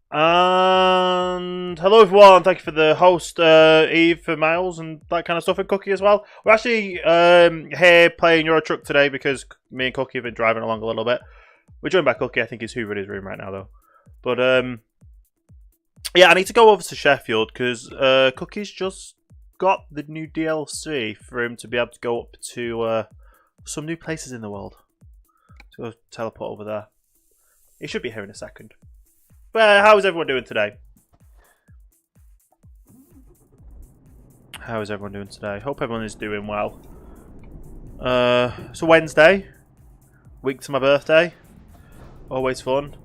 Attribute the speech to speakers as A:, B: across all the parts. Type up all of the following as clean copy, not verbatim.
A: And hello everyone, thank you for the host, Eve, for Miles and that kind of stuff, and Cookie as well. We're actually here playing Euro Truck today because me and Cookie have been driving along a little bit. We're joined by Cookie. I think he's hoovering his room right now though. But yeah, I need to go over to Sheffield because Cookie's just got the new DLC for him to be able to go up to some new places in the world. So teleport over there. He should be here in a second. Well, how is everyone doing today? How is everyone doing today? Hope everyone is doing well. It's a Wednesday. Week to my birthday. Always fun.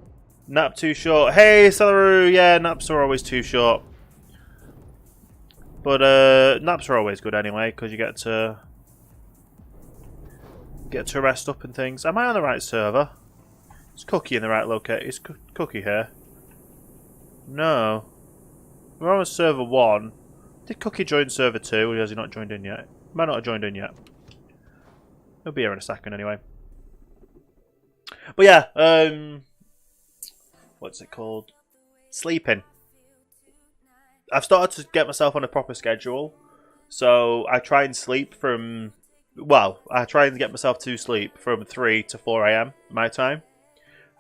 A: Nap too short. Hey, Celaroo! Yeah, naps are always too short. But naps are always good anyway, because you get to rest up and things. Am I on the right server? Is Cookie in the right location? Is Cookie here? No. We're on server 1. Did Cookie join server 2 or has he not joined in yet? Might not have joined in yet. He'll be here in a second anyway. But yeah, what's it called? Sleeping. I've started to get myself on a proper schedule. So I try and sleep from... Well, I try and get myself to sleep from 3 to 4 AM my time.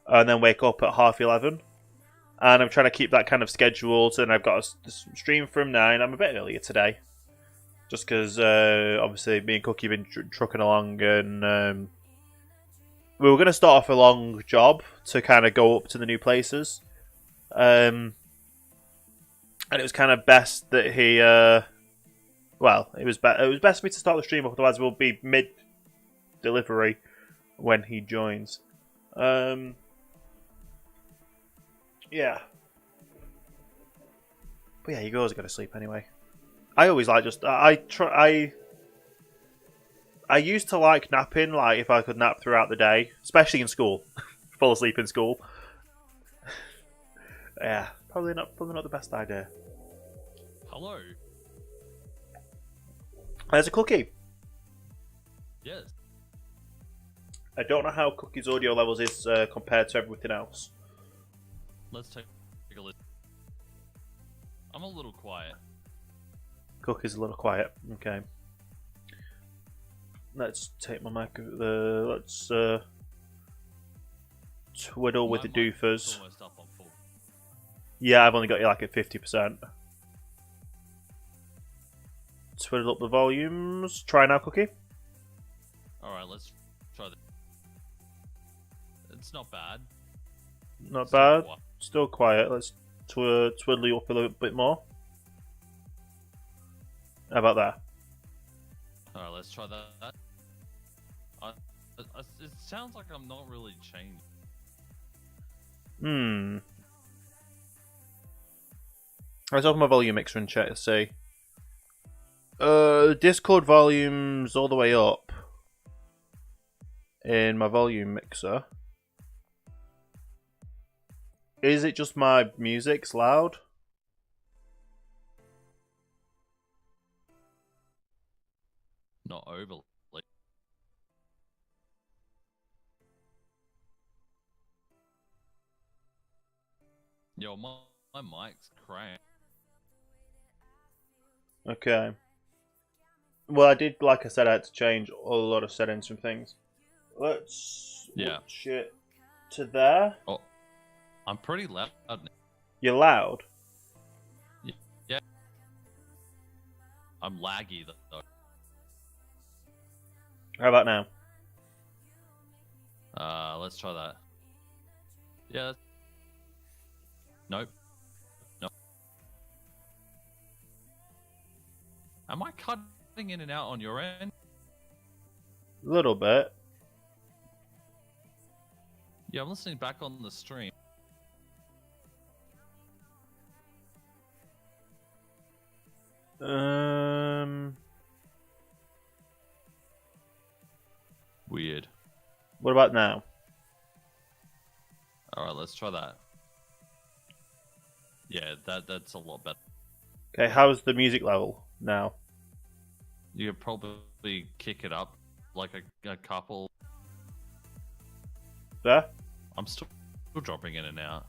A: And then wake up at 11:30. And I'm trying to keep that kind of schedule. So then I've got a stream from 9. I'm a bit earlier today. Just because, obviously, me and Cookie have been trucking along. And we were going to start off a long job to kind of go up to the new places. And it was kind of best that he... well, it was best for me to start the stream off. Otherwise, we'll be mid-delivery when he joins. Yeah. But yeah, you guys are going to sleep anyway. I always like just... I used to like napping, like if I could nap throughout the day. Especially in school. Fall asleep in school. Yeah, probably not the best idea.
B: Hello.
A: There's a Cookie.
B: Yes.
A: I don't know how Cookie's audio levels is compared to everything else.
B: Let's take a listen. I'm a little quiet.
A: Cookie's a little quiet. Okay. Let's take my mic. Let's twiddle with the doofers.
B: Almost up on full.
A: Yeah, I've only got you like at 50%. Twiddle up the volumes. Try now, Cookie.
B: Alright, let's try this. It's not bad.
A: Not
B: It's
A: bad.
B: quiet.
A: Still quiet. Let's twiddle you up a little bit more. How about that?
B: Alright, let's try that. It sounds like I'm not really changed.
A: Let's open my volume mixer and check to see. Discord volume's all the way up in my volume mixer. Is it just my music's loud?
B: Not overly. Yo, my mic's cracked.
A: Okay. Well, I did, like I said, I had to change a lot of settings from things. Let's switch it to there.
B: Oh, I'm pretty loud now.
A: You're loud.
B: Yeah. I'm laggy though.
A: How about now?
B: Let's try that. Yeah. Nope. Nope. Am I cutting in and out on your end?
A: A little bit.
B: Yeah, I'm listening back on the stream. Weird.
A: What about now?
B: Alright, let's try that. Yeah, that's a lot better.
A: Okay, how's the music level now?
B: You could probably kick it up like a couple.
A: There?
B: I'm still dropping in and out.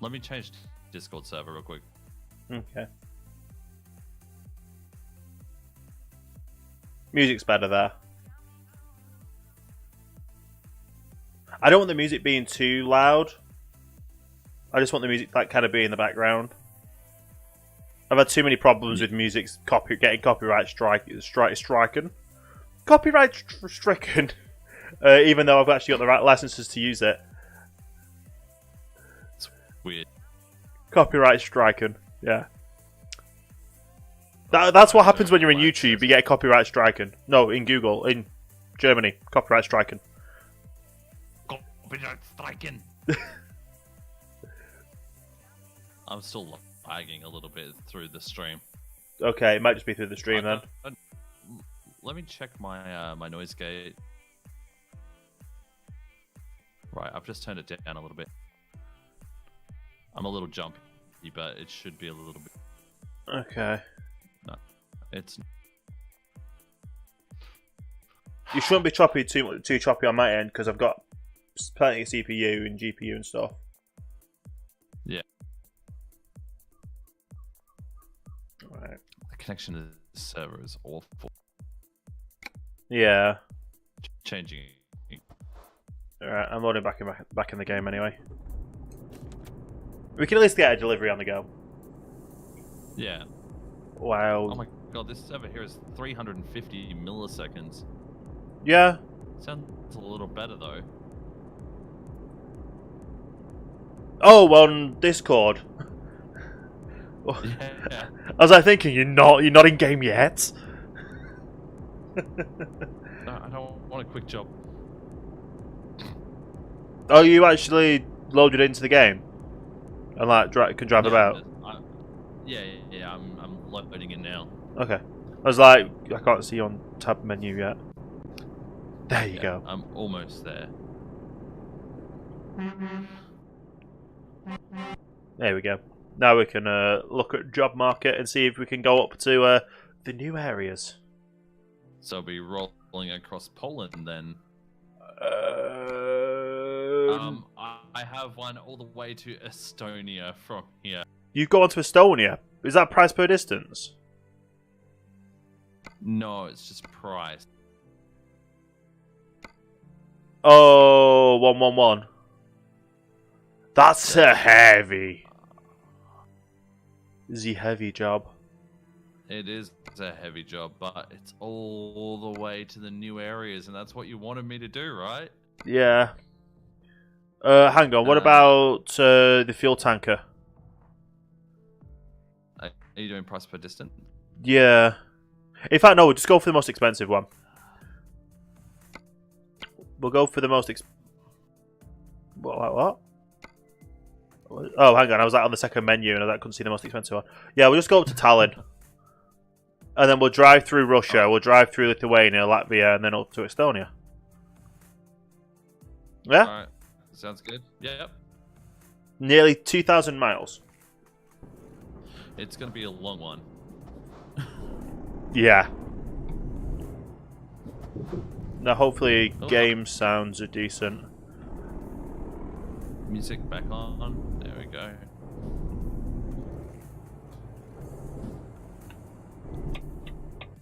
B: Let me change Discord server real quick.
A: Okay. Music's better there. I don't want the music being too loud. I just want the music like kind of be in the background. I've had too many problems with music's getting copyright stricken. Copyright stricken. Even though I've actually got the right licenses to use it.
B: It's weird.
A: Copyright stricken. Yeah. That's what happens when you're in YouTube. You get copyright stricken. No, in Google, in Germany, copyright stricken.
B: Copyright stricken. I'm still lagging a little bit through the stream.
A: Okay, it might just be through the stream then.
B: Let me check my my noise gate. Right, I've just turned it down a little bit. I'm a little jumpy, but it should be a little bit.
A: Okay.
B: No, it's.
A: You shouldn't be choppy too choppy on my end because I've got plenty of CPU and GPU and stuff.
B: Yeah.
A: Right.
B: The connection to the server is awful.
A: Yeah.
B: Changing.
A: Alright, I'm loading back in the game anyway. We can at least get a delivery on the go.
B: Yeah.
A: Wow.
B: Oh my god, this server here is 350 milliseconds.
A: Yeah.
B: Sounds a little better though.
A: Oh, on Discord.
B: Yeah.
A: I was like thinking, you're not in game yet.
B: No, I don't want a quick job.
A: Oh, you actually loaded into the game and like can drive about.
B: Yeah. I'm loading it now.
A: Okay. I was like, I can't see on tab menu yet. There you go.
B: I'm almost there.
A: There we go. Now we can look at job market and see if we can go up to the new areas.
B: So I'll be rolling across Poland then. I have one all the way to Estonia from here.
A: You go on to Estonia. Is that price per distance?
B: No, it's just price.
A: Oh, 111. That's a heavy. The heavy job.
B: It is a heavy job, but it's all the way to the new areas, and that's what you wanted me to do, right?
A: Yeah. Hang on. What about the fuel tanker?
B: Are you doing price per distance?
A: Yeah. In fact, no. We'll just go for the most expensive one. We'll go for the most What? Oh, hang on. I was like on the second menu and I couldn't see the most expensive one. Yeah, we'll just go up to Tallinn. And then we'll drive through Russia, we'll drive through Lithuania, Latvia, and then up to Estonia. Yeah?
B: Alright. Sounds good. Yep.
A: Nearly 2,000 miles.
B: It's going to be a long one.
A: Yeah. Now, hopefully, game sounds are decent.
B: Music back on. There we go.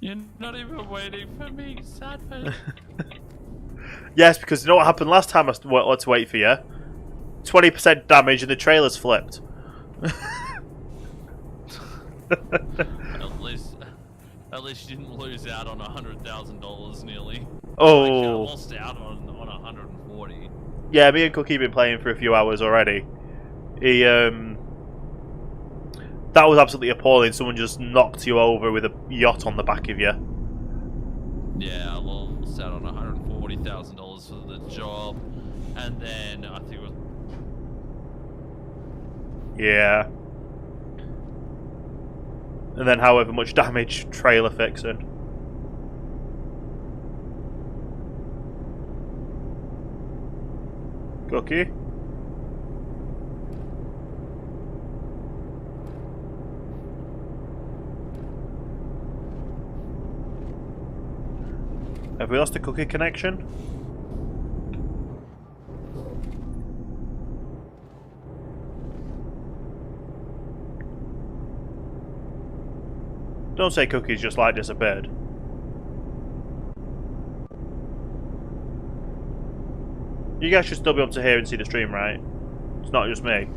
B: You're not even waiting for me, Sadford.
A: Yes, because you know what happened last time I had to wait for you? 20% damage and the trailer's flipped.
B: At least you didn't lose out on $100,000 nearly.
A: Oh.
B: You lost out on 140.
A: Yeah, me and Cookie have been playing for a few hours already. That was absolutely appalling. Someone just knocked you over with a yacht on the back of you.
B: Yeah, I lost out on $140,000 for the job, and then I think it was.
A: Yeah. And then however much damage trailer fixing. Cookie? Have we lost the Cookie connection? Don't say Cookie's just like disappeared. You guys should still be able to hear and see the stream, right? It's not just me.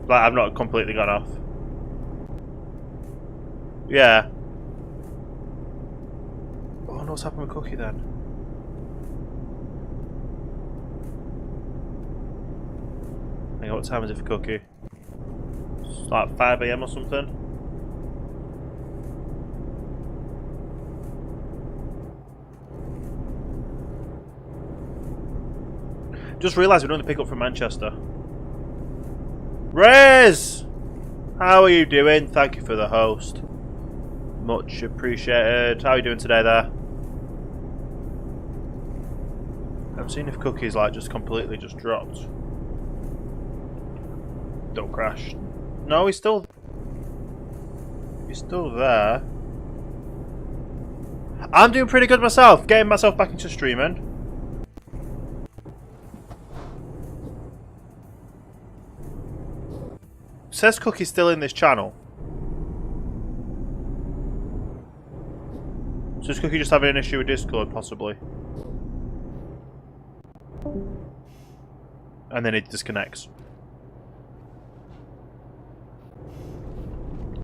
A: Like, I've not completely gone off. Yeah. Oh, no, what's happened with Cookie then? Hang on, what time is it for Cookie? It's like 5 AM or something. Just realised we're doing the pick up from Manchester. Rez! How are you doing? Thank you for the host. Much appreciated. How are you doing today there? I'm seeing if Cookie's like just completely just dropped. Don't crash. No, he's still there. I'm doing pretty good myself, getting myself back into streaming. Says Cookie's still in this channel. So is Cookie just having an issue with Discord, possibly? And then it disconnects.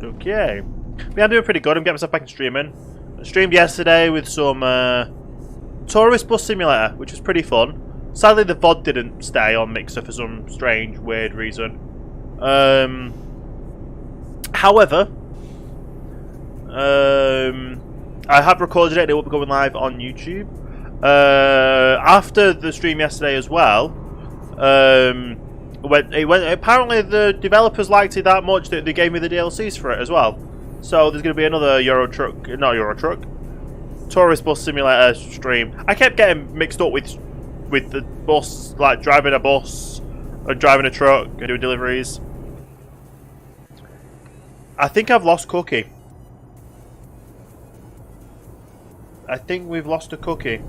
A: Okay. Yeah, I'm doing pretty good. I'm getting myself back in streaming. I streamed yesterday with some Tourist Bus Simulator, which was pretty fun. Sadly, the VOD didn't stay on Mixer for some strange, weird reason. However, I have recorded it and it will be going live on YouTube. After the stream yesterday as well, apparently the developers liked it that much that they gave me the DLCs for it as well. So there's going to be another Tourist Bus Simulator stream. I kept getting mixed up with the bus, like driving a bus or driving a truck and doing deliveries. I think I've lost Cookie. I think we've lost a Cookie.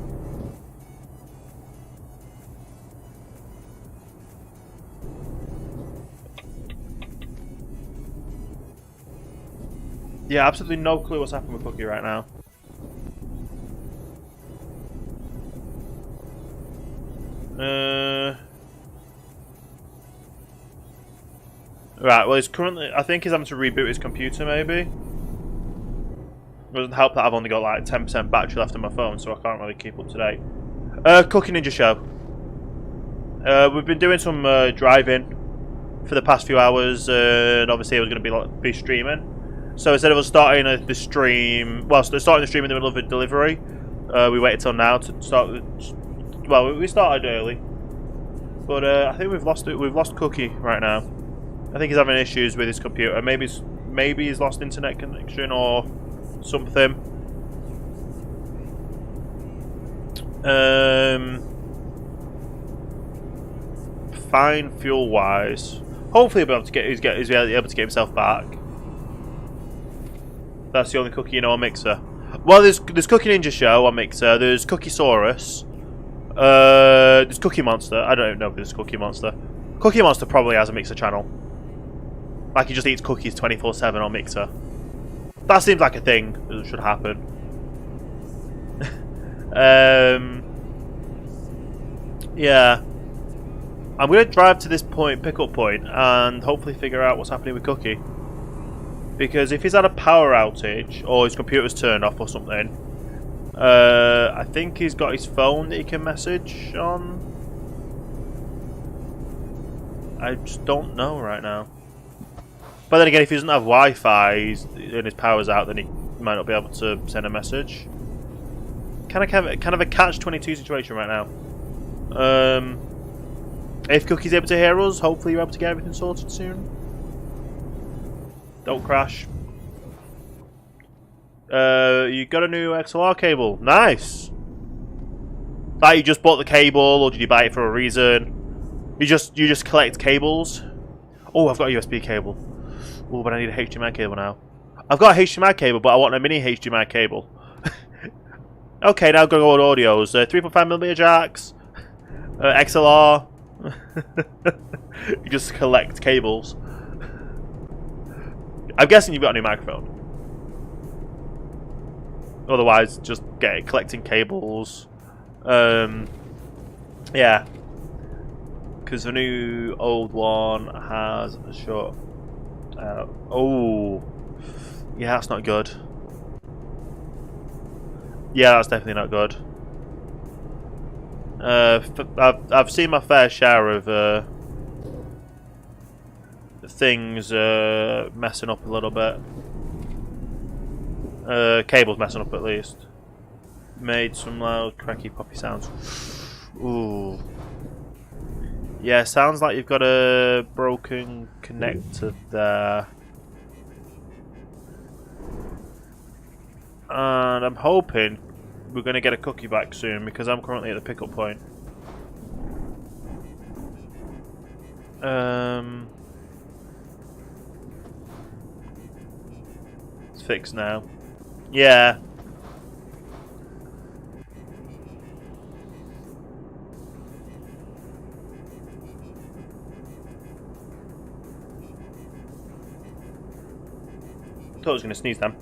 A: Yeah, absolutely no clue what's happened with Cookie right now. Right, well, he's currently... I think he's having to reboot his computer, maybe. It doesn't help that I've only got like 10% battery left on my phone, so I can't really keep up to date. Cookie Ninja Show. We've been doing some driving for the past few hours, and obviously I was going to be streaming. So instead of us starting the stream... Well, starting the stream in the middle of a delivery, we waited till now to start... Well, we started early. But I think we've lost Cookie right now. I think he's having issues with his computer. Maybe he's lost internet connection or something. Fine fuel wise. Hopefully he'll be able to he's able to get himself back. That's the only Cookie you know on Mixer. Well, there's Cookie Ninja Show on Mixer. There's Cookiesaurus. There's Cookie Monster. I don't even know if there's Cookie Monster. Cookie Monster probably has a Mixer channel. Like he just eats cookies 24/7 on Mixer. That seems like a thing that should happen. Yeah. I'm going to drive to this pickup point, and hopefully figure out what's happening with Cookie. Because if he's had a power outage, or his computer's turned off or something, I think he's got his phone that he can message on. I just don't know right now. But then again, if he doesn't have Wi-Fi and his power's out, then he might not be able to send a message. Kind of a catch-22 situation right now. If Cookie's able to hear us, hopefully you're able to get everything sorted soon. Don't crash. You got a new XLR cable. Nice. Like you just bought the cable, or did you buy it for a reason? You just collect cables. Oh, I've got a USB cable. Oh, but I need a HDMI cable now. I've got a HDMI cable, but I want a mini HDMI cable. Okay, now go on audios. 3.5mm jacks. XLR. You just collect cables. I'm guessing you've got a new microphone. Otherwise, just collecting cables. Yeah. Because the new old one has a short... oh. Yeah, that's not good. Yeah, that's definitely not good. I've seen my fair share of things messing up a little bit. Cables messing up at least. Made some loud cracky poppy sounds. Ooh. Yeah, sounds like you've got a broken connector there. And I'm hoping we're going to get a cookie back soon because I'm currently at the pickup point. It's fixed now. Yeah. Thought I was going to sneeze then.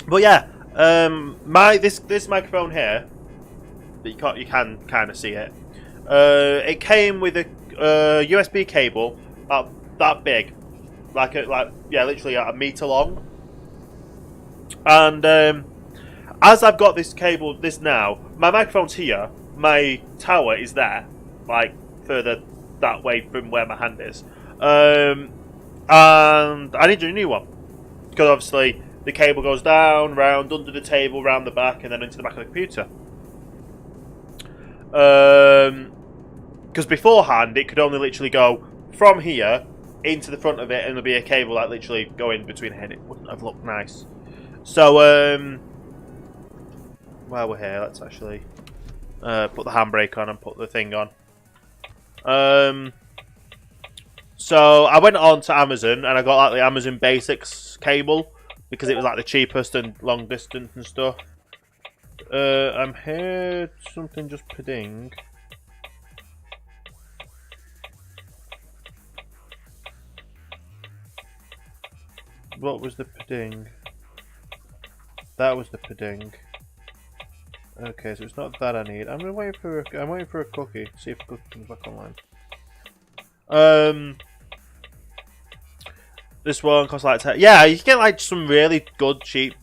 A: But yeah, this microphone here, that you can kind of see it. It came with a USB cable about that big, literally a meter long. And as I've got this now, my microphone's here. My tower is there, like further that way from where my hand is. And I need a new one because obviously the cable goes down, round under the table, round the back, and then into the back of the computer. Because beforehand it could only literally go from here into the front of it, and there'd be a cable like literally going between head. It wouldn't have looked nice. So while we're here, let's actually put the handbrake on and put the thing on. So I went on to Amazon and I got like the Amazon Basics cable because it was like the cheapest and long distance and stuff. I'm heard something just pudding. What was the pudding? That was the pudding. Okay, so it's not that I need. I'm waiting for a cookie. See if the cookie comes back online. This one costs like yeah, you can get like some really good cheap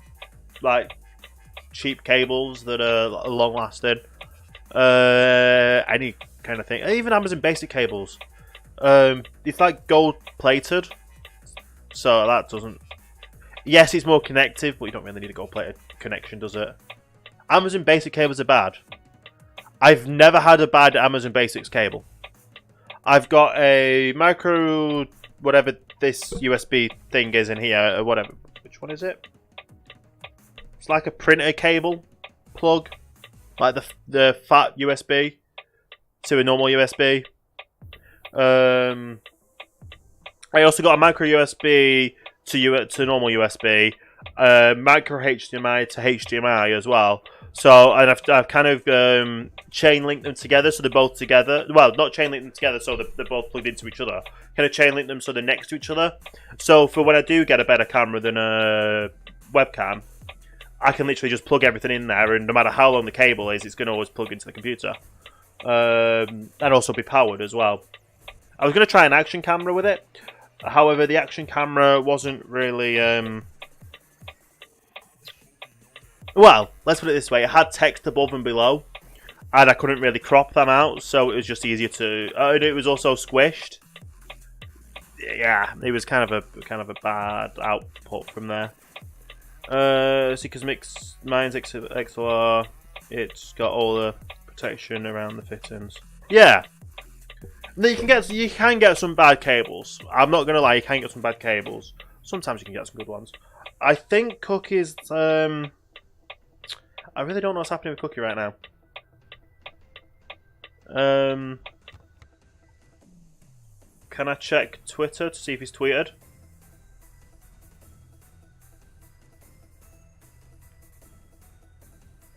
A: cables that are long lasting. Any kind of thing. Even Amazon Basic cables. It's like gold plated, so that doesn't. Yes, it's more connective, but you don't really need a gold plated connection, does it? Amazon Basic cables are bad. I've never had a bad Amazon Basics cable. I've got a micro, whatever this USB thing is in here, or whatever. Which one is it? It's like a printer cable plug, like the fat USB to a normal USB. I also got a micro USB to normal USB, micro HDMI to HDMI as well. So, and I've kind of chain linked them together so they're both together. Well, not chain linked them together so they're both plugged into each other. Kind of chain link them so they're next to each other. So for when I do get a better camera than a webcam, I can literally just plug everything in there, and no matter how long the cable is, it's going to always plug into the computer. And also be powered as well. I was going to try an action camera with it. However, the action camera wasn't really... Well, let's put it this way. It had text above and below, and I couldn't really crop them out, so it was just easier to... it was also squished. Yeah, it was kind of a bad output from there. See, because mine's XLR, it's got all the protection around the fittings. Yeah. You can get some bad cables. I'm not gonna lie, you can get some bad cables. Sometimes you can get some good ones. I think Cookie's. I really don't know what's happening with Cookie right now. Can I check Twitter to see if he's tweeted?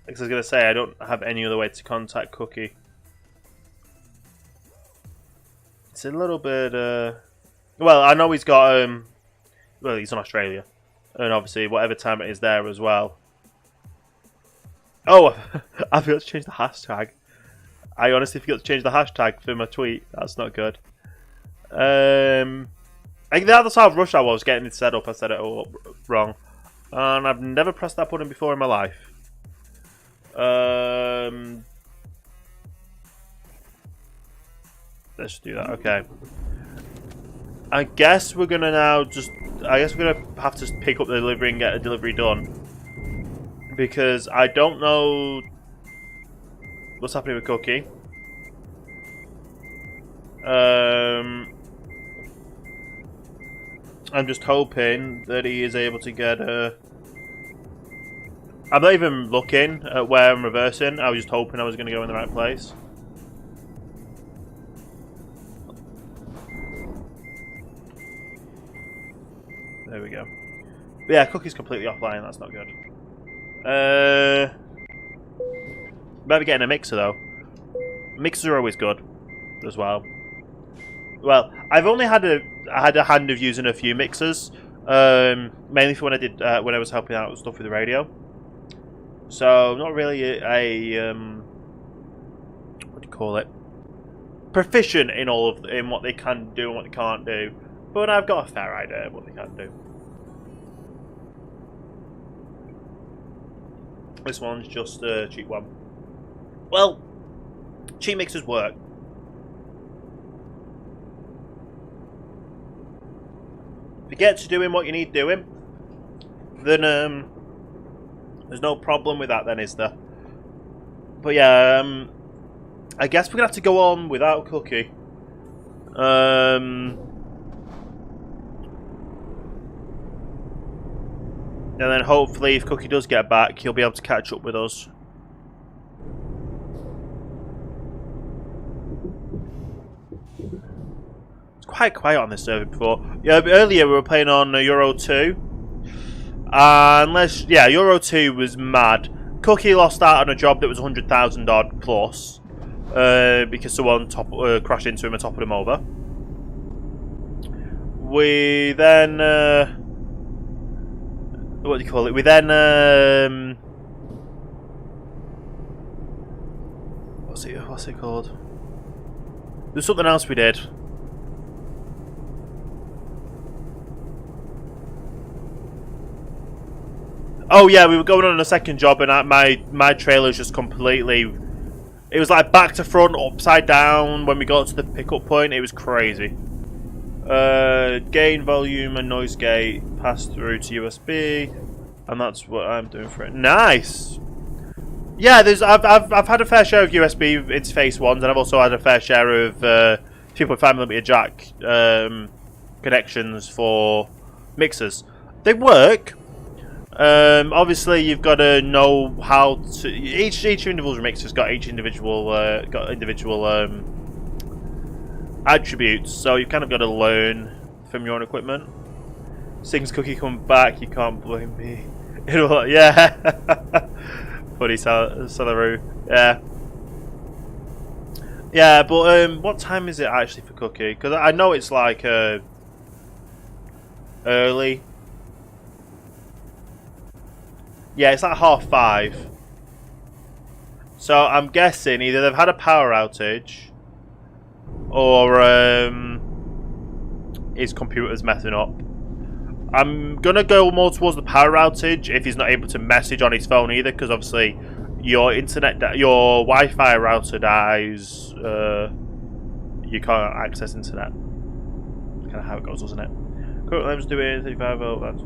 A: Because I was gonna say I don't have any other way to contact Cookie. It's a little bit, well, I know he's got, well, he's in Australia. And obviously, whatever time it is there as well. Oh, I forgot to change the hashtag. I honestly forgot to change the hashtag for my tweet. That's not good. That's how rushed I was getting it set up. I set it all up wrong. And I've never pressed that button before in my life. Let's do that. Okay. I guess we're gonna now just. I guess we're gonna have to pick up the delivery and get a delivery done. Because I don't know what's happening with Cookie. I'm just hoping that he is able to get a... I'm not even looking at where I'm reversing. I was just hoping I was going to go in the right place. There we go. But yeah, Cookie's completely offline. That's not good. Better getting a mixer though. Mixers are always good as well. Well, I've only had a hand of using a few mixers, mainly for when I did when I was helping out with stuff with the radio. So not really a what do you call it? Proficient in in what they can do and what they can't do, but I've got a fair idea of what they can do. This one's just a cheap one. Well, cheap mixers work. If you get to doing what you need doing, then there's no problem with that then, is there? But yeah, I guess we're going to have to go on without Cookie. And then hopefully if Cookie does get back, he'll be able to catch up with us. Quite quiet on this server before. Yeah, earlier we were playing on Euro 2. Euro 2 was mad. Cookie lost out on a job that was 100,000 odd plus because someone crashed into him and toppled him over. We then what do you call it? We then what's it called? There's something else we did. Oh yeah, we were going on a second job and my trailer's just completely... It was like back to front, upside down when we got to the pickup point. It was crazy. Gain, volume and noise gate pass through to USB. And that's what I'm doing for it. Nice! Yeah, I've had a fair share of USB interface ones, and I've also had a fair share of 2.5mm jack connections for mixers. They work. Obviously, you've got to know how to. Each individual mixer's got individual attributes, so you've kind of got to learn from your own equipment. Sings Cookie come back, you can't blame me. Yeah, funny Celaroo. Yeah, but what time is it actually for Cookie? Because I know it's like early. Yeah, it's like 5:30. So I'm guessing either they've had a power outage or his computer's messing up. I'm gonna go more towards the power outage if he's not able to message on his phone either, because obviously your your Wi-Fi router dies, you can't access internet. That's kind of how it goes, doesn't it? Current lamps doing 35 volt. That's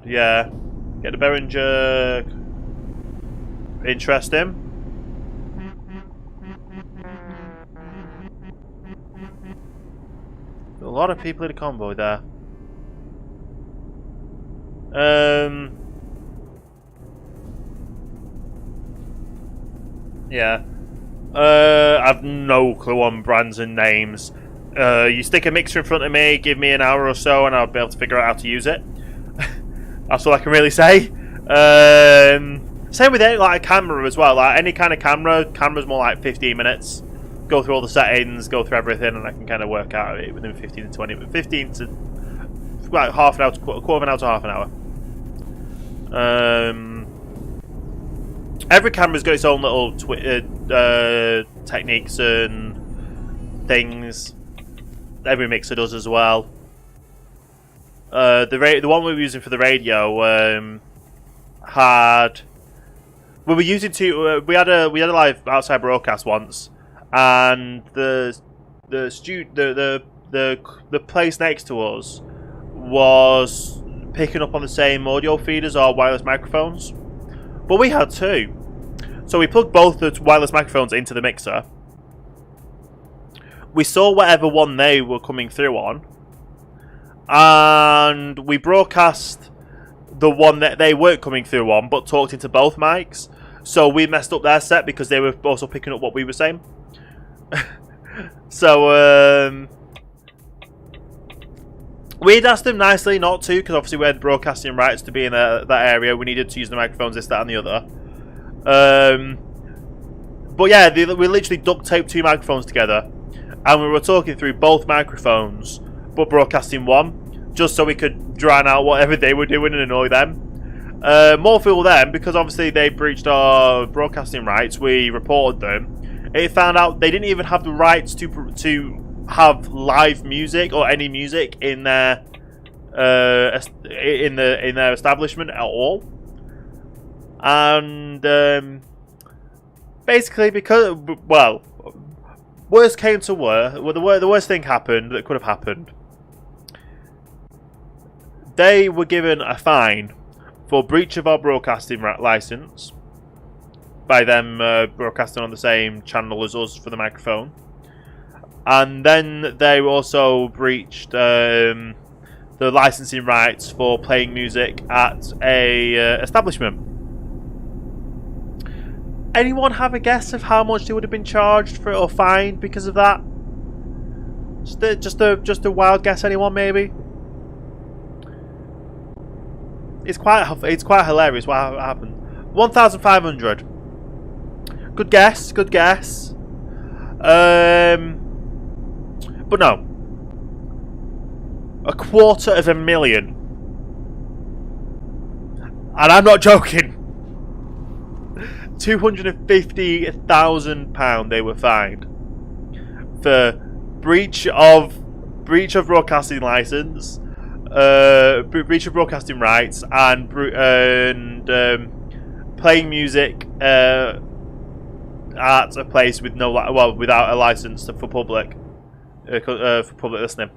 A: yeah, get the Behringer. Interesting. A lot of people in the convoy there. Yeah. I've no clue on brands and names. You stick a mixer in front of me, give me an hour or so, and I'll be able to figure out how to use it. That's all I can really say. Same with any, like a camera as well. Like any kind of camera's more like 15 minutes. Go through all the settings, go through everything, and I can kind of work out it within 15 to 20. But about half an hour, quarter of an hour to half an hour. Every camera's got its own little techniques and things. Every mixer does as well. The one we were using for the radio we were using we had a live outside broadcast once, and the place next to us was picking up on the same audio feed as our wireless microphones, but we had two, so we plugged both the wireless microphones into the mixer. We saw whatever one they were coming through on, and we broadcast the one that they weren't coming through on, but talked into both mics. So we messed up their set because they were also picking up what we were saying. So we'd asked them nicely not to, because obviously we had broadcasting rights to be in that area. We needed to use the microphones, this, that, and the other. But yeah, we literally duct taped two microphones together, and we were talking through both microphones, but broadcasting one, just so we could drown out whatever they were doing and annoy them. More fool them, because obviously they breached our broadcasting rights. We reported them. It found out they didn't even have the rights to have live music or any music in their in their establishment at all. And basically, because worst came to worst. Well, the worst thing happened that could have happened. They were given a fine for breach of our broadcasting license by them broadcasting on the same channel as us for the microphone, and then they also breached the licensing rights for playing music at a establishment. Anyone have a guess of how much they would have been charged for it or fined because of that? Just a wild guess. Anyone maybe? It's quite hilarious what happened. 1,500. Good guess. Good guess. But no. 250,000. And I'm not joking. £250,000 they were fined for breach of broadcasting license, breach of broadcasting rights, and playing music at a place with without a license for public listening.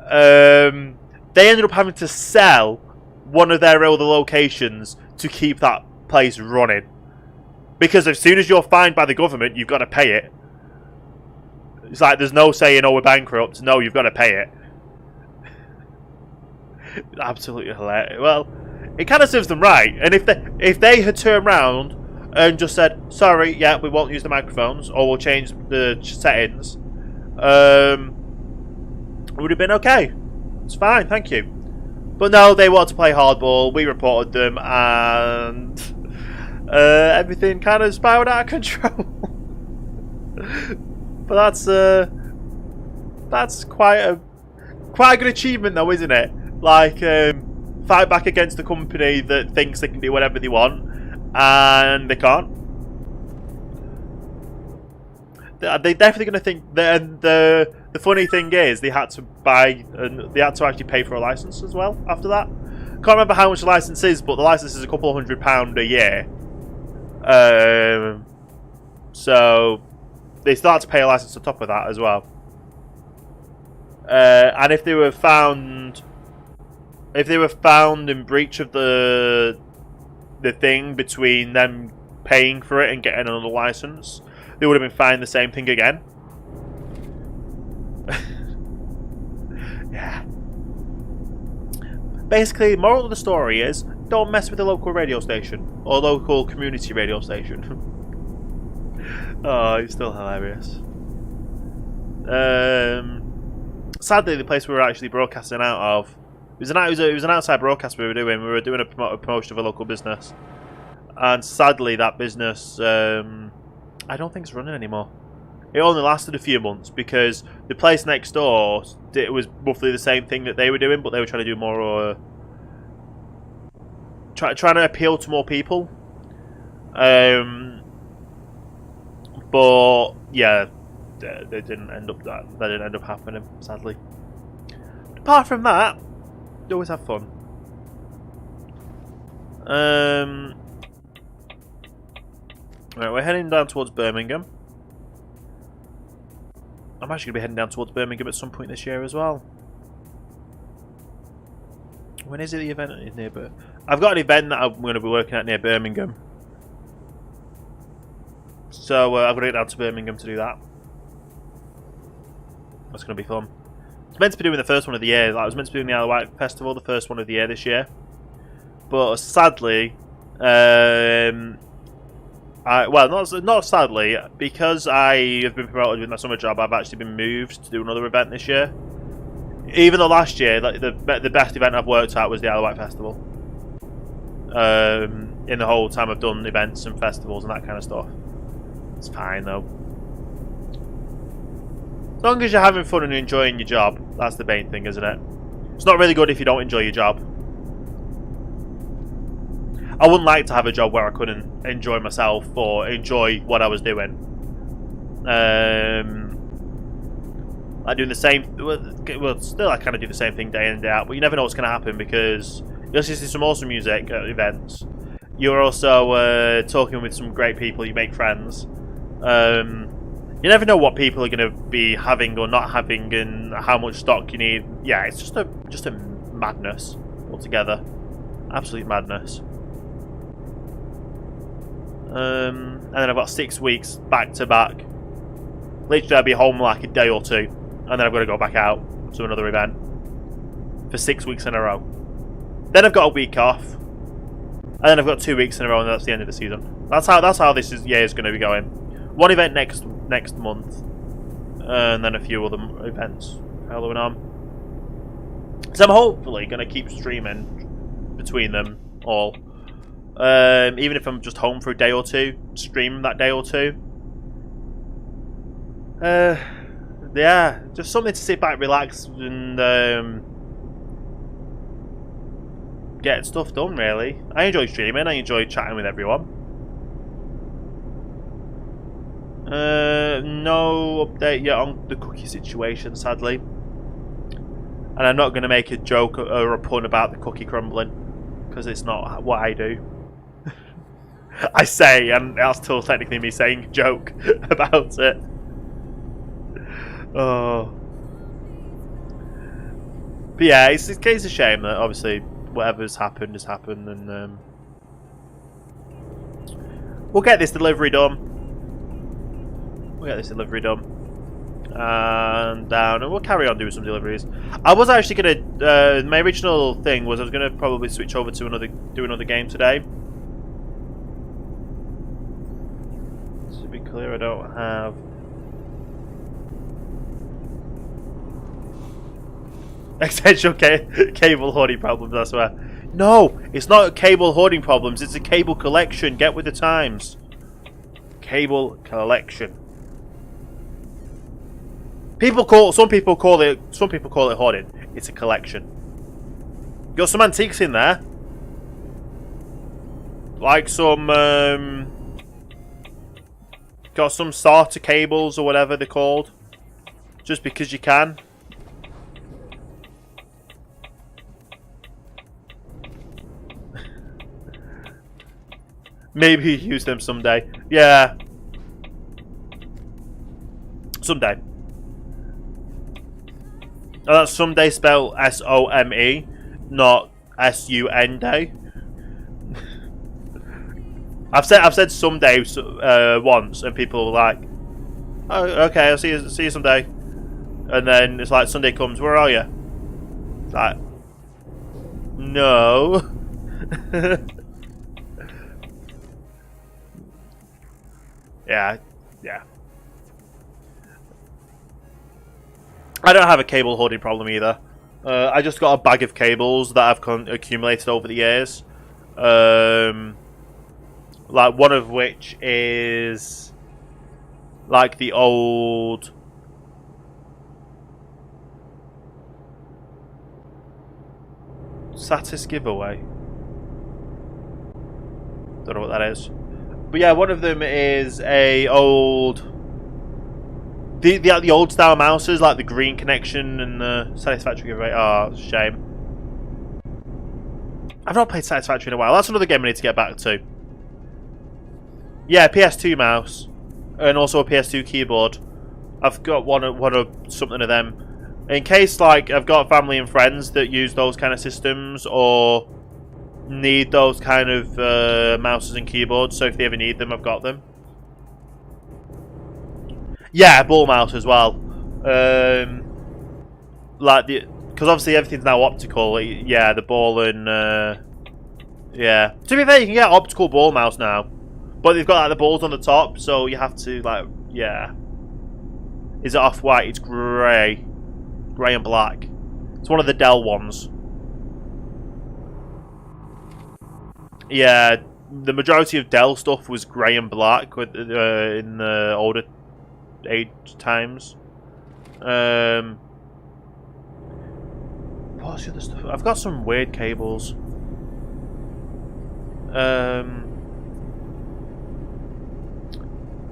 A: They ended up having to sell one of their other locations to keep that place running, because as soon as you're fined by the government, you've got to pay it. It's like there's no saying, "Oh, we're bankrupt." No, you've got to pay it. Absolutely hilarious. Well, it kind of serves them right. And if they had turned around and just said, "Sorry, yeah, we won't use the microphones, or we'll change the settings," it would have been okay. It's fine, thank you. But no, they wanted to play hardball. We reported them, and everything kind of spiraled out of control. But that's quite a good achievement, though, isn't it? Like, fight back against a company that thinks they can do whatever they want, and they can't. They're definitely going to think that. The funny thing is, they had to actually pay for a license as well after that. Can't remember how much the license is, but the license is a couple of £100 a year. So they start to pay a license on top of that as well. And if they were found in breach of the thing between them paying for it and getting another license, they would have been fined the same thing again. Yeah. Basically, the moral of the story is, don't mess with the local radio station or local community radio station. Oh, it's still hilarious. Sadly, the place we were actually broadcasting out of, it was an outside broadcast we were doing. We were doing a promotion of a local business, and sadly, that business I don't think it's running anymore. it only lasted a few months because the place next door, it was roughly the same thing that they were doing, but they were trying to do more, trying to appeal to more people. But yeah, they didn't end up that. That didn't end up happening, sadly. But apart from that, they always have fun. Right, we're heading down towards Birmingham. I'm actually going to be heading down towards Birmingham at some point this year as well. When is it the event is near I've got an event that I'm going to be working at near Birmingham. So I've got to get down to Birmingham to do that. That's going to be fun. I was meant to be doing the first one of the year. Like, I was meant to be doing the Isle of Wight Festival, the first one of the year this year. But sadly, not sadly, because I have been promoted with my summer job, I've actually been moved to do another event this year. Even though last year, like the best event I've worked at was the Isle of Wight Festival. In the whole time I've done events and festivals and that kind of stuff. It's fine though. As long as you're having fun and enjoying your job, that's the main thing, isn't it? It's not really good if you don't enjoy your job. I wouldn't like to have a job where I couldn't enjoy myself or enjoy what I was doing. I do the same. Well, still, I kind of do the same thing day in and day out. But you never know what's going to happen because you'll listen to some awesome music at events. You're also talking with some great people. You make friends. You never know what people are going to be having or not having, and how much stock you need. Yeah, it's just a madness altogether. Absolute madness. And then I've got 6 weeks back to back. Literally, I'll be home like a day or two, and then I've got to go back out to another event for 6 weeks in a row. Then I've got a week off, and then I've got 2 weeks in a row, and that's the end of the season. That's how this year is going to be going. One event next month, and then a few other events following on. So I'm hopefully going to keep streaming between them all. Even if I'm just home for a day or two, stream that day or two. Yeah, just something to sit back, relax, and get stuff done, really. I enjoy streaming, I enjoy chatting with everyone. No update yet on the cookie situation, sadly. And I'm not going to make a joke or a pun about the cookie crumbling, because it's not what I do. I say, and that's still technically me saying a joke about it. Oh. But yeah, it's a shame that obviously whatever's happened has happened, and we'll get this delivery done. And down, and we'll carry on doing some deliveries. I was actually gonna. My original thing was I was gonna probably switch over to do another game today. To be clear, I don't have essential cable hoarding problems. I swear. No, it's not cable hoarding problems. It's a cable collection. Get with the times. Cable collection. Some people call it hoarding. It's a collection. Got some antiques in there, like some got some SATA cables or whatever they're called. Just because you can. Maybe use them someday. Yeah. Someday. And that's someday spelled S-O-M-E, not S-U-N day. I've said someday once, and people are like, "Oh, okay, I'll see you someday." And then it's like Sunday comes, "Where are you?" It's like, no. Yeah. I don't have a cable hoarding problem either. I just got a bag of cables that I've accumulated over the years. Like one of which is like the old. Satis giveaway. Don't know what that is. But yeah, one of them is a old. The old style mouses, like the Green Connection and the Satisfactory giveaway. Oh, it's a shame. I've not played Satisfactory in a while. That's another game I need to get back to. Yeah, PS2 mouse. And also a PS2 keyboard. I've got one of something of them. In case, like, I've got family and friends that use those kind of systems or need those kind of mouses and keyboards, so if they ever need them, I've got them. Yeah, ball mouse as well. Like because obviously everything's now optical. Yeah, the ball and yeah. To be fair, you can get optical ball mouse now, but they've got like the balls on the top, so you have to like yeah. Is it off-white? It's grey. Grey and black. It's one of the Dell ones. Yeah, the majority of Dell stuff was grey and black with, in the older age times. What's the other stuff? I've got some weird cables.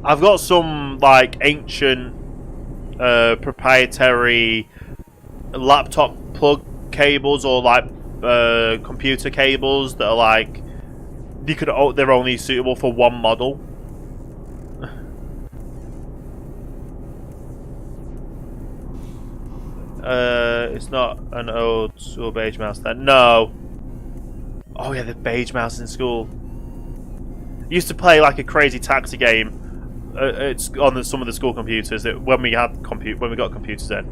A: I've got some like ancient proprietary laptop plug cables or like computer cables that are like they're only suitable for one model. It's not an old school beige mouse then. No. Oh yeah, the beige mouse in school. Used to play like a crazy taxi game. It's on some of the school computers that when we got computers in.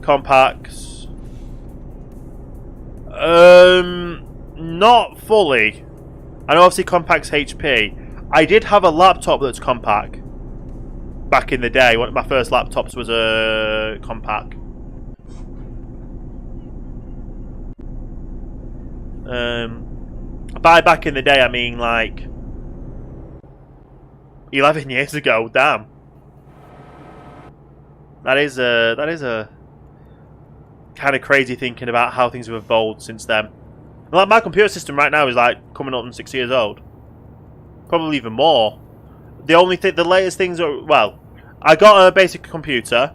A: Compacts. Not fully. I know obviously Compact's HP. I did have a laptop that's compact back in the day. One of my first laptops was a compact. By back in the day, I mean like 11 years ago. Damn. That is a kind of crazy thinking about how things have evolved since then. Like my computer system right now is like coming up on 6 years old, probably even more. The latest things are I got a basic computer.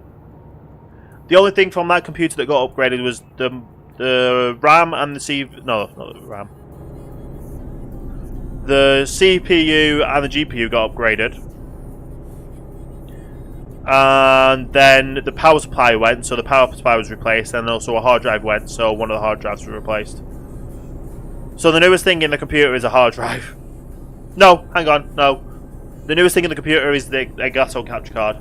A: The only thing from that computer that got upgraded was the RAM and the not the RAM. The CPU and the GPU got upgraded. And then the power supply went, so the power supply was replaced, and also a hard drive went, so one of the hard drives was replaced. So the newest thing in the computer is a hard drive. No, hang on, no. The newest thing in the computer is the Elgato capture card,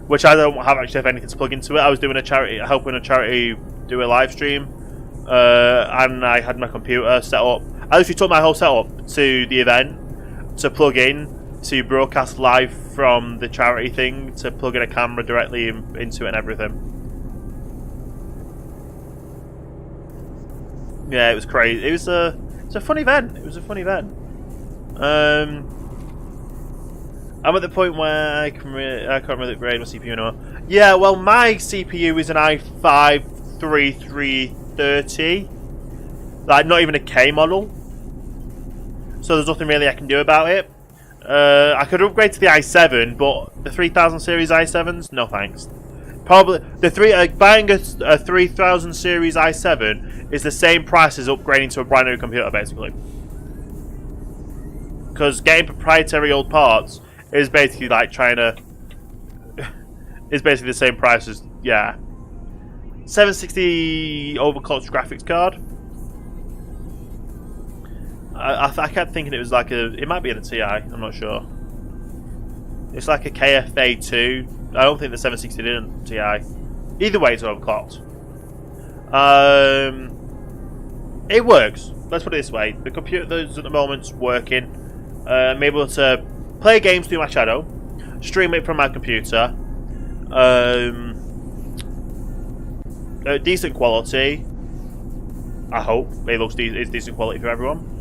A: which I don't actually have anything to plug into it. I was doing helping a charity do a live stream, and I had my computer set up. I literally took my whole setup to the event to plug in, to broadcast live from the charity thing, to plug in a camera directly into it and everything. Yeah, it was crazy. It was a fun event. It was a fun event. I'm at the point where I can't really upgrade my CPU anymore. Yeah, well, my CPU is an i5-3330. Like, not even a K model. So there's nothing really I can do about it. I could upgrade to the i7, but the 3000 series i7s, no thanks. Probably buying a 3000 series i7 is the same price as upgrading to a brand new computer, basically. Because getting proprietary old parts is basically like trying to. Is basically the same price as 760 overclocked graphics card. I kept thinking it was like it might be in a TI, I'm not sure. It's like a KFA2. I don't think the 760 did in TI. Either way, it's overclocked. It works. Let's put it this way. The computer at the moment's working. I'm able to play games through my Shadow, stream it from my computer. Decent quality. I hope it looks it's decent quality for everyone.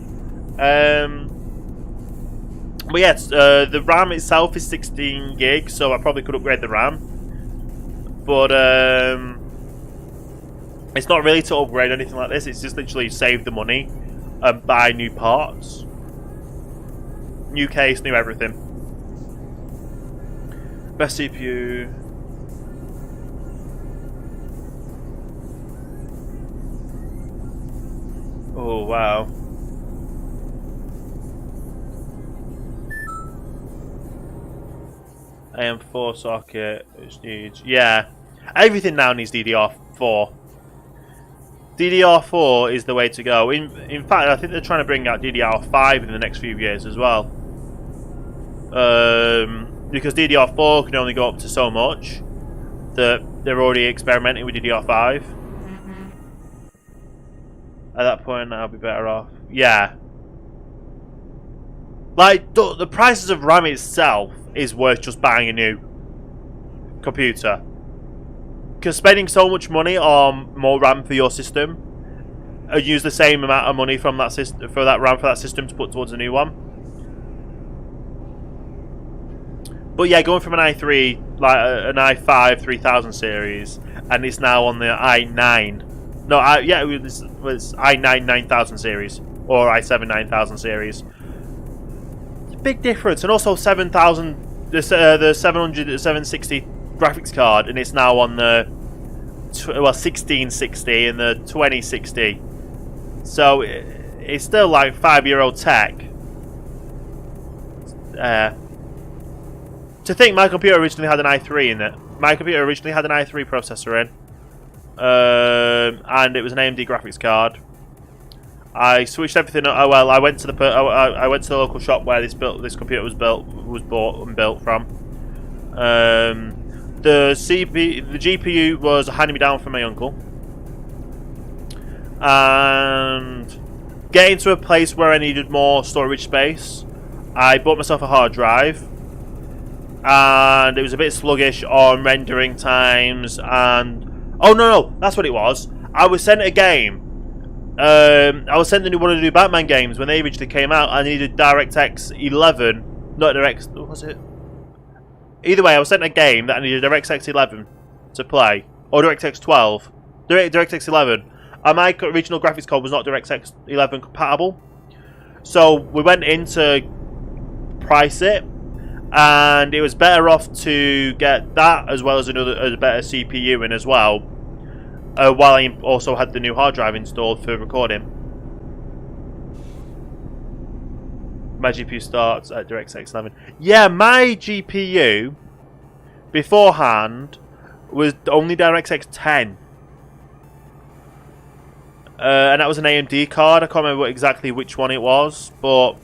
A: But yes, the RAM itself is 16 gigs, so I probably could upgrade the RAM. But it's not really to upgrade anything like this. It's just literally save the money and buy new parts. New case, new everything. Best CPU. Oh wow. AM4 socket, which needs, yeah, everything now needs DDR4. DDR4 is the way to go. In fact, I think they're trying to bring out DDR5 in the next few years as well. Because DDR4 can only go up to so much that they're already experimenting with DDR5. At that point, I'll be better off. Yeah. Like, the prices of RAM itself is worth just buying a new computer. Because spending so much money on more RAM for your system, and use the same amount of money from that system for that RAM for that system to put towards a new one. But yeah, going from an i3, like an i5 3000 series, and it's now on the i9. No, yeah, it was i9 9000 series or i7 9000 series. Big difference. And also 7000, the 700 760 graphics card, and it's now on the 1660 and the 2060. So it's still like 5-year-old tech. To think my computer originally had an i3 in it. My computer originally had an i3 processor in, and it was an AMD graphics card. I switched everything. Oh well, I went to the local shop where this computer was bought and built from. The GPU was handing me down from my uncle, and getting to a place where I needed more storage space, I bought myself a hard drive, and it was a bit sluggish on rendering times. And oh no, that's what it was. I was sent a game. I was sent one of the new Batman games when they originally came out. I needed DirectX 11, not DirectX. What was it? Either way, I was sent a game that I needed DirectX 11 to play, or DirectX 12, DirectX 11, and my original graphics card was not DirectX 11 compatible. So we went in to price it, and it was better off to get that as well as a better CPU in as well. While I also had the new hard drive installed for recording. My GPU starts at DirectX 11. Yeah, my GPU beforehand was only DirectX 10. And that was an AMD card. I can't remember exactly which one it was, but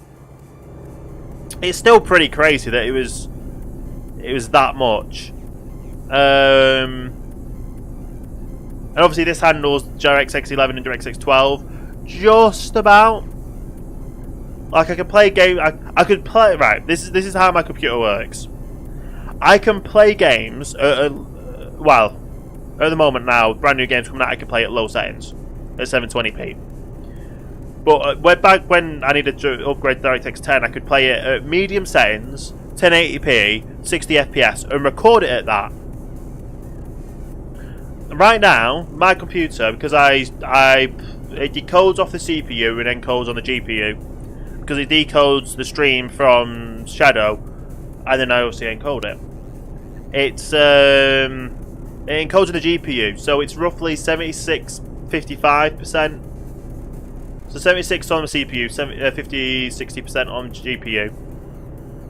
A: it's still pretty crazy that it was that much. And obviously this handles DirectX 11 and DirectX 12 just about. Like I can play a game. I could play. Right. This is how my computer works. I can play games. Well, at the moment now, brand new games coming out, I can play at low settings at 720p. But back when I needed to upgrade DirectX 10, I could play it at medium settings, 1080p, 60 FPS, and record it at that. Right now, my computer, because it decodes off the CPU and encodes on the GPU, because it decodes the stream from Shadow, and then I obviously encode it. It encodes on the GPU, so it's roughly 76-55%. So 76 on the CPU, 50-60% on GPU,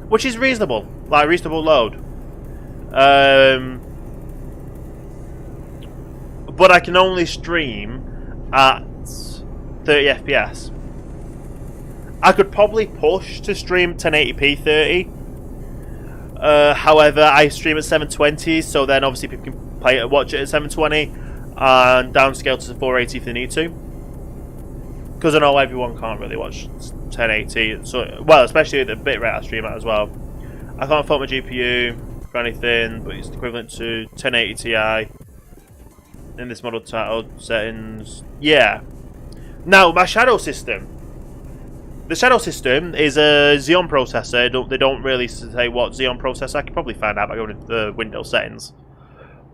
A: which is reasonable, like reasonable load. But I can only stream at 30 FPS. I could probably push to stream 1080p 30. However, I stream at 720, so then obviously people can watch it at 720 and downscale to 480 if they need to. Because I know everyone can't really watch 1080, so well, especially at the bitrate I stream at as well. I can't fault my GPU for anything, but it's equivalent to 1080 Ti. In this model title settings, yeah. Now my shadow system. The Shadow system is a Xeon processor. They don't really say what Xeon processor. I could probably find out by going into the Windows settings.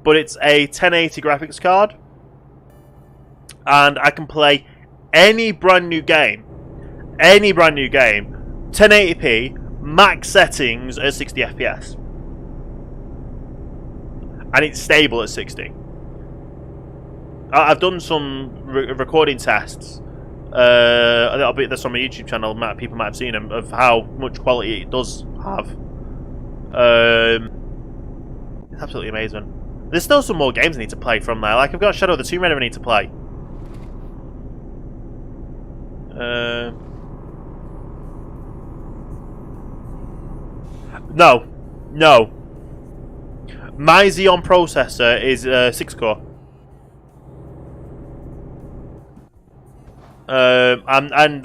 A: But it's a 1080 graphics card. And I can play any brand new game. 1080p, max settings at 60 FPS. And it's stable at 60. I've done some recording tests. There's on my YouTube channel. People might have seen them of how much quality it does have. It's absolutely amazing. There's still some more games I need to play from there. Like I've got Shadow of the Tomb Raider I need to play. No. My Xeon processor is 6-core. And I'm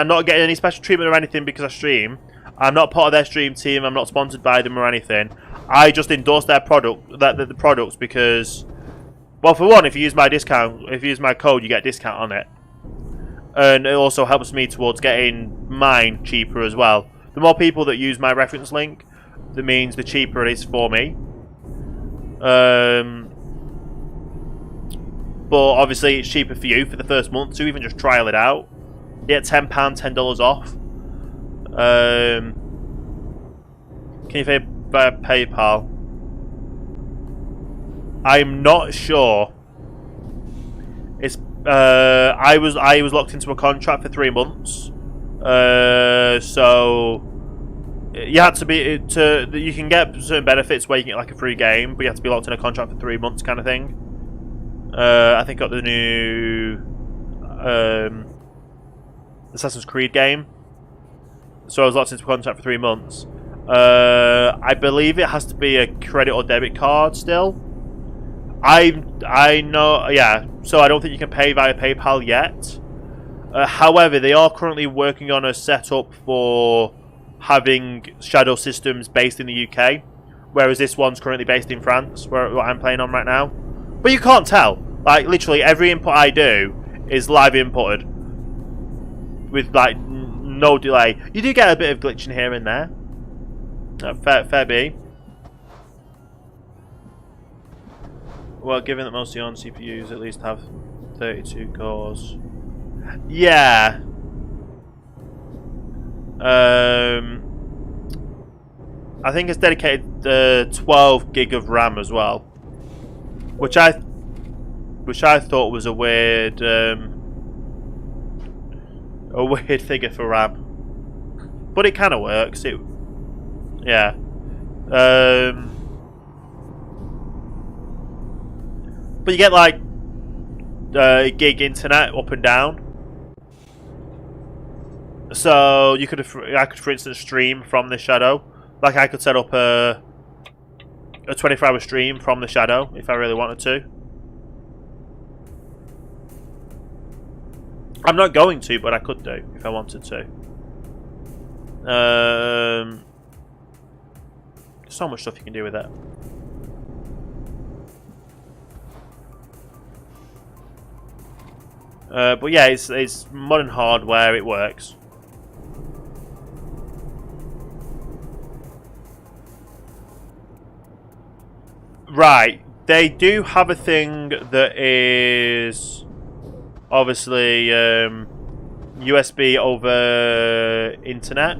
A: not getting any special treatment or anything because I stream. I'm not part of their stream team. I'm not sponsored by them or anything. I just endorse their the products because, well, for one, if you use my code, you get a discount on it, and it also helps me towards getting mine cheaper as well. The more people that use my reference link, that means the cheaper it is for me. But obviously it's cheaper for you for the first month to even just trial it out. You get £10, $10 off. Can you pay by PayPal? I'm not sure. It's I was locked into a contract for 3 months. So you had to be you can get certain benefits where you can get like a free game, but you have to be locked in a contract for 3 months, kind of thing. I think I got the new Assassin's Creed game, so I was locked into a contract for 3 months. I believe it has to be a credit or debit card still. I know, yeah. So I don't think you can pay via PayPal yet. However, they are currently working on a setup for having Shadow systems based in the UK, whereas this one's currently based in France, where what I'm playing on right now. But you can't tell. Like, literally every input I do is live inputted with, like, no delay. You do get a bit of glitching here and there. Fair B. Well, given that most Xeon CPUs at least have 32 cores. Yeah. I think it's dedicated 12 gig of RAM as well, which I thought was a weird figure for RAM, but it kind of works. Yeah. But you get like gig internet up and down. So I could, for instance, stream from the Shadow. Like I could set up a 24-hour stream from the Shadow if I really wanted to. I'm not going to, but I could do if I wanted to. So much stuff you can do with it. But yeah, it's modern hardware. It works. Right, they do have a thing that is obviously USB over internet,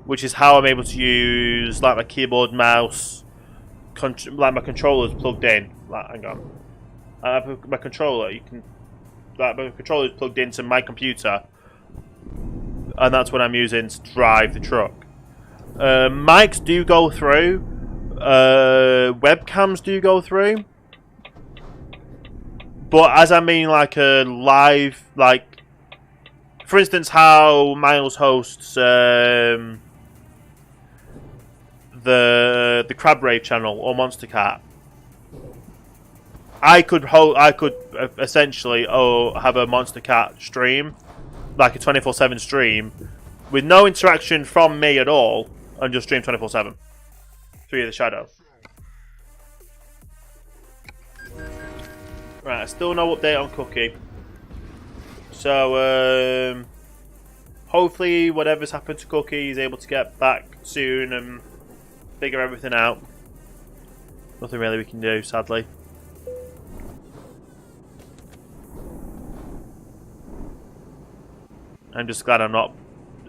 A: which is how I'm able to use like my keyboard, mouse, like my controller's plugged in. Like, hang on, my controller. My controller is plugged into my computer, and that's what I'm using to drive the truck. Mics do go through. Webcams do go through, but as I mean like a live, like for instance how Miles hosts the Crab Rave channel or Monster Cat, I could essentially have a Monster Cat stream, like a 24/7 stream with no interaction from me at all, and just stream 24/7 through the Shadow. Right, still no update on Cookie. So hopefully whatever's happened to Cookie is able to get back soon and figure everything out. Nothing really we can do, sadly. I'm just glad I'm not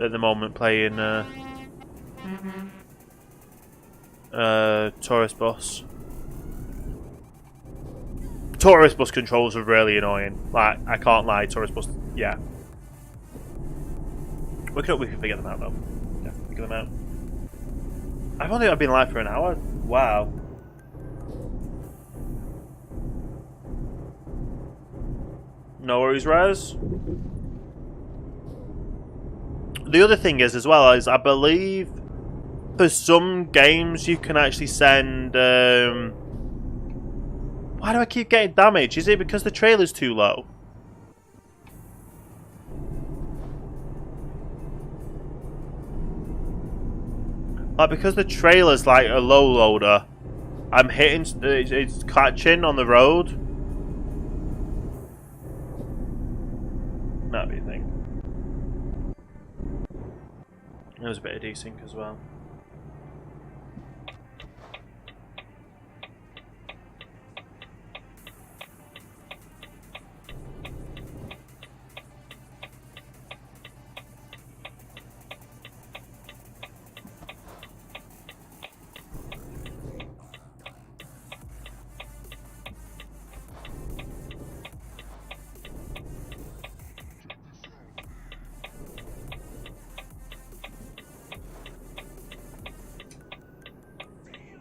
A: at the moment playing Tourist Bus. Tourist Bus controls are really annoying. Like, I can't lie, Tourist Bus, yeah. We can figure them out though. Yeah, figure them out. I've been live for an hour. Wow. No worries, Raz. The other thing is, as well, is I believe for some games you can actually send. Why do I keep getting damage? Is it because the trailer's too low? Like, because the trailer's like a low loader, I'm hitting. It's catching on the road. That'd be a thing. There was a bit of desync as well.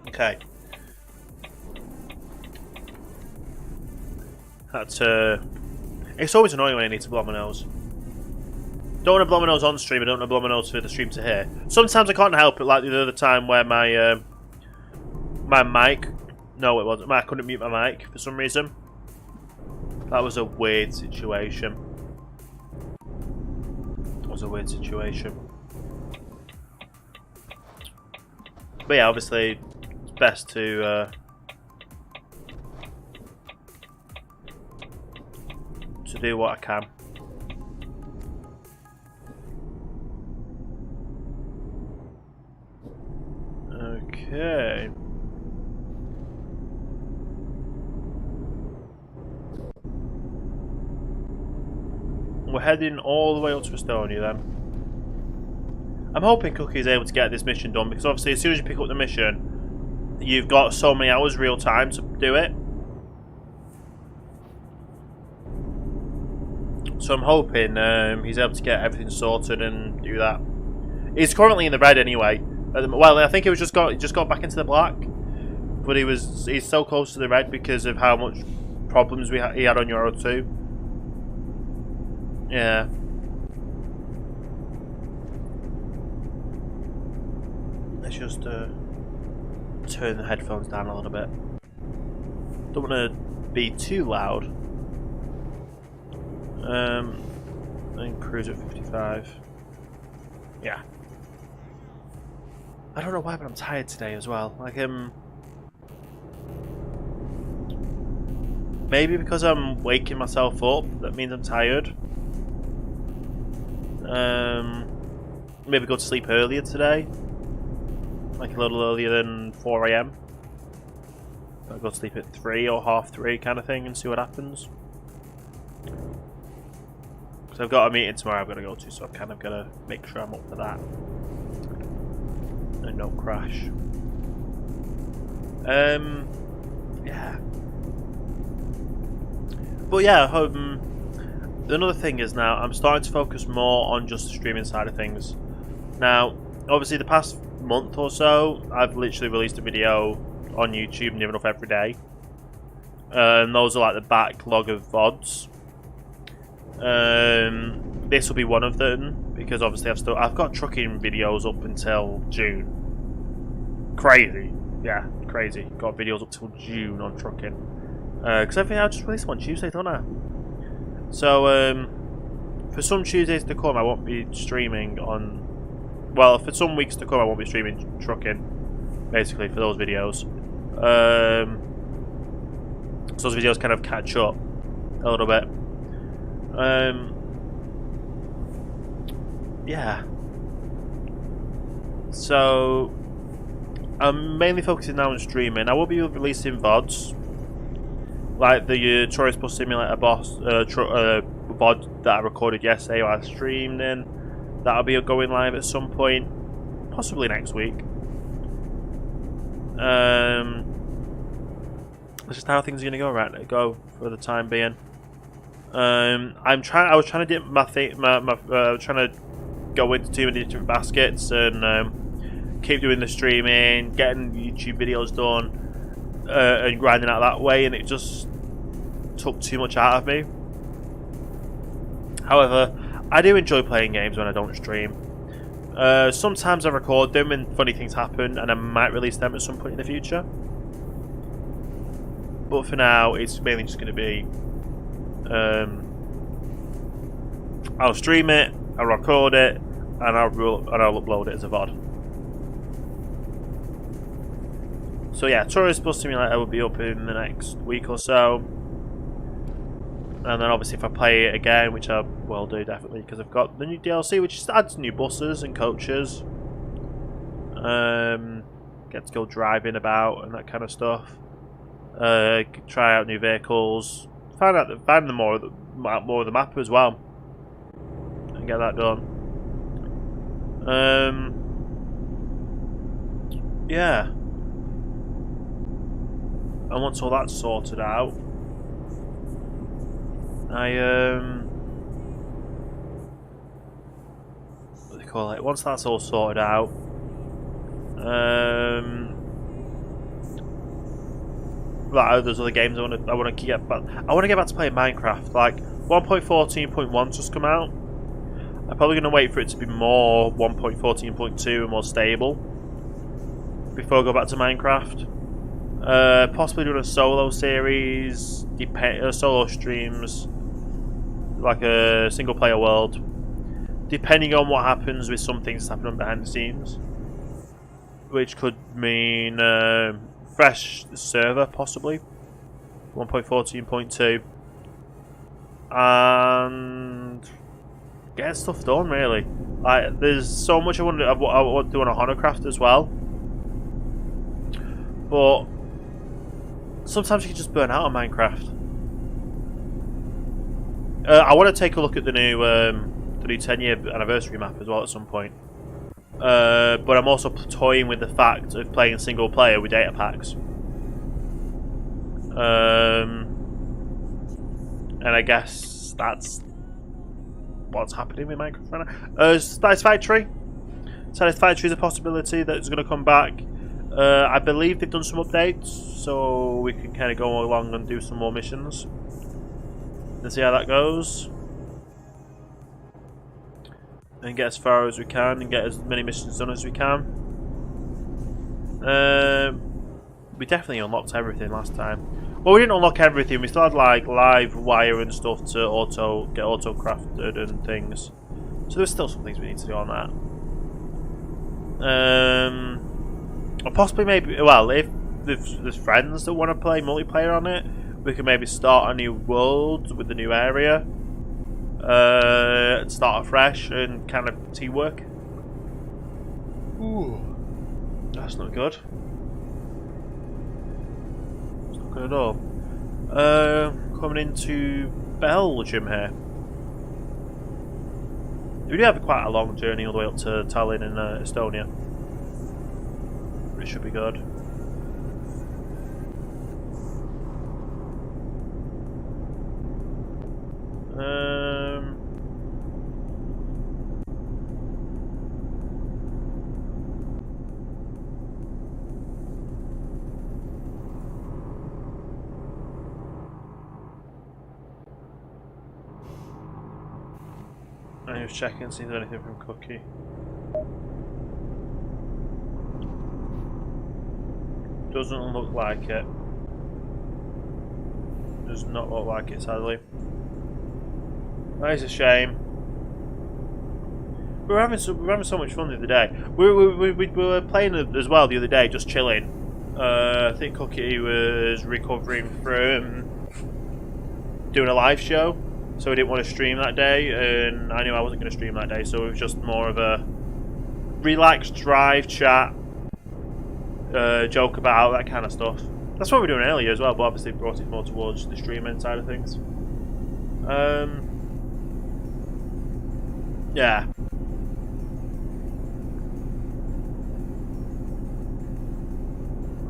A: Okay. That's it's always annoying when I need to blow my nose. Don't want to blow my nose on stream, I don't want to blow my nose for the stream to hear. Sometimes I can't help it, like the other time where my my mic, no it wasn't, I couldn't mute my mic for some reason. That was a weird situation. That was a weird situation. But yeah, obviously it's best to do what I can. Okay. We're heading all the way up to Estonia then. I'm hoping Cookie is able to get this mission done, because obviously as soon as you pick up the mission, you've got so many hours real time to do it. So I'm hoping he's able to get everything sorted and do that. He's currently in the red anyway. Well, I think he was just got back into the black, but he's so close to the red because of how much problems he had on Euro 2. Yeah. Let's just turn the headphones down a little bit. Don't want to be too loud. And cruise at 55. Yeah. I don't know why, but I'm tired today as well. Like, maybe because I'm waking myself up, that means I'm tired. Maybe go to sleep earlier today. Like a little earlier than 4 AM. I'll go to sleep at 3 or half 3 kind of thing and see what happens. So I've got a meeting tomorrow I've got to go to, so I'm kind of going to make sure I'm up for that. And don't crash. Yeah. But yeah, another thing is now I'm starting to focus more on just the streaming side of things. Now, obviously the past month or so, I've literally released a video on YouTube near enough every day. And those are like the backlog of VODs. This will be one of them because obviously I've got trucking videos up until June. Crazy, yeah, crazy. Got videos up till June on trucking. Because I think I just released one Tuesday, don't I? So for some Tuesdays to come, I won't be streaming on. Well, for some weeks to come, I won't be streaming trucking. Basically, for those videos. So those videos kind of catch up a little bit. yeah. So I'm mainly focusing now on streaming. I will be releasing VODs, like the Tourist Bus Simulator VOD that I recorded yesterday or I streamed in. That'll be going live at some point, possibly next week. That's just how things are going to go for the time being. I was trying to dip trying to go into too many different baskets and keep doing the streaming, getting YouTube videos done, and grinding out that way, and it just took too much out of me. However, I do enjoy playing games when I don't stream. Sometimes I record them and funny things happen, and I might release them at some point in the future. But for now, it's mainly just going to be I'll stream it, I'll record it, and I'll upload it as a VOD. So yeah, Tourist Bus Simulator will be up in the next week or so. And then obviously if I play it again, which I will do definitely, because I've got the new DLC, which just adds new buses and coaches. Get to go driving about and that kind of stuff. Try out new vehicles. Find more of the map as well. And get that done. Yeah. And once all that's sorted out, what do they call it? Once that's all sorted out, like there's other games I want to get back. I want to get back to playing Minecraft. Like 1.14.1's just come out. I'm probably going to wait for it to be more 1.14.2 and more stable before I go back to Minecraft. Possibly doing a solo series, solo streams, like a single player world, depending on what happens with some things happening behind the scenes, which could mean fresh server possibly 1.14.2 and get stuff done really. Like there's so much I want to do on a Honorcraft as well, but sometimes you can just burn out on Minecraft. I want to take a look at the new 10-year anniversary map as well at some point. But I'm also toying with the fact of playing single player with data packs. And I guess that's what's happening with Minecraft right now. Satisfactory. Satisfactory is a possibility that's going to come back. I believe they've done some updates, so we can kind of go along and do some more missions and see how that goes. And get as far as we can and get as many missions done as we can. We definitely unlocked everything last time. Well, we didn't unlock everything. We still had like live wire and stuff to get auto crafted and things. So there's still some things we need to do on that. Or possibly maybe, well, if there's friends that want to play multiplayer on it, we can maybe start a new world with the new area. Start afresh and kind of teamwork. Ooh, that's not good. It's not good at all. Coming into Belgium here. We do have quite a long journey all the way up to Tallinn in Estonia. It should be good. I'm just checking, see if there's anything from Cookie. Doesn't look like it. Does not look like it, sadly. That is a shame. We were having so much fun the other day. We were playing as well the other day, just chilling. I think Cookie was recovering from doing a live show so we didn't want to stream that day, and I knew I wasn't going to stream that day, so it was just more of a relaxed drive, chat, joke about, that kind of stuff. That's what we were doing earlier as well, but obviously brought it more towards the streaming side of things. Yeah.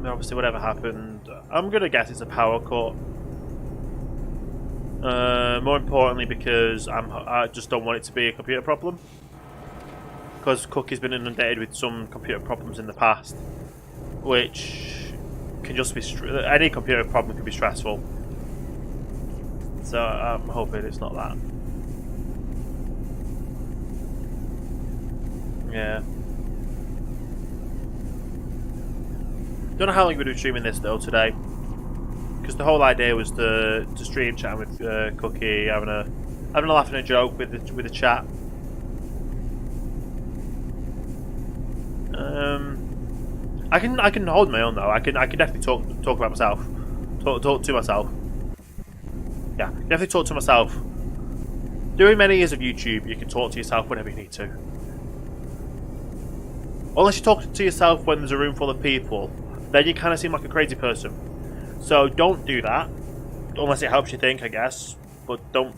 A: Obviously, whatever happened, I'm gonna guess it's a power cut. More importantly, because I just don't want it to be a computer problem. Because Cookie's been inundated with some computer problems in the past, which can just be any computer problem can be stressful. So I'm hoping it's not that. Yeah. Don't know how long we're doing streaming this though today, because the whole idea was to stream chatting with Cookie, having a laugh and a joke with the chat. I can hold my own though. I can definitely talk about myself, talk to myself. Yeah, definitely talk to myself. Doing many years of YouTube, you can talk to yourself whenever you need to. Unless you talk to yourself when there's a room full of people, then you kind of seem like a crazy person. So don't do that, unless it helps you think, I guess. But don't.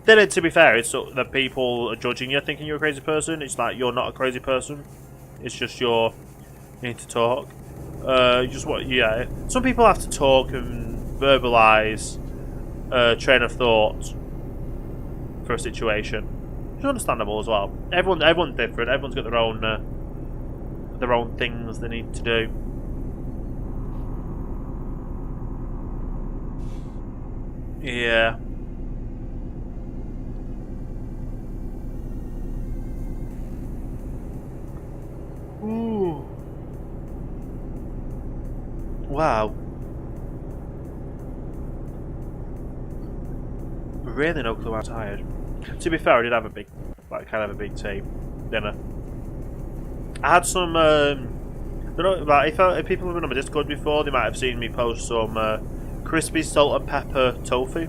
A: Then, to be fair, it's so that people are judging you, thinking you're a crazy person. It's like you're not a crazy person. It's just you need to talk. Yeah. Some people have to talk and verbalise a train of thought for a situation. It's understandable as well. Everyone's different. Everyone's got their own things they need to do. Yeah. Ooh. Wow. Really no clue I'm tired. To be fair, I did have a big tea dinner. I had some, I don't know, like, if people have been on my Discord before, they might have seen me post some crispy salt and pepper tofu.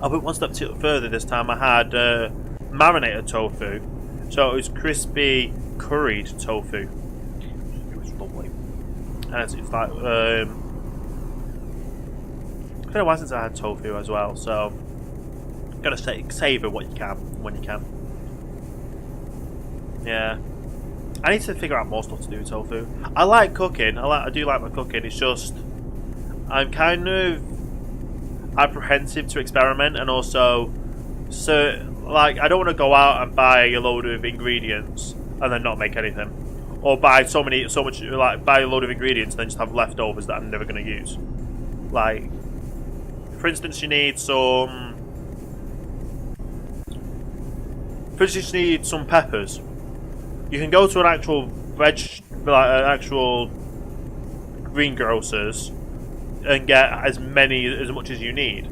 A: I went one step further this time. I had marinated tofu, so it was crispy curried tofu. It was lovely, and it's like it's been a while since I had tofu as well, so gotta savour what you can when you can. Yeah, I need to figure out more stuff to do with tofu. I like cooking. I do like my cooking. It's just I'm kind of apprehensive to experiment, and also, so like I don't want to go out and buy a load of ingredients and then not make anything, or buy so much like buy a load of ingredients and then just have leftovers that I'm never going to use. Like, for instance, you need some. For instance, you need some peppers. You can go to an actual actual greengrocers and get as much as you need.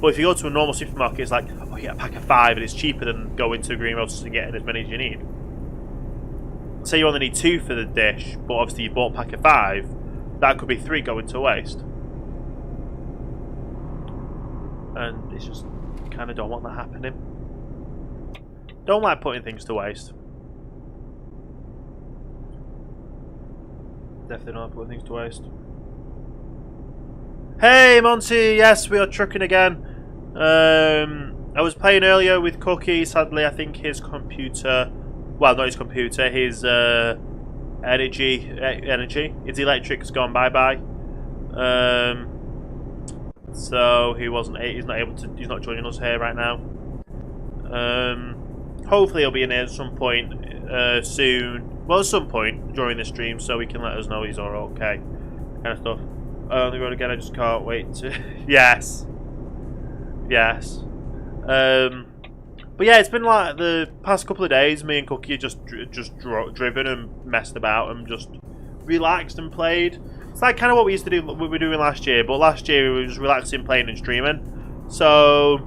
A: But if you go to a normal supermarket, it's like, oh, you get a pack of 5, and it's cheaper than going to greengrocers and getting as many as you need. Say you only need 2 for the dish, but obviously you bought a pack of 5, that could be 3 going to waste. And it's just, kind of don't want that happening. Don't like putting things to waste. Definitely don't like putting things to waste. Hey Monty, yes, we are trucking again. I was playing earlier with Cookie. Sadly, I think his computer, well, not his computer, his energy, his electric has gone bye-bye. So he's not able to, he's not joining us here right now. Hopefully he'll be in here at some point soon. Well, at some point during the stream, so he can let us know he's all okay, kind of stuff. On the road again, I just can't wait to. Yes. But yeah, it's been like the past couple of days. Me and Cookie just driven and messed about and just relaxed and played. It's like kind of what we used to do, what we were doing last year. But last year we was relaxing, playing, and streaming. So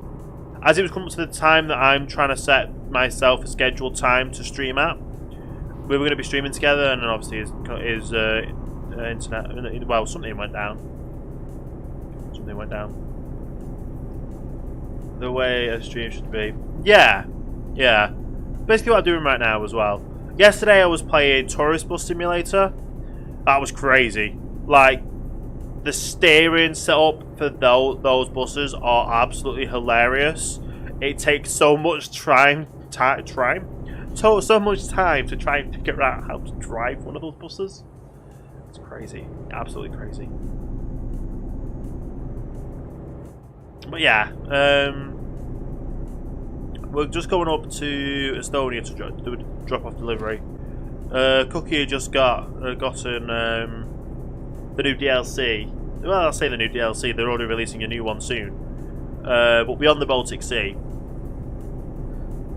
A: as it was coming to the time that I'm trying to set myself a scheduled time to stream at, we were going to be streaming together, and then obviously his internet, well, something went down. the way a stream should be. Yeah. Basically what I'm doing right now as well. Yesterday I was playing Tourist Bus Simulator. That was crazy. Like, the steering setup for those buses are absolutely hilarious. It takes so much so much time to try and figure out how to drive one of those buses. It's crazy. Absolutely crazy. But yeah, we're just going up to Estonia to do a drop-off delivery. Cookie just gotten the new DLC. Well, I'll say the new DLC. They're already releasing a new one soon. But beyond the Baltic Sea.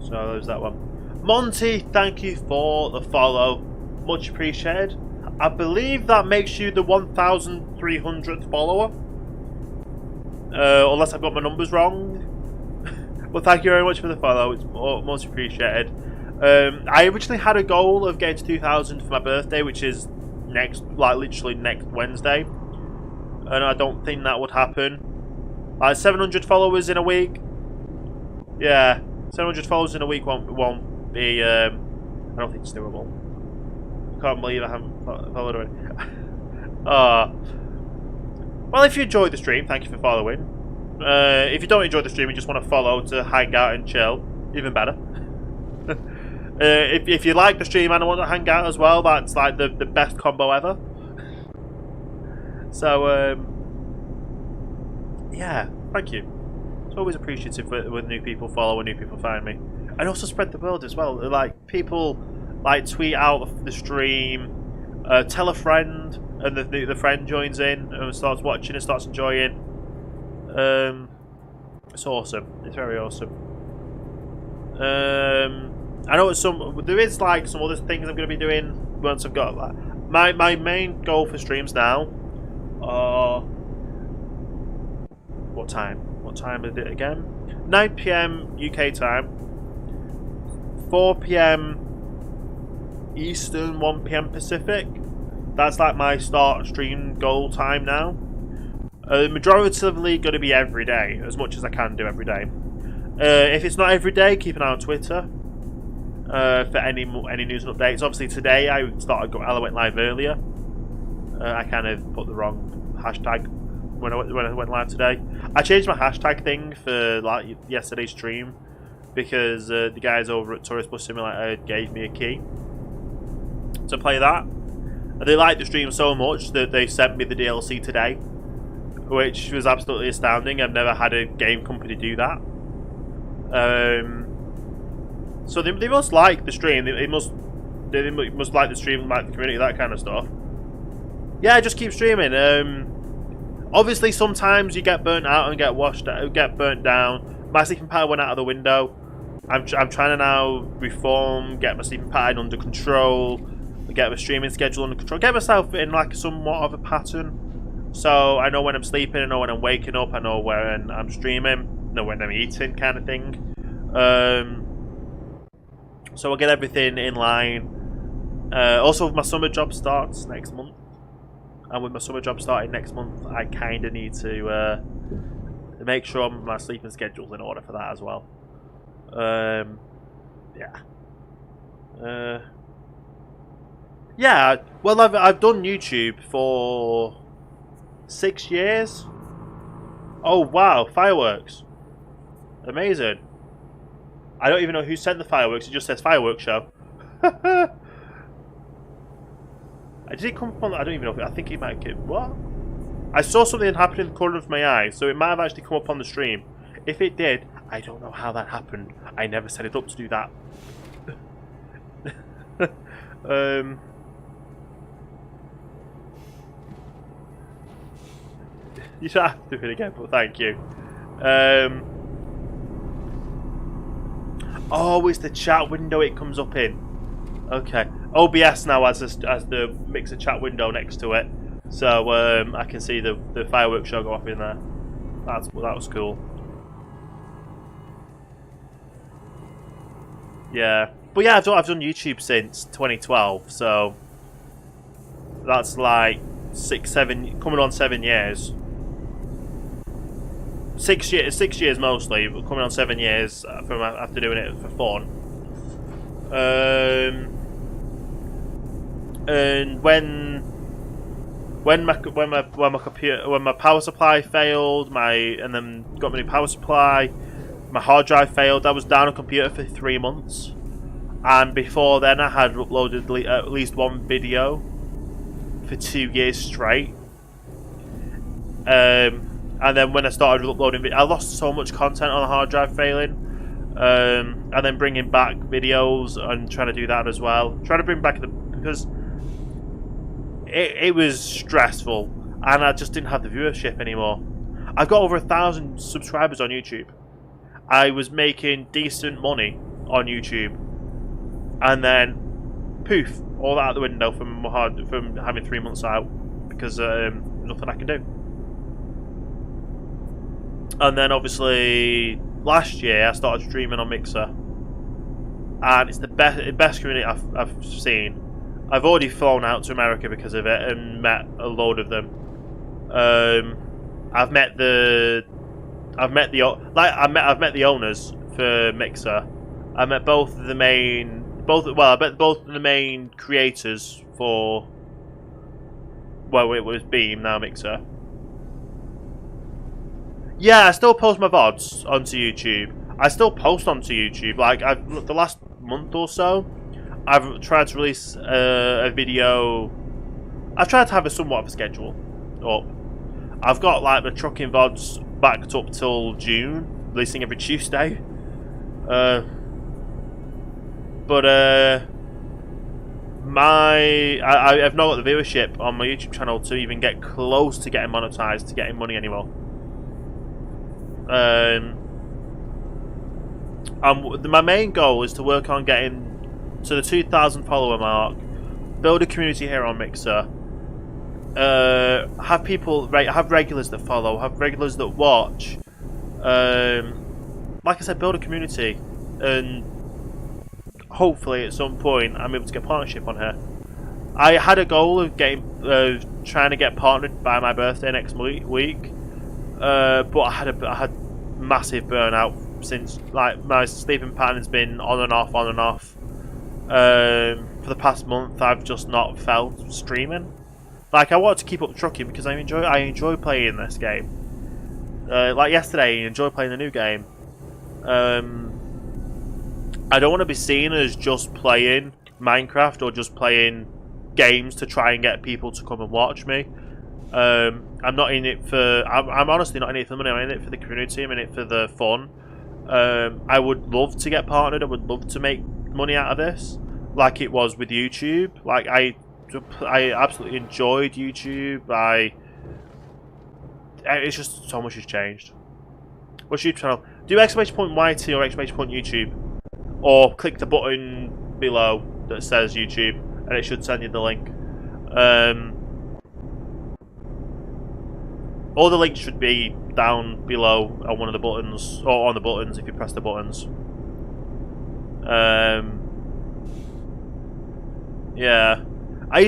A: So there's that one. Monty, thank you for the follow. Much appreciated. I believe that makes you the 1,300th follower. Unless I've got my numbers wrong. But thank you very much for the follow. It's much appreciated. I originally had a goal of getting to 2,000 for my birthday, which is literally next Wednesday. And I don't think that would happen. 700 followers in a week. Yeah, 700 followers in a week won't be. I don't think it's doable. Can't believe I haven't followed it. Well, if you enjoyed the stream, thank you for following. If you don't enjoy the stream and just want to follow to hang out and chill, even better. If you like the stream and want to hang out as well, that's like the best combo ever. So, yeah, thank you. It's always appreciative when new people follow and new people find me. And also spread the word as well. Like, people like tweet out the stream, tell a friend, and the friend joins in and starts watching and starts enjoying. It's awesome. It's very awesome. I know there is like some other things I'm going to be doing once I've got that. My main goal for streams now are what time? What time is it again? 9 PM UK time, 4 PM Eastern, 1 PM Pacific. That's like my start stream goal time now. Majoritively going to be every day, as much as I can do every day. If it's not every day, keep an eye on Twitter for any news and updates. Obviously today I went live earlier. I kind of put the wrong hashtag when I went live today. I changed my hashtag thing for like yesterday's stream because the guys over at Tourist Bus Simulator gave me a key to play that. And they liked the stream so much that they sent me the DLC today, which was absolutely astounding. I've never had a game company do that. So they must like the stream. They must like the stream, like the community, that kind of stuff. Yeah, just keep streaming. Obviously, sometimes you get burnt out and get burnt down. My sleeping pattern went out of the window. I'm trying to now reform, get my sleeping pattern under control, get my streaming schedule under control, get myself in like somewhat of a pattern. So I know when I'm sleeping, I know when I'm waking up, I know when I'm streaming, I know when I'm eating, kind of thing. So I'll get everything in line. Also, my summer job starts next month. And with my summer job starting next month, I kind of need to make sure my sleeping schedule's in order for that as well. Yeah. Yeah, well, I've done YouTube for 6 years. Oh, wow, fireworks. Amazing. I don't even know who sent the fireworks, it just says fireworks show. Did it come from? I don't even know. I think it might get. What? I saw something happen in the corner of my eye, so it might have actually come up on the stream. If it did, I don't know how that happened. I never set it up to do that. You should have to do it again, but thank you. Oh, it's the chat window it comes up in. Okay. OBS now has the mixer chat window next to it, so I can see the fireworks show go off in there. That was cool. Yeah, but yeah, I've done YouTube since 2012, so that's like 6, 7, coming on 7 years. 6 years mostly, but coming on 7 years from after doing it for fun. And when my power supply failed, and then got my new power supply, my hard drive failed. I was down on computer for 3 months, and before then I had uploaded at least one video for 2 years straight. And then when I started uploading, I lost so much content on the hard drive failing. And then bringing back videos and trying to do that as well. Trying to bring back because it was stressful, and I just didn't have the viewership anymore. I've got over 1,000 subscribers on YouTube. I was making decent money on YouTube, and then poof, all that out the window from having 3 months out because nothing I can do. And then obviously last year I started streaming on Mixer, and it's the best community I've seen. I've already flown out to America because of it and met a load of them. I've met the owners for Mixer. I met both the main creators for, well, it was Beam, now Mixer. Yeah, I still post my VODs onto YouTube. I still post onto YouTube. Like, the last month or so, I've tried to release a video. I've tried to have somewhat of a schedule up. I've got like the trucking VODs backed up till June, releasing every Tuesday. I've not got the viewership on my YouTube channel to even get close to getting monetized, to getting money anymore. My main goal is to work on getting to the 2,000 follower mark, build a community here on Mixer, have regulars that follow, have regulars that watch. Like I said, build a community, and hopefully at some point I'm able to get partnership on here. I had a goal of trying to get partnered by my birthday next week, but I had massive burnout since, like, my sleeping pattern's been on and off. For the past month, I've just not felt streaming. Like, I want to keep up trucking because I enjoy playing this game. Like yesterday, I enjoyed playing the new game. I don't want to be seen as just playing Minecraft or just playing games to try and get people to come and watch me. I'm not in it for. I'm honestly not in it for the money. I'm in it for the community. I'm in it for the fun. I would love to get partnered. I would love to make money out of this, like it was with YouTube. Like I absolutely enjoyed YouTube. It's just so much has changed. What's your YouTube channel? Do !YT or YouTube, or click the button below that says YouTube, and it should send you the link. All the links should be down below on one of the buttons, or on the buttons if you press the buttons. Yeah, I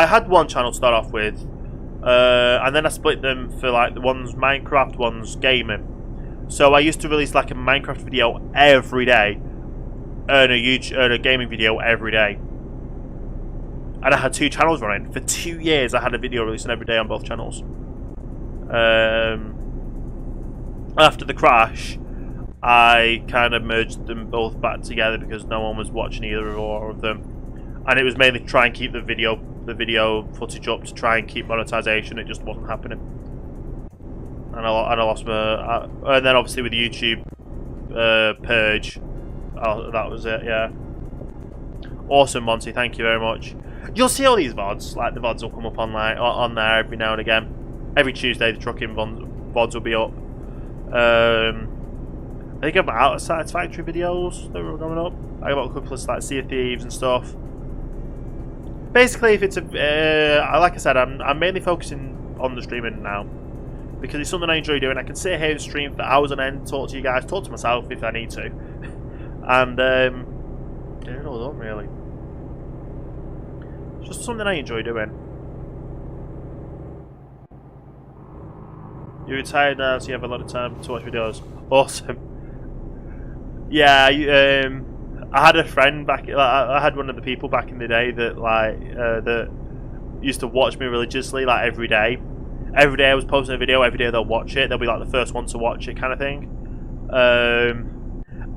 A: had one channel to start off with, and then I split them for like the one's Minecraft, one's gaming. So I used to release like a Minecraft video every day, and a gaming video every day. And I had 2 channels running. For 2 years I had a video releasing every day on both channels. After the crash, I kind of merged them both back together because no one was watching either of them. And it was mainly to try and keep the video footage up to try and keep monetization. It just wasn't happening. And I lost my... and then obviously with the YouTube purge, that was it, yeah. Awesome, Monty, thank you very much. You'll see all these VODs, like the VODs will come up on there every now and again. Every Tuesday the trucking VODs will be up. I think I've got out of Satisfactory videos that were coming up. I got a couple of like Sea of Thieves and stuff. Basically, if it's like I said, I'm mainly focusing on the streaming now because it's something I enjoy doing. I can sit here and stream for hours on end, talk to you guys, talk to myself if I need to, and get it all done really. It's just something I enjoy doing. You're retired now, so you have a lot of time to watch videos. Awesome. Yeah, I had a friend back. I had one of the people back in the day that that used to watch me religiously, like every day. Every day I was posting a video. Every day they'll watch it. They'll be like the first one to watch it, kind of thing.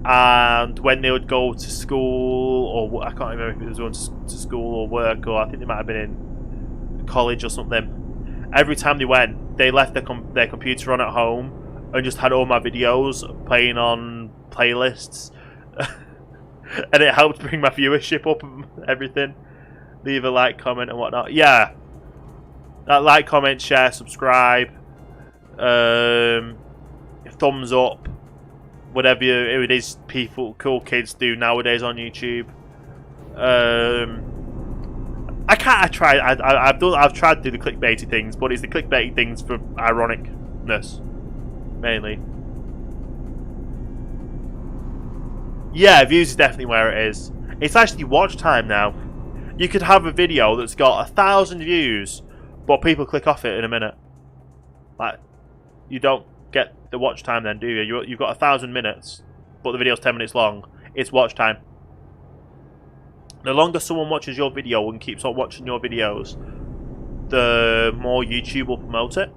A: And when they would go to school, or I can't remember if it was going to school or work, or I think they might have been in college or something. Every time they went, they left their computer on at home and just had all my videos playing on playlists. And it helped bring my viewership up and everything. Leave a like, comment and whatnot. Yeah. Like, comment, share, subscribe. Thumbs up. Whatever it is cool kids do nowadays on YouTube. I've tried to do the clickbaity things, but it's the clickbaity things for ironicness, mainly. Yeah, views is definitely where it is. It's actually watch time now. You could have a video that's got 1,000 views, but people click off it in a minute. Like, you don't get the watch time then, do you? You've got 1,000 minutes, but the video's 10 minutes long. It's watch time. The longer someone watches your video and keeps on watching your videos, the more YouTube will promote it.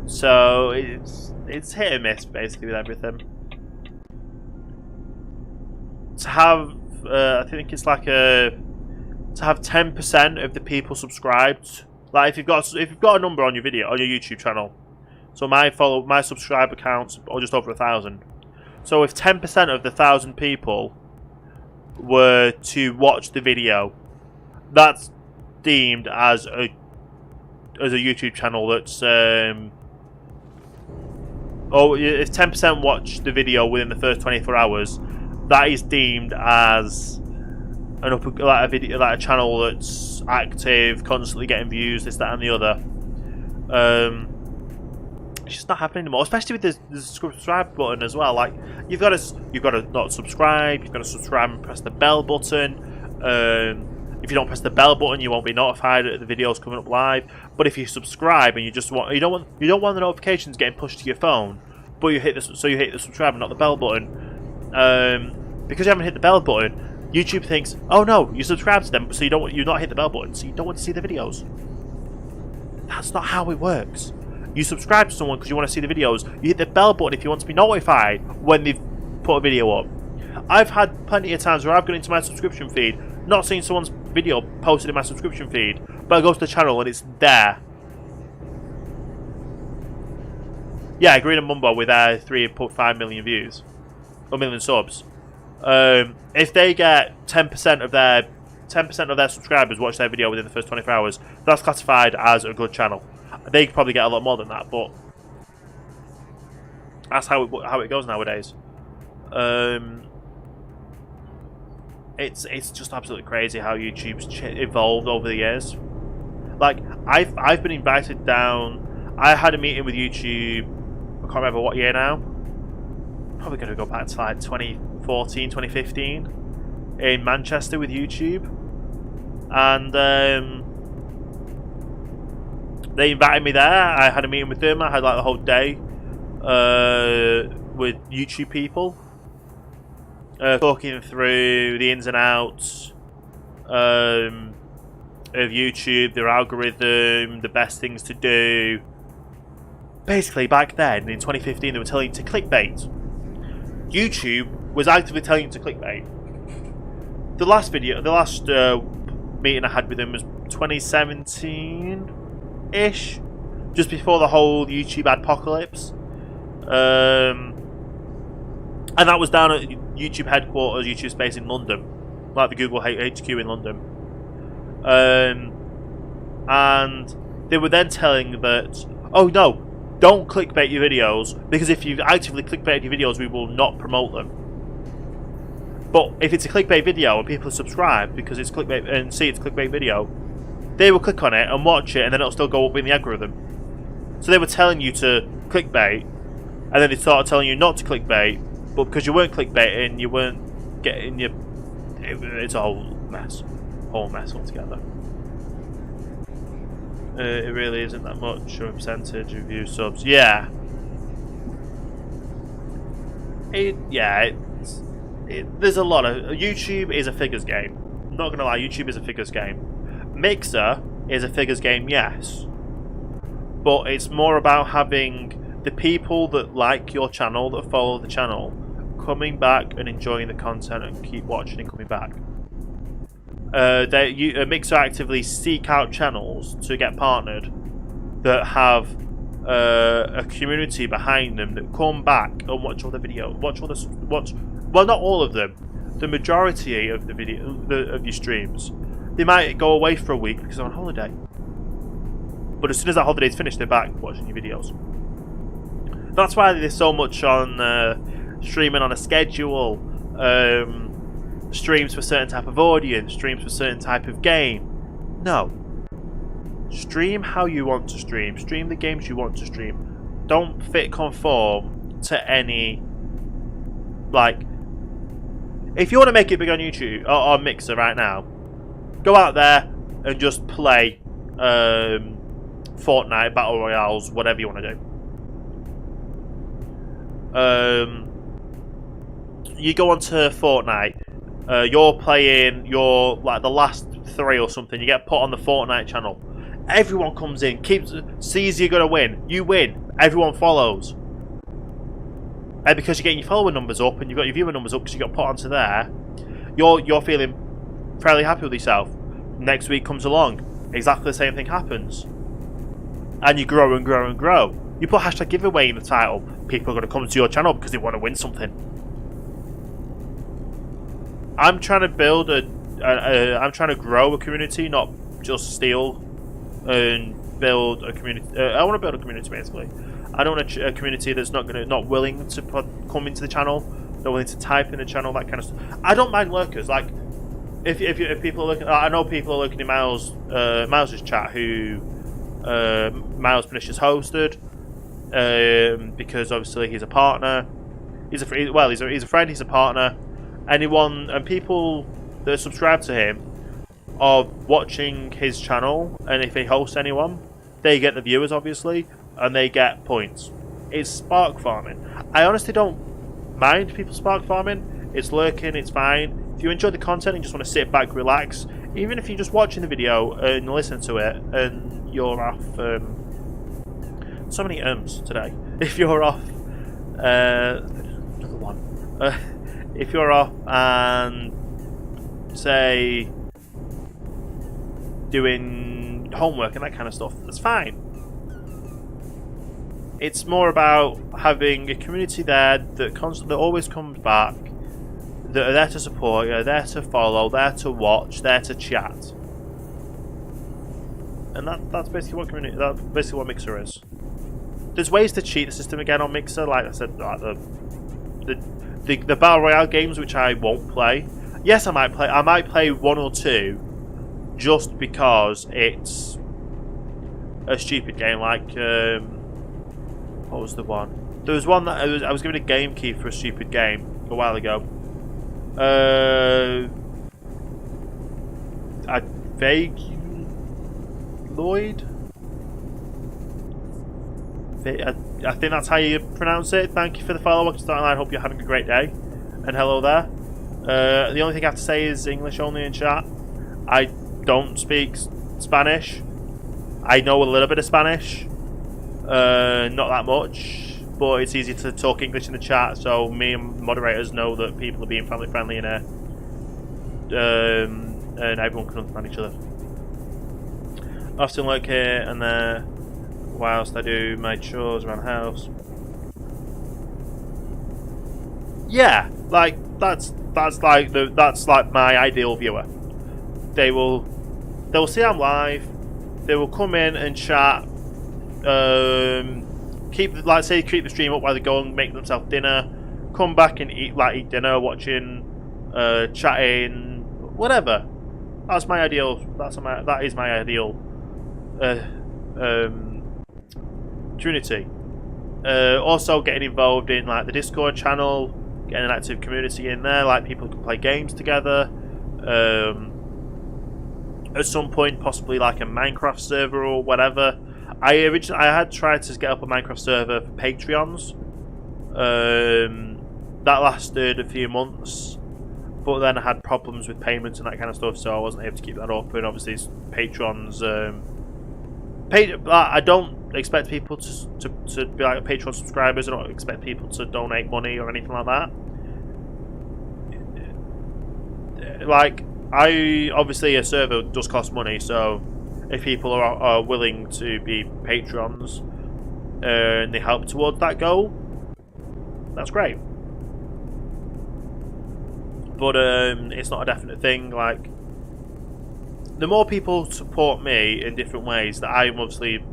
A: So it's hit or miss basically with everything. To have, I think it's like to have 10% of the people subscribed. Like if you've got a number on your YouTube channel. So my subscriber counts are just over 1,000. So if 10% of the 1,000 people were to watch the video, that's deemed as a YouTube channel that's if 10% watch the video within the first 24 hours, that is deemed as a channel that's active, constantly getting views, this, that, and the other. It's just not happening anymore, especially with the subscribe button as well. Like you've got to not subscribe. You've got to subscribe and press the bell button. If you don't press the bell button, you won't be notified that the video's coming up live. But if you subscribe and you don't want the notifications getting pushed to your phone, but you hit the subscribe and not the bell button. Because you haven't hit the bell button, YouTube thinks, oh no, you subscribed to them, so you not hit the bell button, so you don't want to see the videos. That's not how it works. You subscribe to someone because you want to see the videos. You hit the bell button if you want to be notified when they've put a video up. I've had plenty of times where I've gone into my subscription feed, not seen someone's video posted in my subscription feed, but I go to the channel and it's there. Yeah, Green and Mumbo with 3.5 million views, or million subs. If they get 10% of their subscribers watch their video within the first 24 hours, that's classified as a good channel. They could probably get a lot more than that, but that's how it goes nowadays. It's just absolutely crazy how YouTube's evolved over the years. Like I've been invited down. I had a meeting with YouTube. I can't remember what year now. Probably going to go back to like 2014, 2015 in Manchester with YouTube, and they invited me there. I had a meeting with them. I had like the whole day with YouTube people, talking through the ins and outs of YouTube, their algorithm, the best things to do. Basically, back then in 2015, they were telling you to clickbait. YouTube was actively telling you to clickbait. The last meeting I had with them was 2017-ish, just before the whole YouTube adpocalypse. And that was down at YouTube headquarters, YouTube Space in London, like the Google HQ in London. And they were then telling that, oh no, don't clickbait your videos, because if you actively clickbait your videos, we will not promote them. But if it's a clickbait video and people subscribe because it's clickbait and see it's a clickbait video, they will click on it and watch it, and then it'll still go up in the algorithm. So they were telling you to clickbait, and then they started telling you not to clickbait, but because you weren't clickbaiting, you weren't getting it's a whole mess altogether. It really isn't that much of a percentage of view subs. Yeah. There's a lot of... YouTube is a figures game. I'm not going to lie, YouTube is a figures game. Mixer is a figures game, yes. But it's more about having the people that like your channel, that follow the channel, coming back and enjoying the content and keep watching and coming back. Mixer actively seek out channels to get partnered that have a community behind them that come back and watch all the videos, well, not all of them, the majority of the of your streams. They might go away for a week because they're on holiday, but as soon as that holiday's finished, they're back watching your videos. That's why there's so much on streaming on a schedule, streams for a certain type of audience, streams for a certain type of game. No. Stream how you want to stream. Stream the games you want to stream. Don't conform to any... Like, if you want to make it big on YouTube, or Mixer right now, go out there and just play Fortnite, Battle Royales, whatever you want to do. You go onto Fortnite, you're playing like the last 3 or something, you get put on the Fortnite channel. Everyone comes in, sees you're gonna win, you win, everyone follows. And because you're getting your follower numbers up and you've got your viewer numbers up because you got put onto there, you're feeling fairly happy with yourself. Next week comes along, exactly the same thing happens. And you grow and grow and grow. You put hashtag giveaway in the title, people are going to come to your channel because they want to win something. I'm trying to build I'm trying to grow a community, not just steal and build a community. I want to build a community basically. I don't want a community that's not willing to come into the channel, not willing to type in the channel, that kind of stuff. I don't mind lurkers. Like, if people are looking, I know people are looking at Miles's chat, who Miles Pernicious hosted, because obviously he's a partner. He's a friend. He's a partner. Anyone and people that subscribe to him are watching his channel, and if he hosts anyone, they get the viewers obviously, and they get points. It's spark farming. I honestly don't mind people spark farming. It's lurking. It's fine. If you enjoy the content and just want to sit back, relax, even if you're just watching the video and listen to it, and you're off. So many today. If you're off, another one. If you're off and say doing homework and that kind of stuff, that's fine. It's more about having a community there that always comes back, that are there to support you, there to follow, there to watch, there to chat. And that's basically what Mixer is. There's ways to cheat the system again on Mixer, like I said, like the Battle Royale games, which I won't play. Yes, I might play 1 or 2, just because it's a stupid game. Like, what was the one? There was one that I was given a game key for a stupid game a while ago. Lloyd? I think that's how you pronounce it. Thank you for the follow. Welcome to Starting Line. Hope you're having a great day. And hello there. The only thing I have to say is English only in chat. I don't speak Spanish. I know a little bit of Spanish. Not that much. But it's easy to talk English in the chat, so me and moderators know that people are being family friendly in here. And everyone can understand each other. I often lurk here and there whilst I do my chores around the house. Yeah, like that's like my ideal viewer. They'll see I'm live. They will come in and chat. Keep the stream up while they go and make themselves dinner. Come back and eat dinner, watching, chatting, whatever. That's my ideal. That is my ideal community. Also getting involved in like the Discord channel, getting an active community in there, like people can play games together. at some point, possibly like a Minecraft server or whatever. I had tried to get up a Minecraft server for Patreons. That lasted a few months, but then I had problems with payments and that kind of stuff, so I wasn't able to keep that up. And obviously, patrons. I don't expect people to be like Patreon subscribers. I don't expect people to donate money or anything like that. Like, obviously a server does cost money, so if people are willing to be patrons and they help towards that goal, that's great. But it's not a definite thing. Like, the more people support me in different ways, that I'm obviously,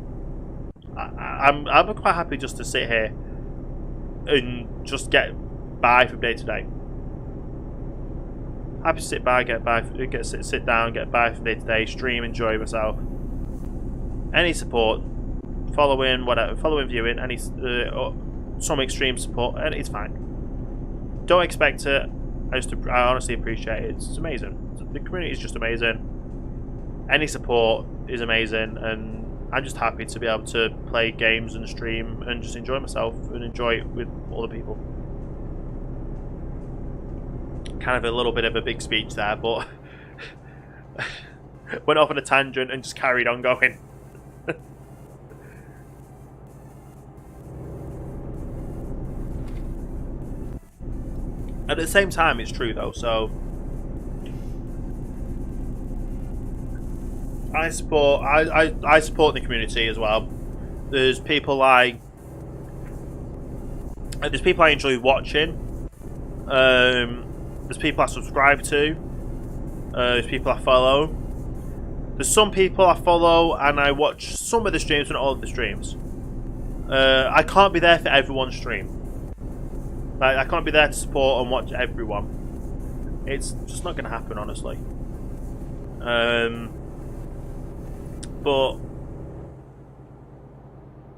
A: I'm quite happy just to sit here and just get by from day to day. Happy to sit by, sit down, get by from day to day, stream, enjoy myself. Any support, following, whatever, viewing, any some extreme support, and it's fine. Don't expect it. I honestly appreciate it. It's amazing. The community is just amazing. Any support is amazing, and I'm just happy to be able to play games and stream and just enjoy myself and enjoy it with other people. Kind of a little bit of a big speech there, but went off on a tangent and just carried on going. At the same time, it's true though, so I support the community as well. There's people I enjoy watching. There's people I subscribe to. There's people I follow. There's some people I follow and I watch some of the streams, but not all of the streams. I can't be there for everyone's stream. Like, I can't be there to support and watch everyone. It's just not going to happen, honestly. But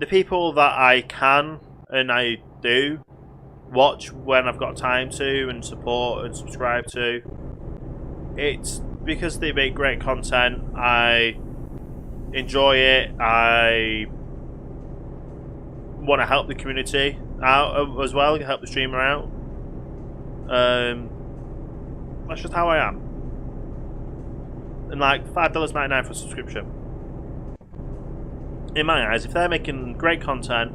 A: the people that I can and I do watch when I've got time to and support and subscribe to, it's because they make great content. I enjoy it. I want to help the community out as well, help the streamer out. That's just how I am. And like $5.99 for a subscription. In my eyes, if they're making great content,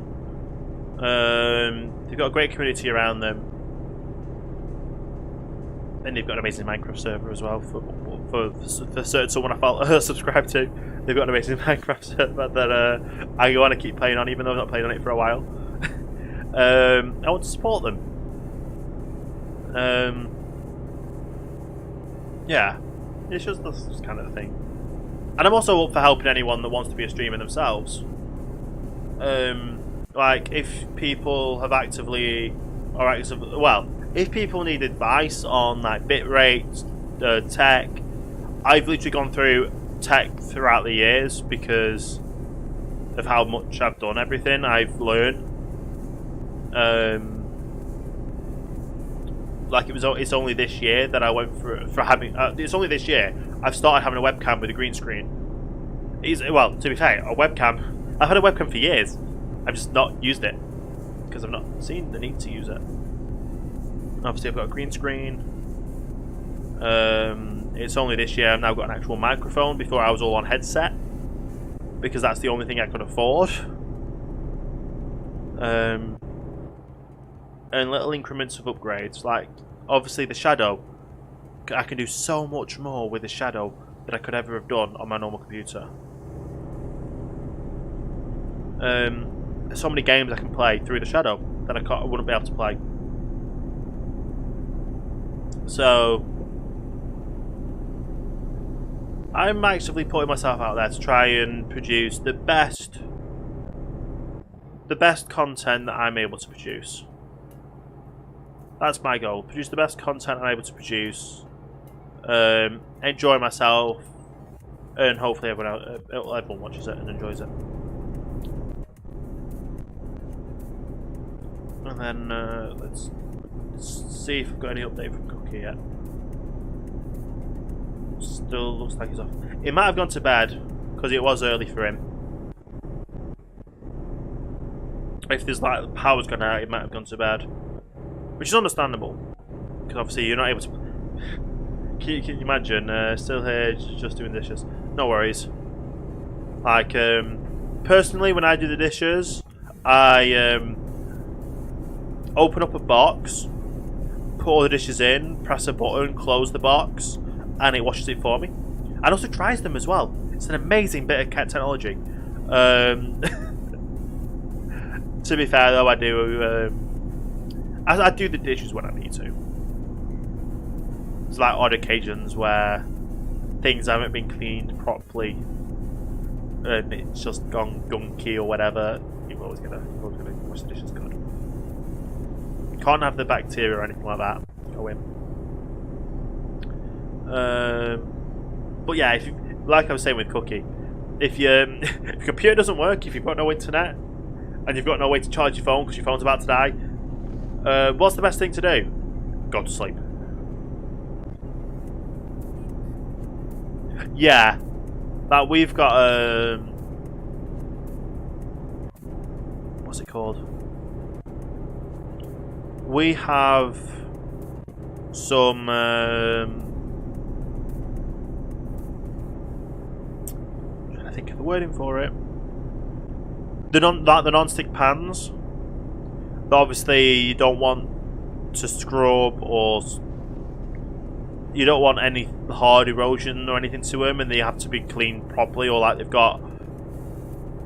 A: they've got a great community around them, and they've got an amazing Minecraft server as well for certain someone I subscribe to. They've got an amazing Minecraft server that I want to keep playing on, even though I've not played on it for a while. I want to support them. Yeah, it's just this kind of thing. And I'm also up for helping anyone that wants to be a streamer themselves. Like, if people have if people need advice on like bitrate, tech, I've literally gone through tech throughout the years because of how much I've done everything. I've learned. Like, it's only this year that I went for having. It's only this year I've started having a webcam with a green screen. Well, to be fair, a webcam. I've had a webcam for years. I've just not used it because I've not seen the need to use it. Obviously, I've got a green screen. It's only this year I've now got an actual microphone. Before I was all on headset because that's the only thing I could afford. And little increments of upgrades, like obviously the shadow. I can do so much more with the shadow than I could ever have done on my normal computer. There's so many games I can play through the shadow that I wouldn't be able to play. So I'm actively putting myself out there to try and produce the best content that I'm able to produce. That's my goal. Produce the best content I'm able to produce. Enjoy myself, and hopefully everyone watches it and enjoys it. And then let's see if we've got any update from Cookie yet. still looks like he's off. He might have gone to bed because it was early for him. If there's like the power's gone out, he might have gone to bed, which is understandable because obviously you're not able to. Can you imagine? Still here, just doing dishes. No worries. Like personally, when I do the dishes, I open up a box, put all the dishes in, press a button, close the box, and it washes it for me. And also dries them as well. It's an amazing bit of technology. To be fair though, I do I do the dishes when I need to. There's like odd occasions where things haven't been cleaned properly and it's just gone gunky or whatever. You're always gonna wash the dishes good. You can't have the bacteria or anything like that go in. But yeah, if you, like I was saying with Cookie, if your computer doesn't work, if you've got no internet and you've got no way to charge your phone because your phone's about to die, what's the best thing to do? Go to sleep. Yeah, that we've got what's it called? We have some trying to think of the wording for it. The non-stick pans that obviously you don't want to scrub or you don't want any hard erosion or anything to them, and they have to be cleaned properly, or like they've got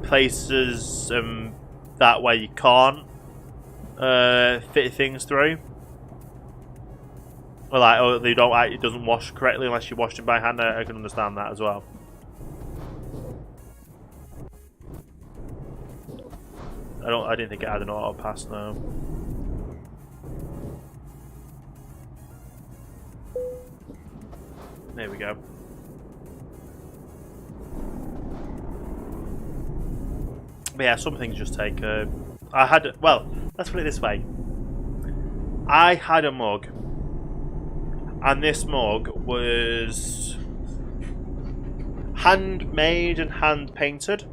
A: places that way you can't fit things through, or like they don't like it doesn't wash correctly unless you wash them by hand. I can understand that as well. I didn't think it had an auto pass now. There we go. But yeah, some things just take. I had, well, let's put it this way. I had a mug, and this mug was handmade and hand painted.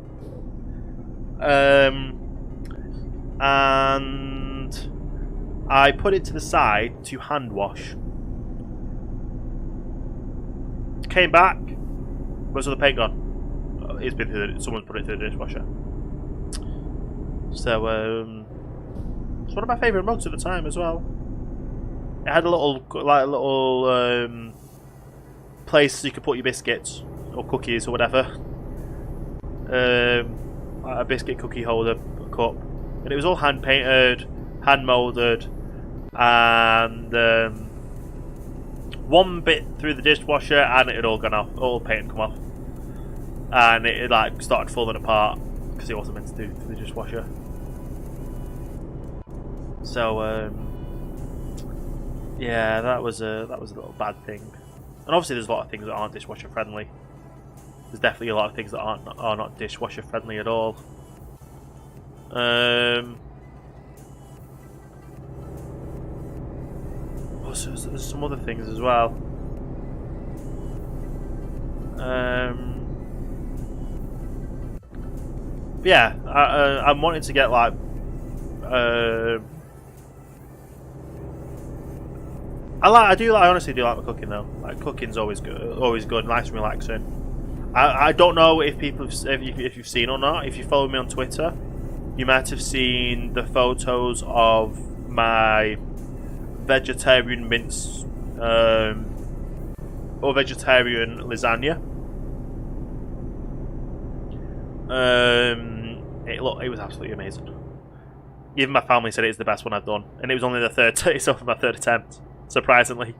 A: And I put it to the side to hand wash. Came back. Where's all the paint gone? It's been through. Someone's put it through the dishwasher. So it's one of my favourite mugs at the time as well. It had a little place you could put your biscuits or cookies or whatever. Like a biscuit cookie holder, a cup, and it was all hand painted, hand moulded, and one bit through the dishwasher and it had all gone off, all the paint had come off, and it like started falling apart because it wasn't meant to do through the dishwasher. So yeah, that was a little bad thing. And obviously there's a lot of things that aren't dishwasher friendly. There's definitely a lot of things that are not dishwasher friendly at all. Also, there's some other things as well. But yeah, I'm wanting to get like I honestly do like my cooking though. Like cooking's always good, nice and relaxing. I don't know if if you've seen or not. If you follow me on Twitter, you might have seen the photos of my vegetarian mince or vegetarian lasagna. It was absolutely amazing. Even my family said it's the best one I've done, and it was only it's only my third attempt, surprisingly.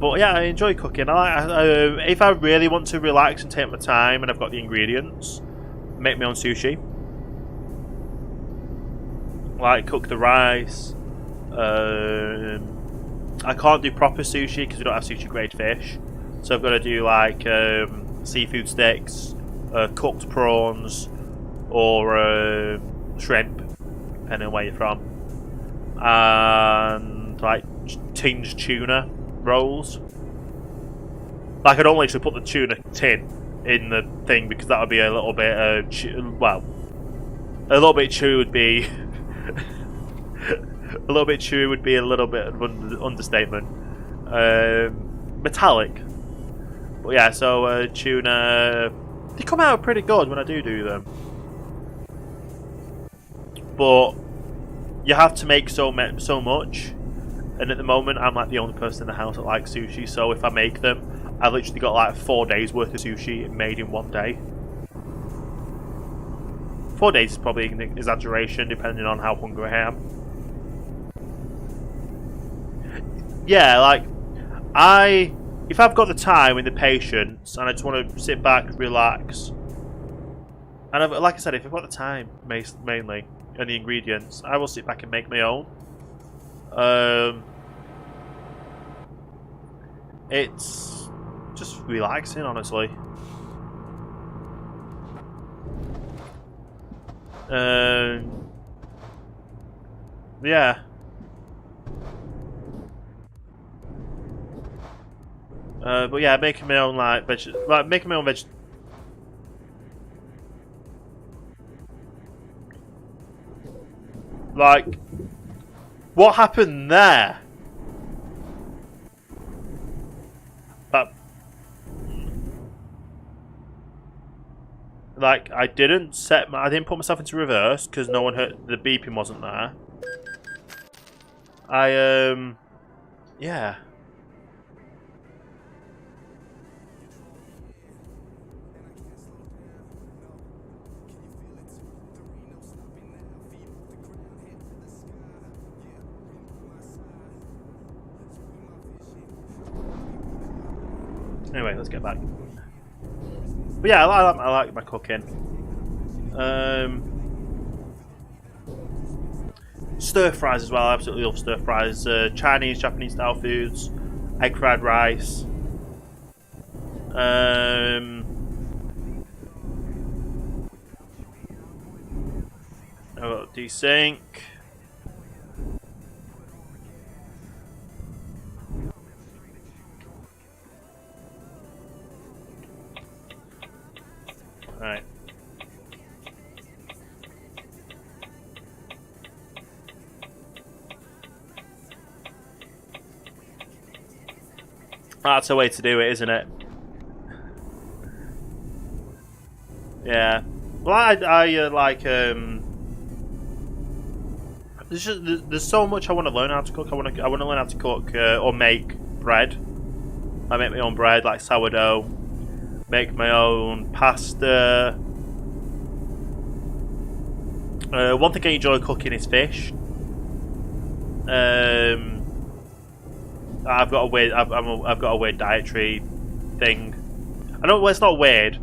A: But yeah, I enjoy cooking. If I really want to relax and take my time and I've got the ingredients, make my own sushi. Like cook the rice. I can't do proper sushi because we don't have sushi grade fish. So I've got to do like seafood sticks, cooked prawns, or shrimp, depending on where you're from. And like tinged tuna. rolls. Like, I don't literally put the tuna tin in the thing because that would be a little bit, well, a little bit chewy would be, a little bit chewy would be a little bit of an understatement. Metallic. But yeah, so tuna, they come out pretty good when I do them. But you have to make so much, and at the moment I'm like the only person in the house that likes sushi, so if I make them, I've literally got like 4 days worth of sushi made in one day. 4 days is probably an exaggeration depending on how hungry I am. Yeah, like, if I've got the time and the patience and I just want to sit back, relax, and like I said, if I've got the time mainly and the ingredients, I will sit back and make my own. It's just relaxing, honestly. Yeah. But yeah, making my own making my own veg. Like, what happened there? Like, I didn't put myself into reverse because no one heard, the beeping wasn't there. Yeah. Anyway, let's get back. But yeah, I like my cooking. Stir fries as well. I absolutely love stir fries. Chinese, Japanese style foods, egg fried rice. I've got desync. Alright. That's a way to do it, isn't it? Yeah. Well, I like there's so much I want to learn how to cook. I want to learn how to cook or make bread. I make my own bread, like sourdough. Make my own pasta. One thing I enjoy cooking is fish. I've got a weird. I've got a weird dietary thing. I don't. Well, it's not weird.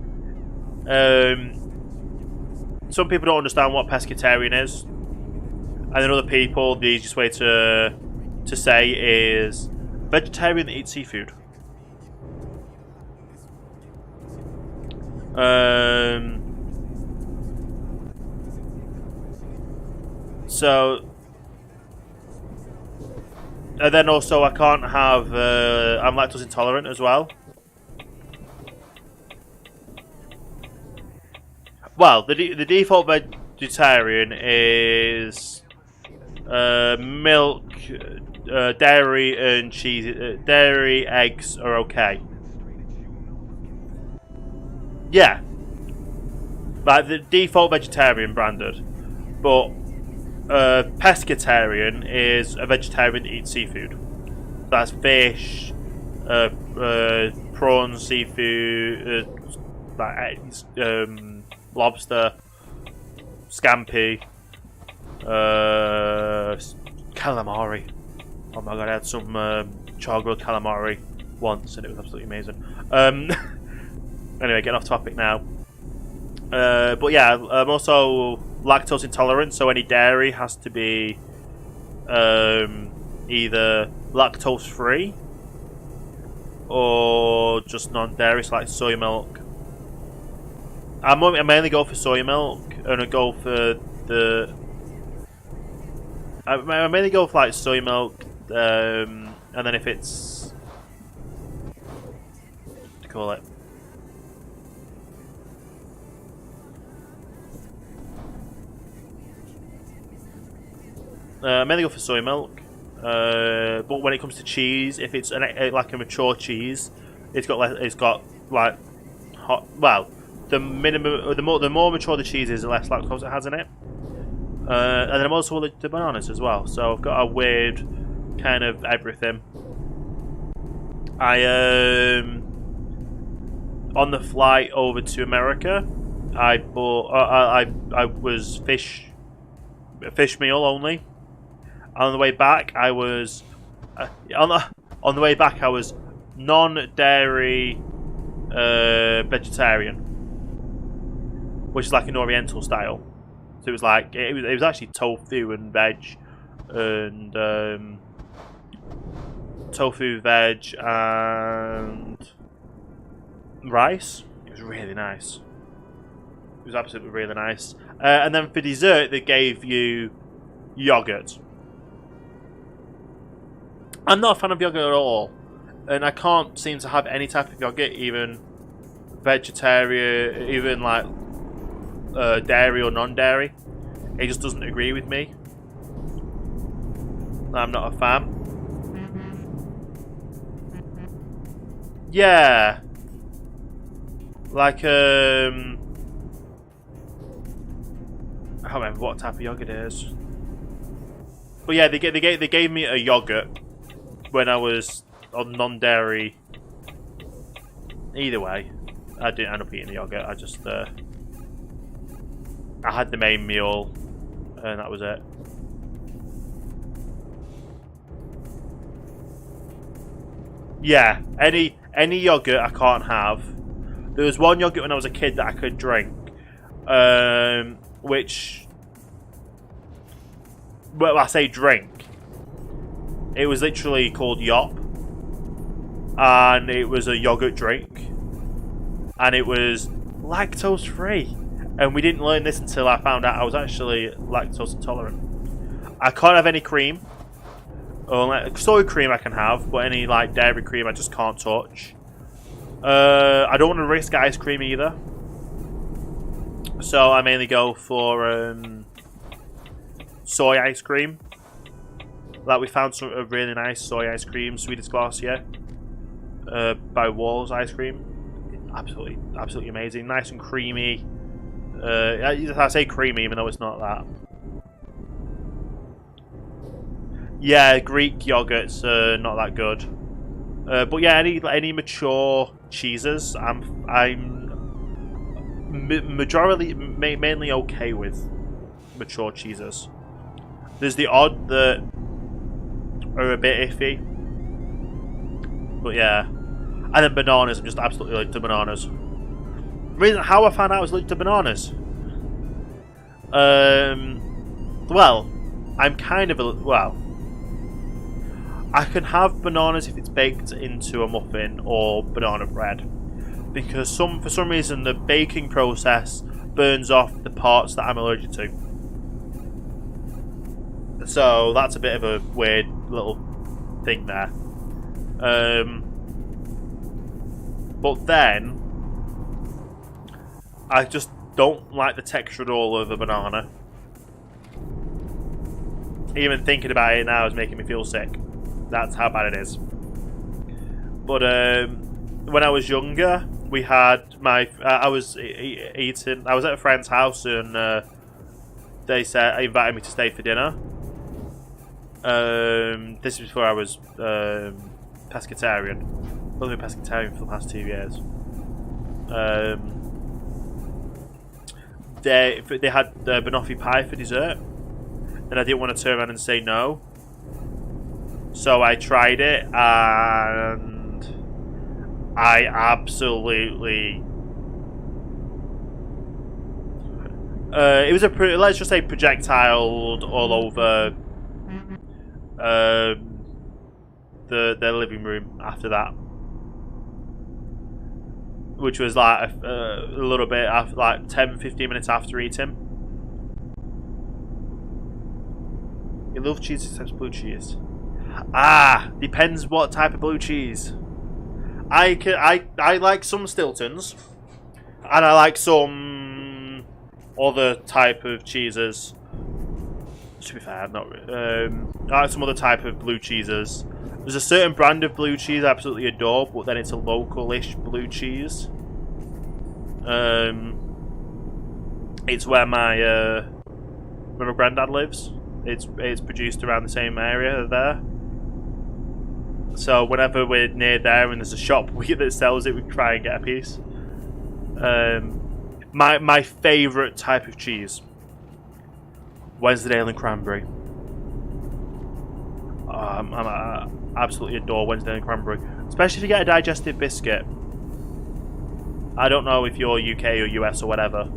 A: Some people don't understand what pescatarian is, and then other people, the easiest way to say is vegetarian that eats seafood. So, and then also I can't have. I'm lactose intolerant as well. Well, the default vegetarian is milk, dairy, and cheese. Dairy, eggs are okay. Yeah, like the default vegetarian branded, but pescatarian is a vegetarian that eats seafood. That's fish, prawns, seafood, like eggs, lobster, scampi, calamari. Oh my god, I had some char-grilled calamari once and it was absolutely amazing. Anyway, getting off topic now. But yeah, I'm also lactose intolerant, so any dairy has to be either lactose free or just non-dairy, so like soy milk. I mainly go for soy milk, and I go for I mainly go for like soy milk, and then if it's call it? Mainly go for soy milk. But when it comes to cheese, if it's like a mature cheese, it's got like hot. Well, the more mature the cheese is, the less lactose it has in it. And then I'm also allergic to bananas as well. So I've got a weird kind of everything. On the flight over to America, I bought I was fish meal only. On the way back, I was on the way back I was non-dairy vegetarian, which is like an Oriental style. So it was like it was actually tofu and veg, and tofu, veg, and rice. It was really nice. It was absolutely really nice. And then for dessert, they gave you yogurt. I'm not a fan of yogurt at all, and I can't seem to have any type of yogurt, even vegetarian, even like dairy or non-dairy. It just doesn't agree with me. I'm not a fan. Yeah, like I can't remember what type of yogurt it is, but yeah, they gave me a yogurt when I was on non-dairy. Either way, I didn't end up eating the yogurt. I just I had the main meal, and that was it. Yeah, any yogurt I can't have. There was one yogurt when I was a kid that I could drink, which, well, I say drink. It was literally called Yop, and it was a yogurt drink, and it was lactose free. And we didn't learn this until I found out I was actually lactose intolerant. I can't have any cream. Or like soy cream I can have, but any like dairy cream I just can't touch. I don't want to risk ice cream either, so I mainly go for soy ice cream. Like we found a really nice soy ice cream, Swedish Glacier, by Walls Ice Cream. Absolutely amazing, nice and creamy. I say creamy even though it's not that. Yeah, Greek yogurts are not that good. But yeah, any mature cheeses, I'm mainly okay with mature cheeses. There's the odd that are a bit iffy, but yeah. And then bananas, I'm just absolutely allergic to bananas. Reason how I found out I was allergic to bananas. Well, I'm kind of I can have bananas if it's baked into a muffin or banana bread, because for some reason the baking process burns off the parts that I'm allergic to. So that's a bit of a weird little thing there. But then I just don't like the texture at all of a banana. Even thinking about it now is making me feel sick. That's how bad it is. But when I was younger, we had I was eating. I was at a friend's house, and they invited me to stay for dinner. This was before I was pescatarian. I've been pescatarian for the past 2 years. They had banoffee pie for dessert, and I didn't want to turn around and say no. So I tried it, and I absolutely... it was let's just say projectiled all over the living room after that. Which was like a little bit after, like 10-15 minutes after eating. You love cheese except blue cheese. Depends what type of blue cheese. I like some Stiltons, and I like some other type of cheeses. To be fair, not really. I like some other type of blue cheeses. There's a certain brand of blue cheese I absolutely adore, but then it's a local-ish blue cheese. It's where my granddad lives. It's produced around the same area there. So whenever we're near there and there's a shop that sells it, we try and get a piece. My favourite type of cheese, Wensleydale and cranberry. I absolutely adore Wensleydale and cranberry, especially if you get a digestive biscuit. I don't know if you're UK or US or whatever.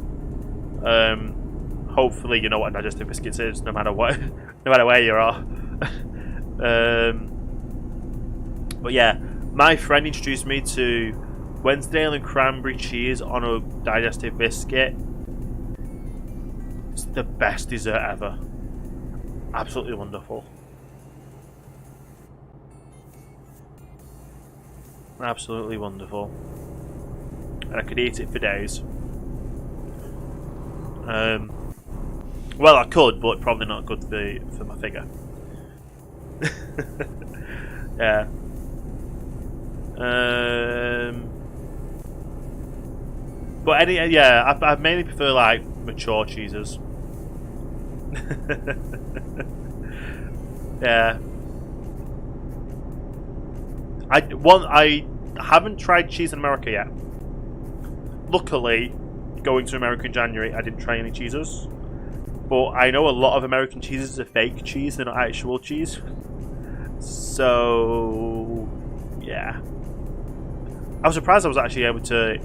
A: Hopefully you know what a digestive biscuit is, no matter what, no matter where you are. But yeah, my friend introduced me to Wensleydale and cranberry cheese on a digestive biscuit. It's the best dessert ever. Absolutely wonderful. Absolutely wonderful. And I could eat it for days. Well, I could, but probably not good for my figure. Yeah. But I mainly prefer like mature cheeses. Yeah. I haven't tried cheese in America yet. Luckily, going to America in January, I didn't try any cheeses. But I know a lot of American cheeses are fake cheese, they're not actual cheese. So, yeah. I was surprised I was actually able to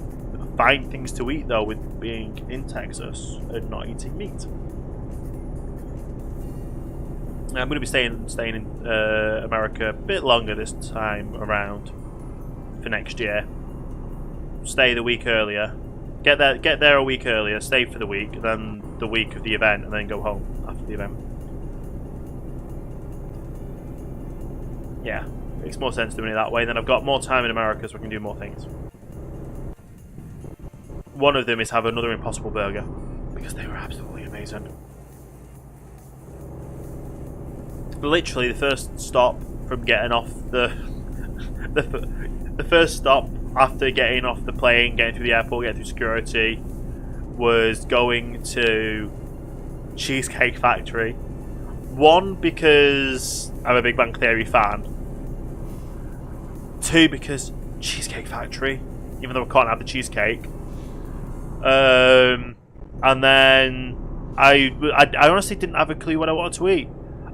A: find things to eat though with being in Texas and not eating meat. I'm going to be staying in America a bit longer this time around for next year. Stay the week earlier. Get there a week earlier, stay for the week, then the week of the event, and then go home after the event. Yeah, makes more sense doing it that way. Then I've got more time in America so I can do more things. One of them is have another Impossible Burger, because they were absolutely amazing. Literally the first stop from getting off the first stop after getting off the plane, getting through the airport, getting through security, was going to Cheesecake Factory. One, because I'm a Big Bang Theory fan. Two, because Cheesecake Factory, even though I can't have the cheesecake. And then I honestly didn't have a clue what I wanted to eat.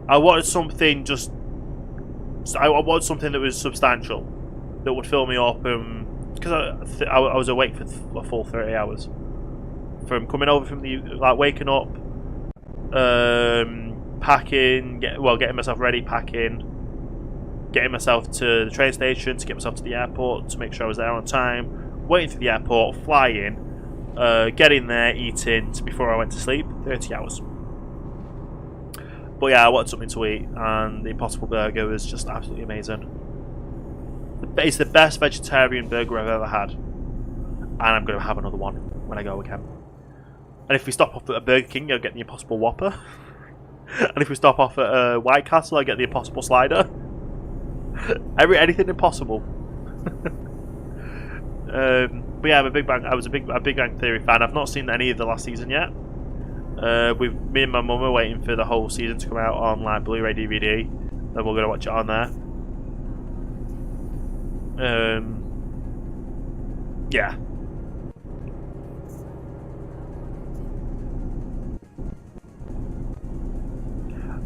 A: I wanted something that was substantial, that would fill me up, because I was awake for a full 30 hours from coming over from waking up, packing, getting myself ready, packing, getting myself to the train station, to get myself to the airport, to make sure I was there on time, waiting for the airport, flying, getting there, eating before I went to sleep. 30 hours. But yeah, I wanted something to eat, and the Impossible Burger was just absolutely amazing. It's the best vegetarian burger I've ever had, and I'm going to have another one when I go again. And if we stop off at a Burger King, I'll get the Impossible Whopper. And if we stop off at a White Castle, I'll get the Impossible Slider. Anything impossible. But yeah, I was a Big Bang Theory fan. I've not seen any of the last season yet. Me and my mum are waiting for the whole season to come out on like Blu-ray DVD. Then we're going to watch it on there. Yeah.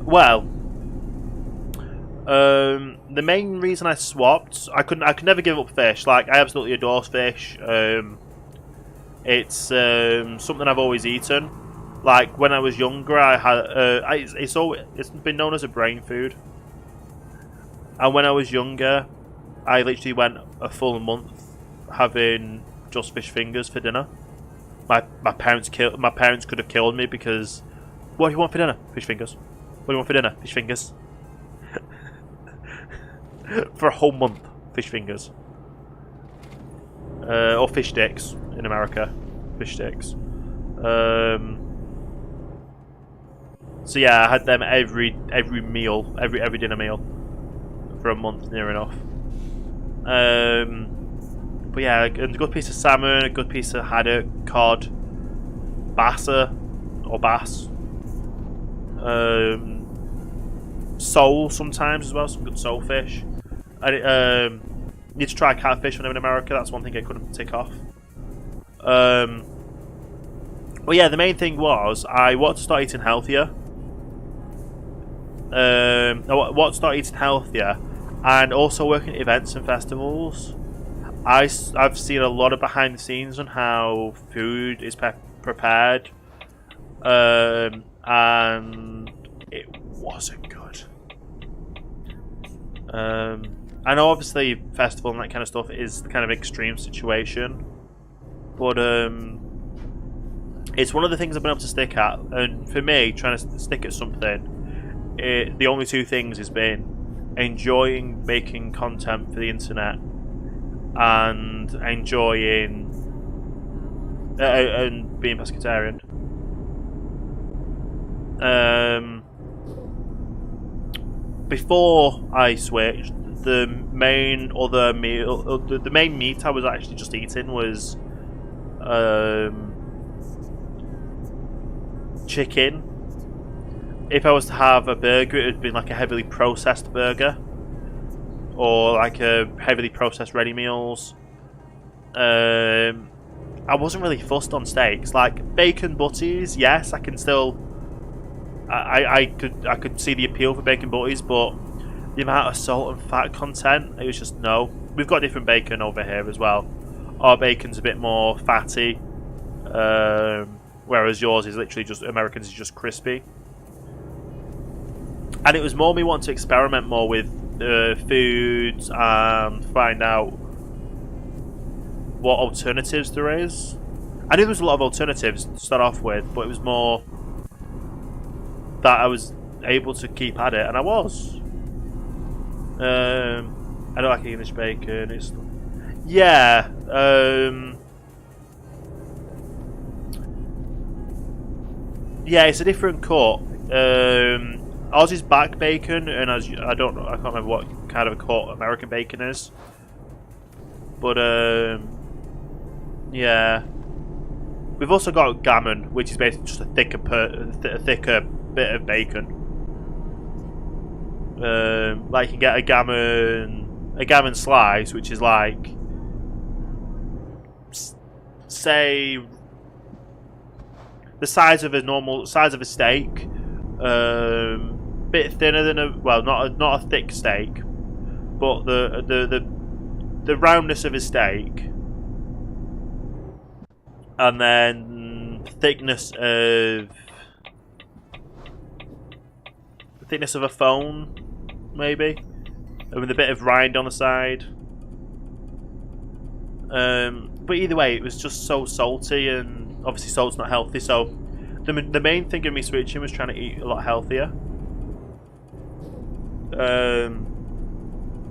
A: Well, the main reason I swapped, I could never give up fish. Like, I absolutely adore fish. It's something I've always eaten. Like when I was younger, I had it's been known as a brain food. And when I was younger, I literally went a full month having just fish fingers for dinner. My parents could have killed me because, what do you want for dinner? Fish fingers. What do you want for dinner? Fish fingers. For a whole month, fish fingers. or fish sticks in America. Fish sticks. So yeah, I had them every meal, every dinner meal for a month, near enough. But yeah, a good piece of salmon, a good piece of haddock, cod, bassa or bass, sole sometimes as well, some good sole fish. I need to try catfish when I'm in America. That's one thing I couldn't tick off. Well, yeah, the main thing was I wanted to start eating healthier. I wanted to start eating healthier, and also working at events and festivals. I've seen a lot of behind the scenes on how food is prepared, and it wasn't good. I know obviously festival and that kind of stuff is the kind of extreme situation, but it's one of the things I've been able to stick at. And for me, trying to stick at something, the only two things has been enjoying making content for the internet and enjoying and being pescatarian. Before I switched, the main meat I was actually just eating was chicken. If I was to have a burger, it would be like a heavily processed burger, or like a heavily processed ready meals. I wasn't really fussed on steaks. Like bacon butties, yes, I can still. I could see the appeal for bacon butties, but the amount of salt and fat content, it was just no. We've got different bacon over here as well. Our bacon's a bit more fatty, whereas yours is literally just Americans is just crispy. And it was more me wanting to experiment more with foods and find out what alternatives there is. I knew there was a lot of alternatives to start off with, but it was more that I was able to keep at it, and I was. I don't like English bacon. It's yeah. Yeah, it's a different cut. Ours is back bacon, and I can't remember what kind of a cut American bacon is. But yeah, we've also got gammon, which is basically just a thicker bit of bacon. Like you can get a gammon slice, which is like, say, the size of a steak. Bit thinner than not a thick steak, but the roundness of a steak, and then thickness of a phone, maybe, and with a bit of rind on the side. But either way, it was just so salty, and obviously salt's not healthy. So the main thing of me switching was trying to eat a lot healthier.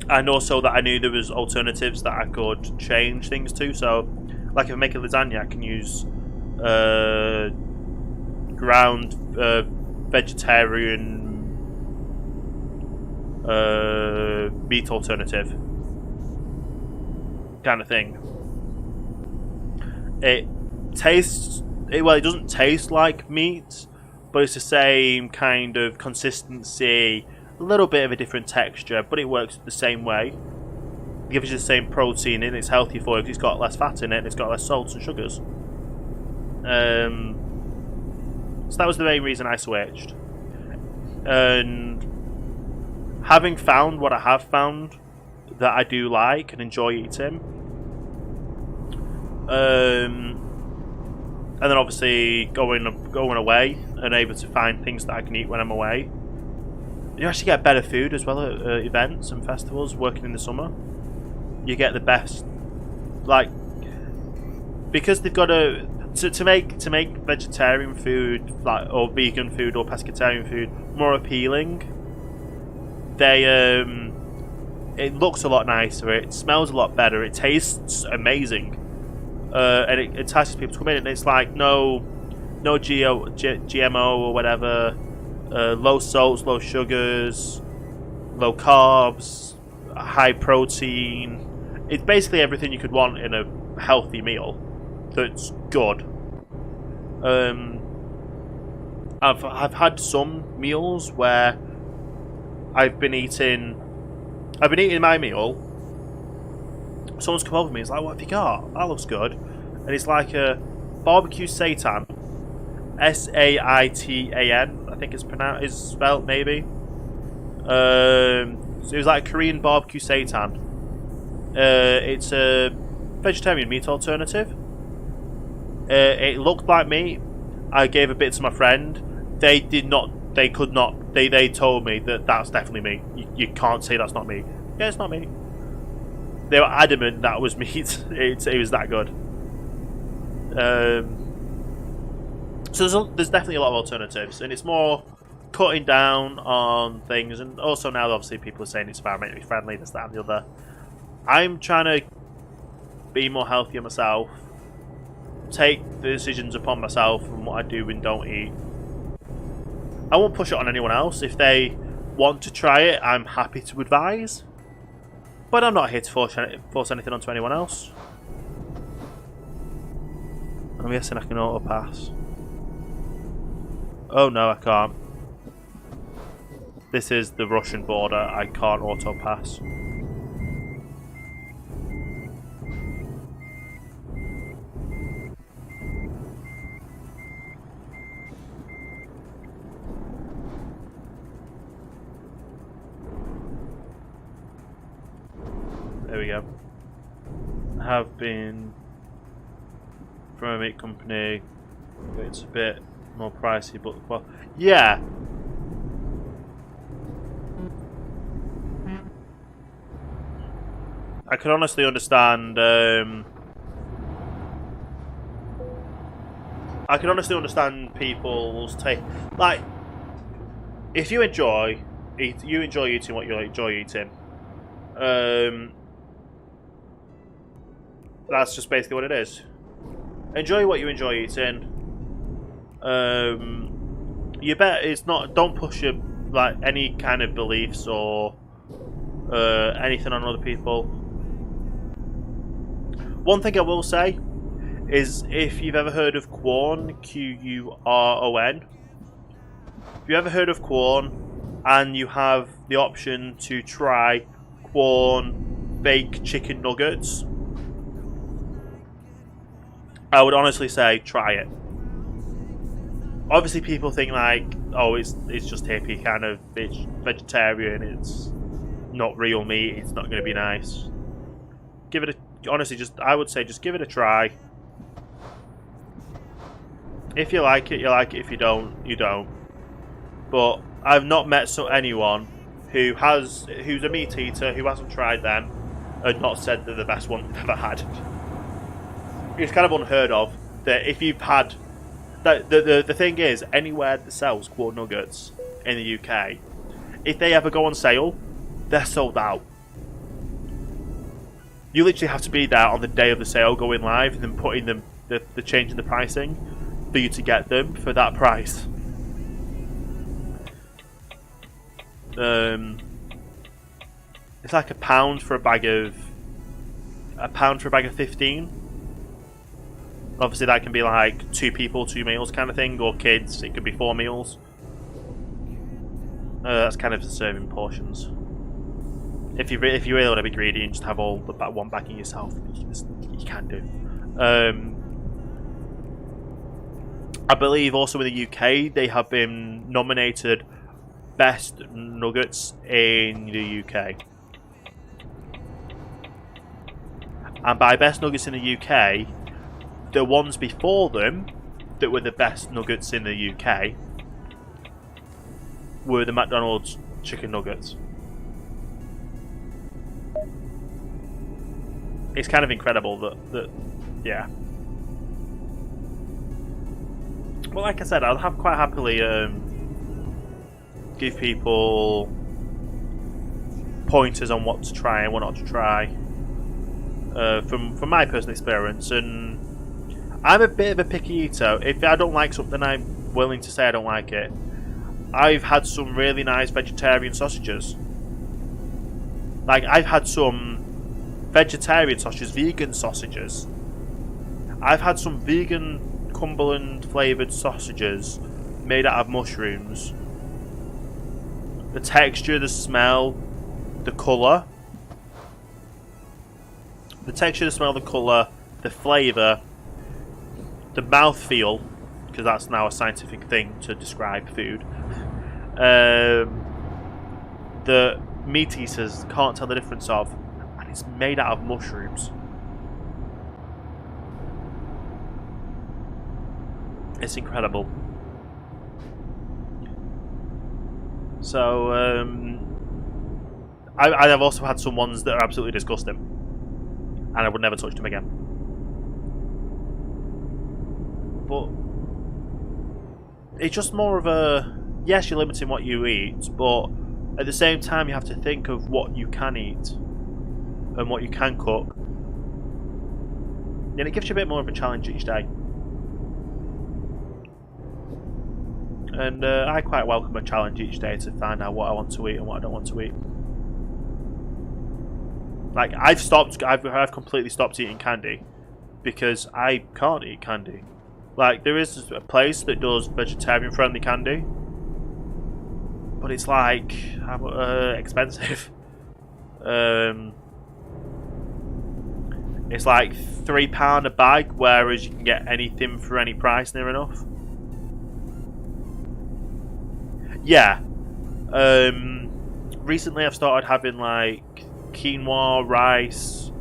A: And also that I knew there was alternatives that I could change things to. So, like if I make a lasagna, I can use ground vegetarian meat alternative kind of thing. It doesn't taste like meat, but it's the same kind of consistency. A little bit of a different texture, but it works the same way. It gives you the same protein in it. It's healthy for you because it's got less fat in it and it's got less salts and sugars. So that was the main reason I switched. And having found what I have found that I do like and enjoy eating, and then obviously going away and able to find things that I can eat when I'm away. You actually get better food as well at events and festivals. Working in the summer, you get the best, like, because they've got to make vegetarian food, like, or vegan food or pescatarian food more appealing. They it looks a lot nicer. It smells a lot better. It tastes amazing. and it entices people to come in, and it's like no GMO or whatever, low salts, low sugars, low carbs, high protein. It's basically everything you could want in a healthy meal that's good. I've had some meals where I've been eating my meal. Someone's come over to me. It's like, "What have you got? That looks good." And it's like a barbecue seitan, Saitan. I think it's pronounced, is spelled maybe. So it was like a Korean barbecue seitan. It's a vegetarian meat alternative. It looked like meat. I gave a bit to my friend. They did not. They could not. They told me that that's definitely meat. You can't say that's not meat. Yeah, it's not meat. They were adamant that was meat. It was that good. So there's definitely a lot of alternatives, and it's more cutting down on things. And also now, obviously, people are saying it's environmentally friendly, this, that, and the other. I'm trying to be more healthier myself, take the decisions upon myself and what I do and don't eat. I won't push it on anyone else. If they want to try it, I'm happy to advise. But I'm not here to force anything onto anyone else. I'm guessing I can auto pass. Oh no, I can't. This is the Russian border. I can't auto pass. There we go. I have been from a meat company, but it's a bit more pricey, but well, yeah. I can honestly understand. I can honestly understand people's take. Like, if you enjoy eating what you enjoy eating. That's just basically what it is. Enjoy what you enjoy eating. You bet it's not. Don't push your any kind of beliefs or anything on other people. One thing I will say is, if you've ever heard of Quorn, Quron, if you ever heard of Quorn, and you have the option to try Quorn fake chicken nuggets, I would honestly say try it. Obviously, people think like, oh, it's just hippie kind of, it's vegetarian, it's not real meat, it's not going to be nice. Give it a, honestly, I would say just give it a try. If you like it, you like it. If you don't, you don't. But I've not met anyone who's a meat eater who hasn't tried them and not said they're the best one they've ever had. It's kind of unheard of that if you've had the thing is, anywhere that sells Quorn nuggets in the UK, if they ever go on sale, they're sold out. You literally have to be there on the day of the sale, going live, and then putting them the change in the pricing for you to get them for that price. It's like £1 for a bag of £15. Obviously, that can be like 2 people, 2 meals kind of thing, or kids. It could be 4 meals. That's kind of the serving portions. If you really want to be greedy and just have all that one bag in yourself, you can do. I believe also in the UK they have been nominated best nuggets in the UK. And by best nuggets in the UK, the ones before them that were the best nuggets in the UK were the McDonald's chicken nuggets. It's kind of incredible that yeah. Well, like I said, I'll have quite happily give people pointers on what to try and what not to try. from my personal experience, and I'm a bit of a picky eater. If I don't like something, I'm willing to say I don't like it. I've had some really nice vegetarian sausages. Like, I've had some vegetarian sausages, vegan sausages. I've had some vegan Cumberland flavoured sausages made out of mushrooms. The texture, the smell, the colour. The texture, the smell, the colour, the flavour, the mouthfeel, because that's now a scientific thing to describe food. The meat eaters can't tell the difference of, and it's made out of mushrooms. It's incredible. So, I've also had some ones that are absolutely disgusting, and I would never touch them again. But it's just more of a, yes, you're limiting what you eat, but at the same time you have to think of what you can eat and what you can cook, and it gives you a bit more of a challenge each day. And I quite welcome a challenge each day to find out what I want to eat and what I don't want to eat. Like, I've completely stopped eating candy because I can't eat candy. Like, there is a place that does vegetarian friendly candy, but it's like expensive. It's like £3 a bag, whereas you can get anything for any price near enough. Yeah. Recently I've started having like quinoa, rice,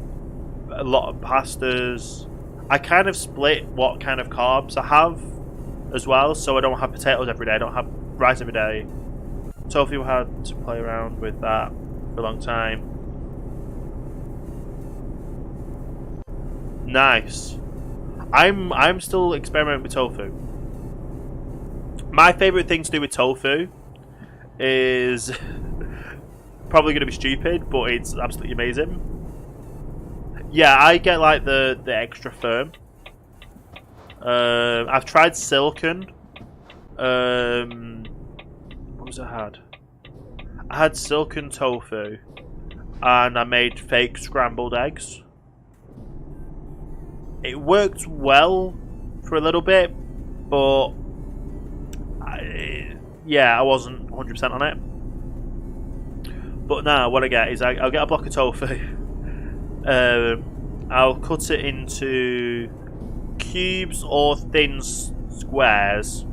A: a lot of pastas. I kind of split what kind of carbs I have as well, so I don't have potatoes every day, I don't have rice every day. Tofu, had to play around with that for a long time. Nice. I'm still experimenting with tofu. My favourite thing to do with tofu is probably going to be stupid, but it's absolutely amazing. Yeah, I get like the extra firm. I've tried silicone. What was I had? I had silicone tofu, and I made fake scrambled eggs. It worked well for a little bit, but yeah, I wasn't 100% on it. But now what I get is I'll get a block of tofu. I'll cut it into cubes or thin squares.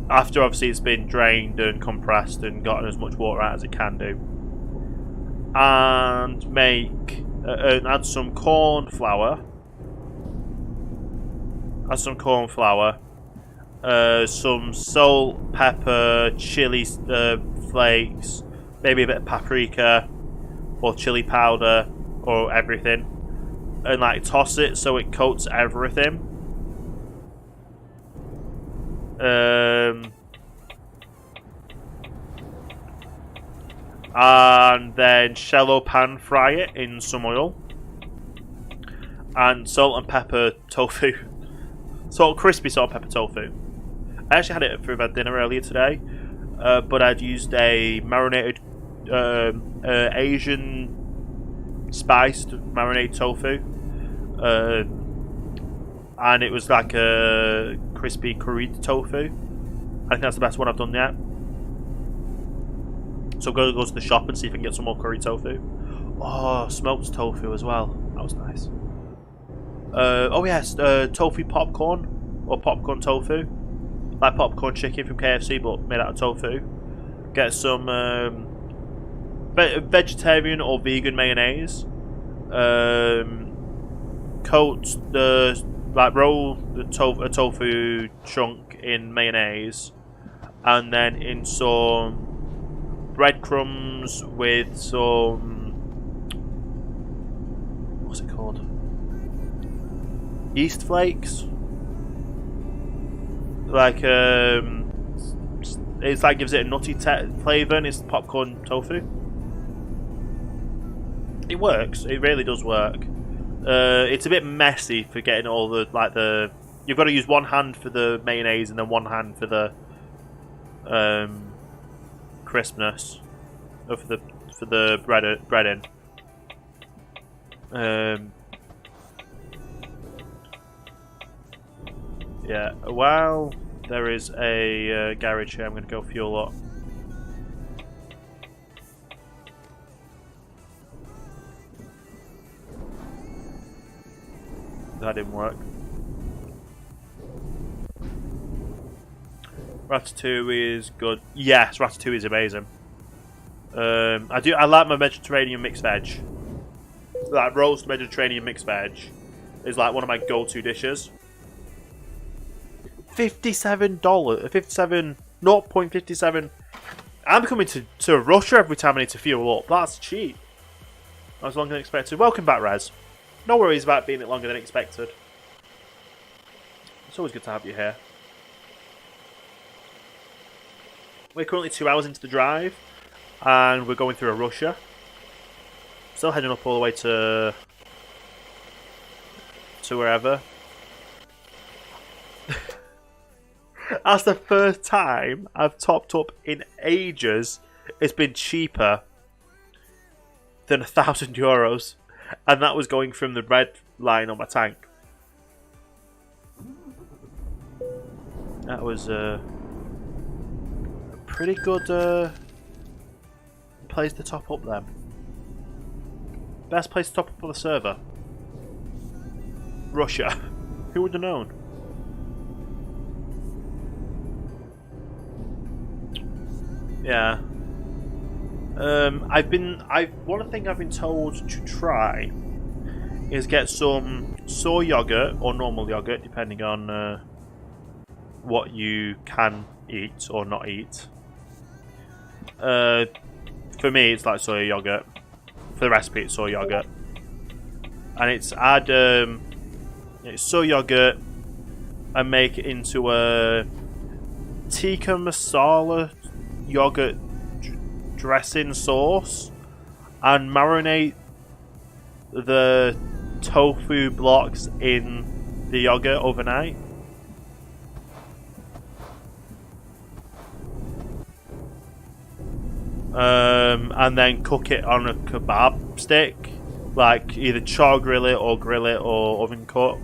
A: After obviously it's been drained and compressed and gotten as much water out as it can do. And add some corn flour. Some salt, pepper, chili flakes, maybe a bit of paprika or chili powder or everything, and like toss it so it coats everything. And then shallow pan fry it in some oil and salt and pepper tofu. Crispy salt and pepper tofu. I actually had it for my dinner earlier today, but I'd used a marinated Asian spiced marinated tofu, and it was like a crispy curried tofu. I think that's the best one I've done yet. So go to the shop and see if I can get some more curry tofu. Oh, smoked tofu as well. That was nice. Oh yes, tofu popcorn or popcorn tofu, like popcorn chicken from KFC but made out of tofu. Get some vegetarian or vegan mayonnaise. Roll a tofu chunk in mayonnaise, and then in some breadcrumbs with some, what's it called? Yeast flakes. Like it's like gives it a nutty flavour, and it's popcorn tofu. It works. It really does work. It's a bit messy for getting all the You've got to use one hand for the mayonnaise and then one hand for the crispness, or for the breading. Yeah. While there is a garage here, I'm going to go fuel up. That didn't work. Ratatouille is good. Yes, Ratatouille is amazing. I like my Mediterranean mixed veg. Like roast Mediterranean mixed veg is like one of my go-to dishes. $57, 0.57. I'm coming to Russia every time I need to fuel up. That's cheap. That was longer than expected. Welcome back, Rez. No worries about being it longer than expected. It's always good to have you here. We're currently 2 hours into the drive, and we're going through Russia. Still heading up all the way to wherever. That's the first time I've topped up in ages. It's been cheaper than €1,000. And that was going from the red line on my tank. That was a pretty good place to top up then. Best place to top up on the server. Russia. Who would have known? Yeah. One thing I've been told to try is get some soy yogurt or normal yogurt, depending on what you can eat or not eat. For me, it's like soy yogurt. For the recipe, it's soy yogurt, and it's soy yogurt and make it into a tikka masala yogurt dressing sauce and marinate the tofu blocks in the yogurt overnight. And then cook it on a kebab stick, like either char grill it or oven cook.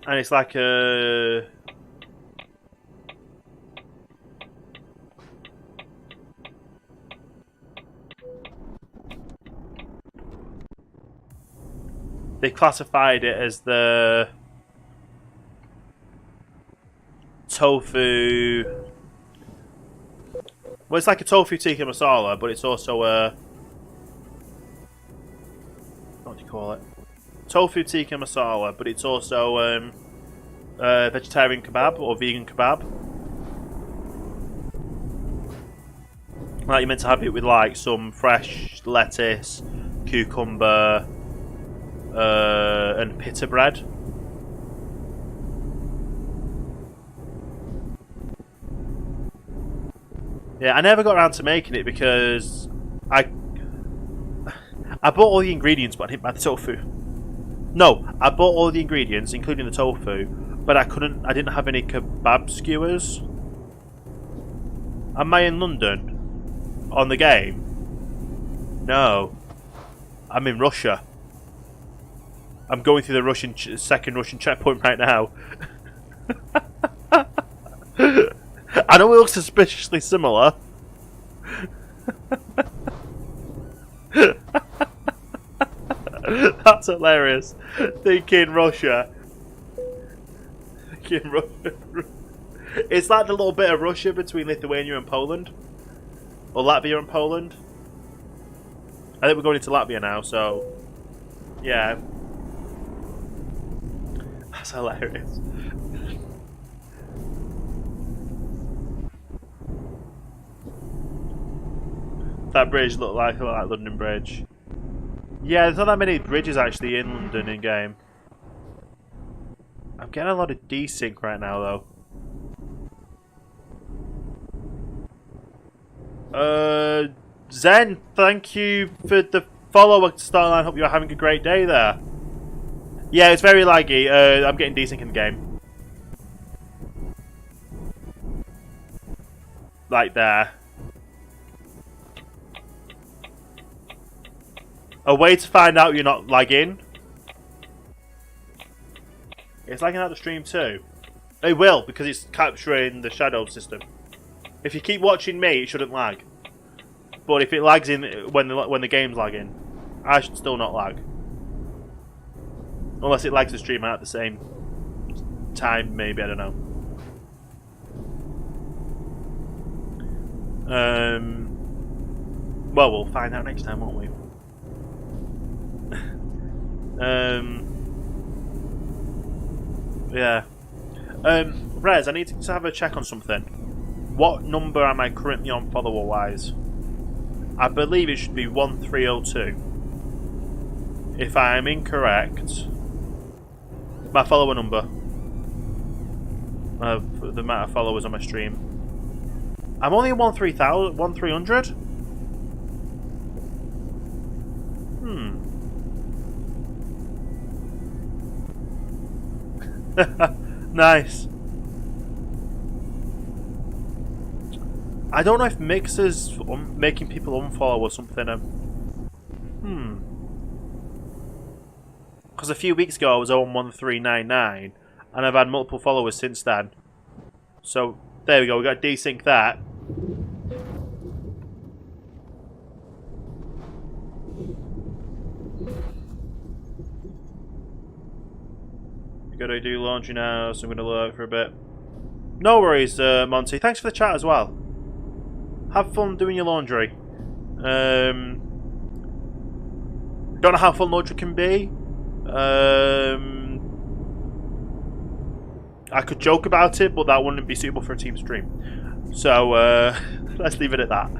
A: And it's like a they classified it as the tofu. Well, it's like a tofu tikka masala, but it's also a, what do you call it? Tofu tikka masala, but it's also a vegetarian kebab or vegan kebab. Like you're meant to have it with like some fresh lettuce, cucumber, and pita bread. Yeah, I never got around to making it because I bought all the ingredients, but I didn't buy the tofu. No, I bought all the ingredients, including the tofu, but I didn't have any kebab skewers. Am I in London? On the game? No. I'm in Russia. I'm going through the second Russian checkpoint right now. I know it looks suspiciously similar. That's hilarious. Thinking Russia. It's like the little bit of Russia between Lithuania and Poland. Or Latvia and Poland. I think we're going into Latvia now, so yeah. That's hilarious. That bridge looked like London Bridge. Yeah, there's not that many bridges actually in London in game. I'm getting a lot of desync right now though. Zen, thank you for the follow, Starline. Hope you're having a great day there. Yeah, it's very laggy. I'm getting desync in the game. Like there. A way to find out you're not lagging. It's lagging out the stream too. It will, because it's capturing the shadow system. If you keep watching me, it shouldn't lag. But if it lags in when the game's lagging, I should still not lag. Unless it lags the stream out at the same time, maybe, I don't know. Well, we'll find out next time, won't we? Yeah. Rez, I need to have a check on something. What number am I currently on follower-wise? I believe it should be 1302. If I am incorrect, my follower number of the amount of followers on my stream. I'm only on 1300. Nice. I don't know if Mixer's making people unfollow or something. Because a few weeks ago I was on 1399, and I've had multiple followers since then. So there we go. We got to desync that. Gotta do laundry now, so I'm gonna lurk for a bit. No worries, Monty. Thanks for the chat as well. Have fun doing your laundry. Don't know how fun laundry can be. I could joke about it, but that wouldn't be suitable for a team stream. So let's leave it at that.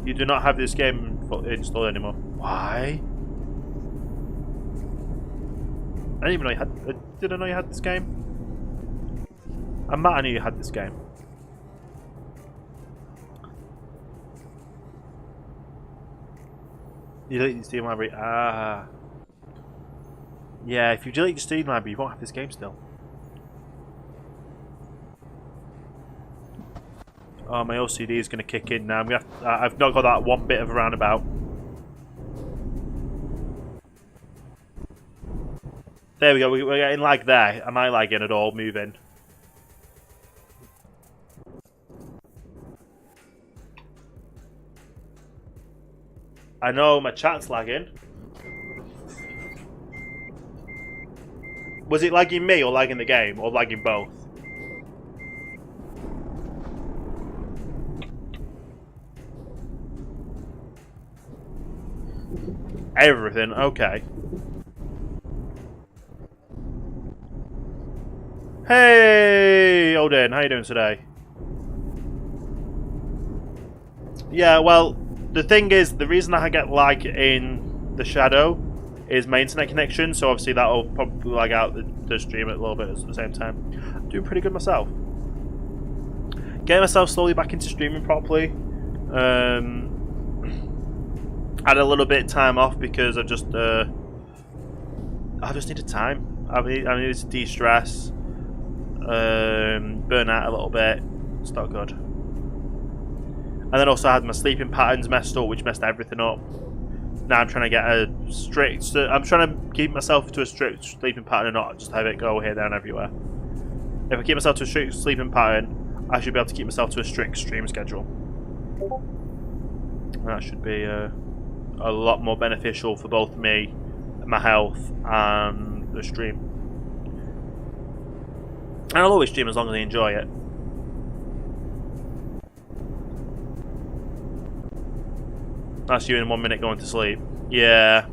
A: You do not have this game installed anymore. Why? I didn't even know you had. Did I know you had this game? I knew you had this game. You delete the Steam library. Ah. Yeah, if you delete the Steam library, you won't have this game still. Oh, my OCD is going to kick in now. I've not got that one bit of a roundabout. There we go. We're getting lag there. Am I lagging at all? Moving. I know my chat's lagging. Was it lagging me or lagging the game? Or lagging both? Everything, okay. Hey, Odin, how you doing today? Yeah, well, the thing is, the reason I get lag in the shadow is my internet connection, so obviously that'll probably lag out the stream a little bit at the same time. I'm doing pretty good myself. Getting myself slowly back into streaming properly. Had a little bit of time off because I just needed time. I needed to de-stress, burn out a little bit. It's not good. And then also I had my sleeping patterns messed up, which messed everything up. Now I'm trying to get a strict. I'm trying to keep myself to a strict sleeping pattern and not just have it go here, there, and everywhere. If I keep myself to a strict sleeping pattern, I should be able to keep myself to a strict stream schedule. And that should be a lot more beneficial for both me, my health, and the stream. And I'll always stream as long as I enjoy it. That's you in 1 minute going to sleep. Yeah.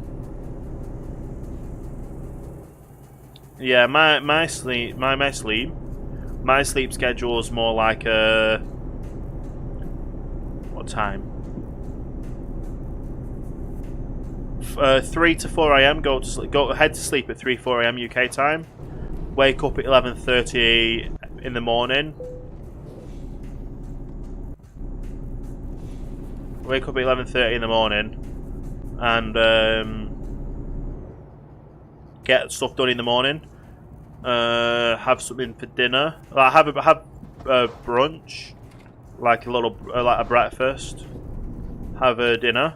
A: Yeah, my sleep schedule is more like a What time? 3 to 4 a.m. Go head to sleep at 3-4 a.m. UK time. Wake up at 11:30 in the morning. Wake up at 11:30 in the morning, and get stuff done in the morning. Have something for dinner. Have brunch, like a breakfast. Have a dinner.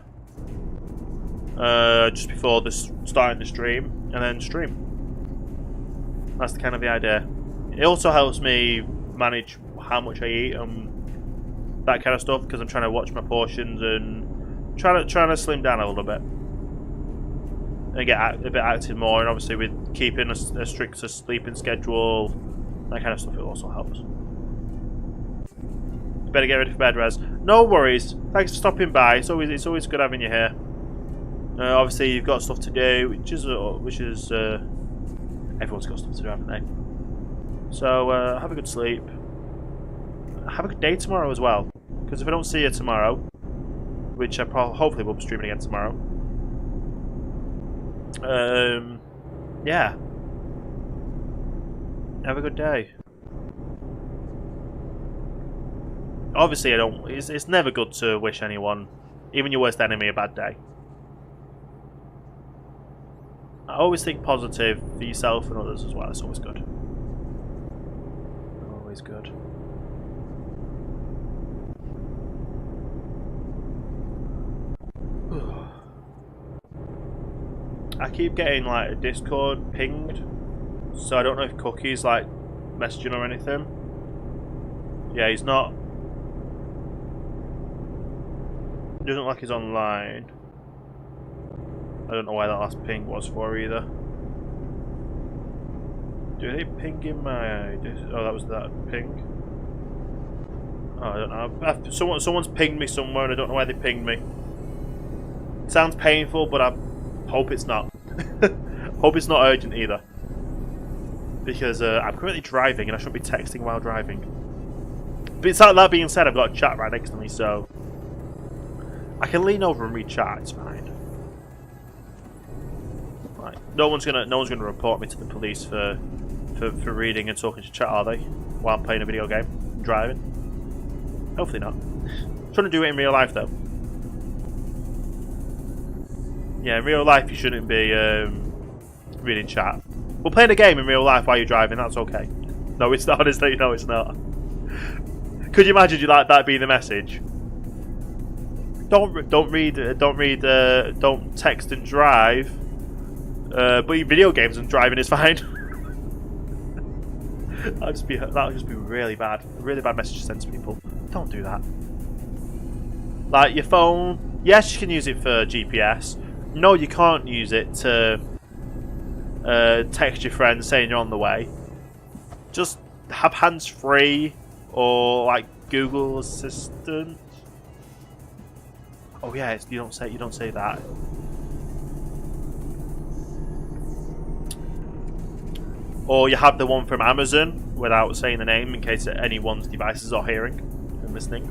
A: Just before starting the stream, and then stream. That's kind of the idea. It also helps me manage how much I eat and that kind of stuff, because I'm trying to watch my portions and trying to slim down a little bit and get a bit active more. And obviously, with keeping a stricter sleeping schedule, that kind of stuff, it also helps. Better get ready for bed, Rez. No worries. Thanks for stopping by. It's always good having you here. Obviously, you've got stuff to do, which is everyone's got stuff to do, haven't they? So have a good sleep. Have a good day tomorrow as well. Because if I don't see you tomorrow, which I hopefully will be streaming again tomorrow. Yeah. Have a good day. Obviously, I don't. It's never good to wish anyone, even your worst enemy, a bad day. I always think positive for yourself and others as well. It's always good. Always good. I keep getting like a Discord pinged, so I don't know if Cookie's like messaging or anything. Yeah, he's not. Doesn't look like he's online. I don't know why that last ping was for either. Do they ping in my... Oh, that was that ping. Oh, I don't know. Someone's pinged me somewhere and I don't know why they pinged me. It sounds painful, but I hope it's not. Hope it's not urgent either. Because I'm currently driving and I shouldn't be texting while driving. But it's like that being said, I've got a chat right next to me, so... I can lean over and read chat, it's fine. Right. No one's gonna report me to the police for reading and talking to chat, are they? While I'm playing a video game, driving. Hopefully not. I'm trying to do it in real life though. Yeah, in real life you shouldn't be reading chat. We're playing a game in real life while you're driving. That's okay. No, it's not. Honestly, no, it's not. Could you imagine that being the message? Don't text and drive. But your video games and driving is fine. That'll just be really bad. A really bad message to send to people. Don't do that. Like your phone, yes, you can use it for GPS. No, you can't use it to text your friends saying you're on the way. Just have hands free or like Google Assistant. Oh yeah, you don't say that. Or you have the one from Amazon without saying the name in case anyone's devices are hearing and listening.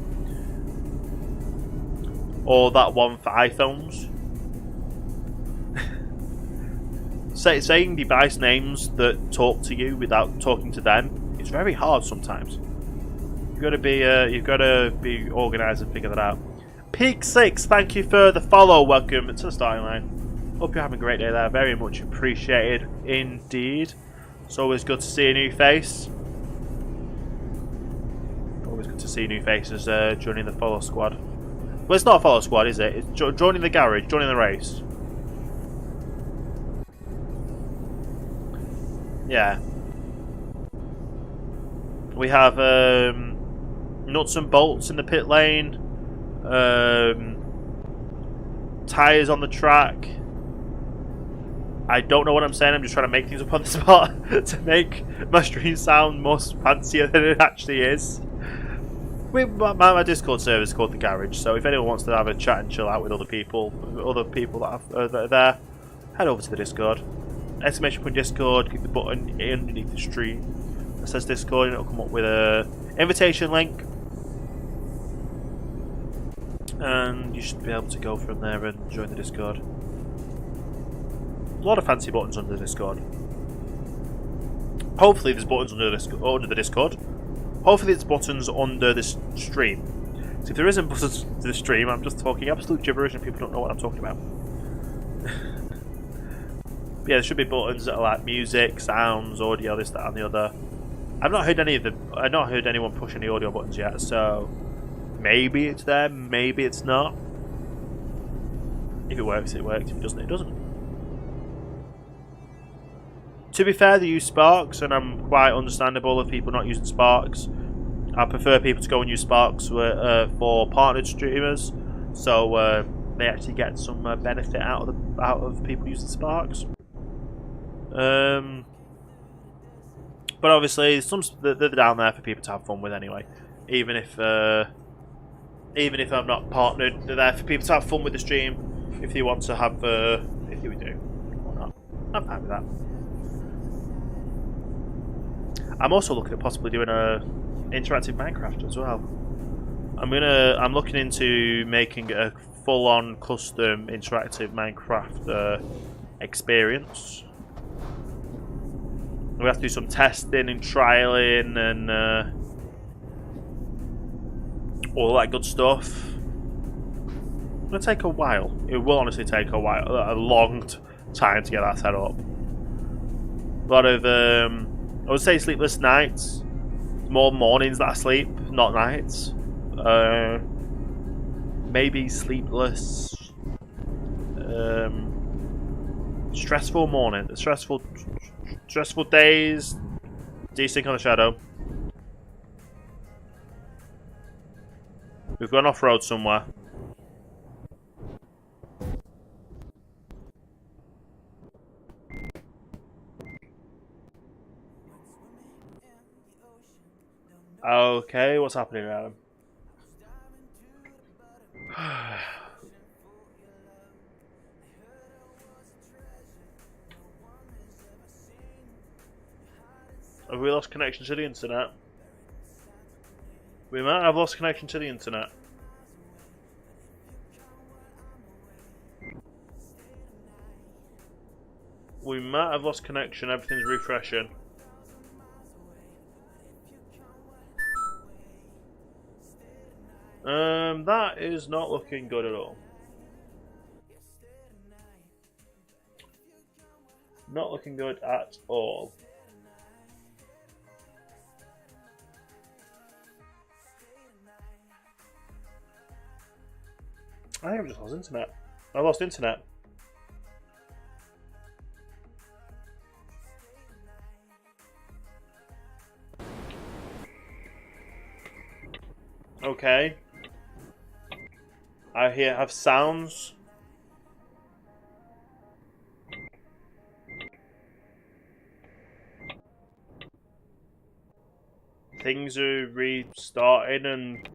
A: Or that one for iPhones. Saying device names that talk to you without talking to them, it's very hard sometimes. You've got to be organised and figure that out. Peak6, thank you for the follow. Welcome to the starting line. Hope you're having a great day there. Very much appreciated indeed. It's always good to see a new face. Always good to see new faces joining the follow squad. Well, it's not a follow squad, is it? It's joining the garage, joining the race. Yeah. We have nuts and bolts in the pit lane. Tyres on the track. I don't know what I'm saying. I'm just trying to make things up on the spot to make my stream sound more fancier than it actually is. My Discord server is called The Garage, so if anyone wants to have a chat and chill out with other people that are there, head over to the Discord. !Discord, click the button underneath the stream that says Discord, and it'll come up with a invitation link. And you should be able to go from there and join the Discord. A lot of fancy buttons under the Discord. Hopefully there's buttons under the Discord. Hopefully there's buttons under this stream. So if there isn't buttons to the stream, I'm just talking absolute gibberish and people don't know what I'm talking about. Yeah, there should be buttons that are like music, sounds, audio, this, that, and the other. I've not heard anyone push any audio buttons yet, so maybe it's there, maybe it's not. If it works, it works. If it doesn't, it doesn't. To be fair, they use Sparks, and I'm quite understandable of people not using Sparks. I prefer people to go and use Sparks for partnered streamers, so they actually get some benefit out of people using Sparks. But obviously, they're down there for people to have fun with anyway. Even if I'm not partnered, they're there for people to have fun with the stream. If you want to have, if you do, or not, I'm fine with that. I'm also looking at possibly doing a interactive Minecraft as well. I'm looking into making a full-on custom interactive Minecraft experience. We have to do some testing and trialing and all that good stuff. It'll take a while. It will honestly take a while, a long time to get that set up. A lot of, I would say sleepless nights. More mornings that I sleep, not nights. Maybe sleepless. Stressful morning, stressful days. Desync on the shadow. We've gone off road somewhere. Okay, what's happening now? Have we lost connection to the internet? We might have lost connection to the internet. We might have lost connection, everything's refreshing. That is not looking good at all. Not looking good at all. I think I've just lost internet. I lost internet. Okay. I have sounds. Things are restarting and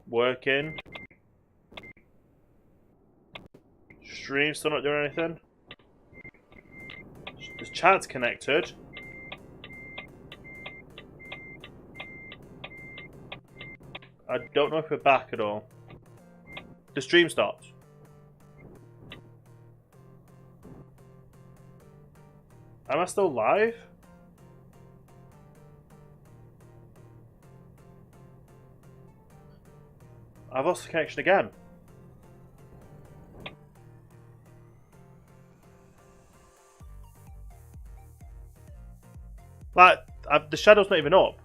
A: working. Stream's still not doing anything. The chat's connected. I don't know if we're back at all. The stream stopped. Am I still live? I've lost the connection again. Like, the shadow's not even up.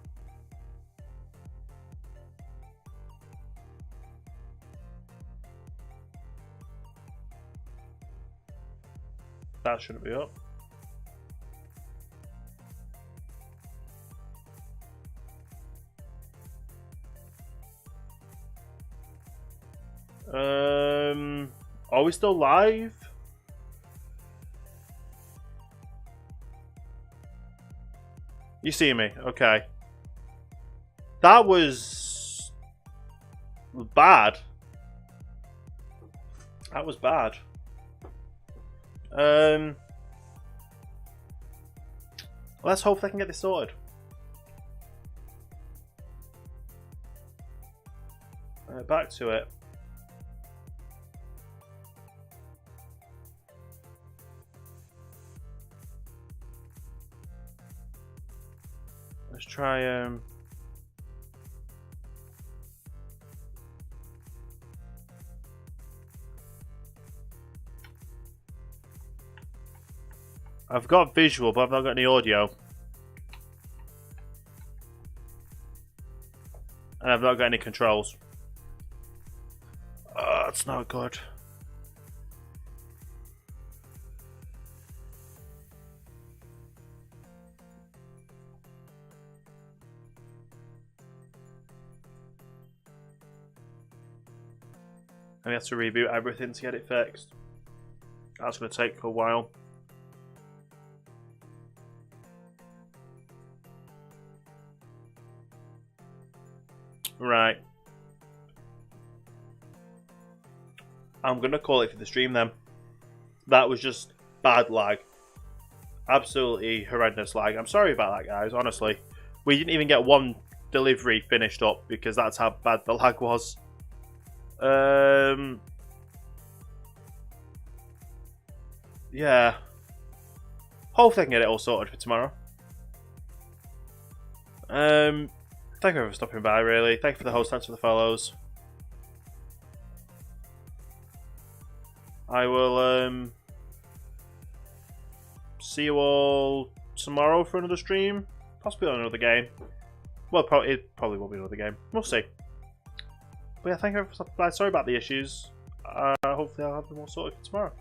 A: That shouldn't be up. Are we still live? You see me? Okay. That was bad. That was bad. Let's hope they can get this sorted. Back to it. try I've got visual, but I've not got any audio. And I've not got any controls. That's not good. I have to reboot everything to get it fixed. That's going to take a while. Right. I'm going to call it for the stream then. That was just bad lag. Absolutely horrendous lag. I'm sorry about that, guys, honestly. We didn't even get one delivery finished up because that's how bad the lag was. Yeah. Hopefully I can get it all sorted for tomorrow. Thank you for stopping by, really. Thank you for the host, thanks for the follows. I will see you all tomorrow for another stream. Possibly on another game. Well, it probably will be another game. We'll see. But yeah, thank you for stopping by. Sorry about the issues. Hopefully I'll have them all sorted for tomorrow.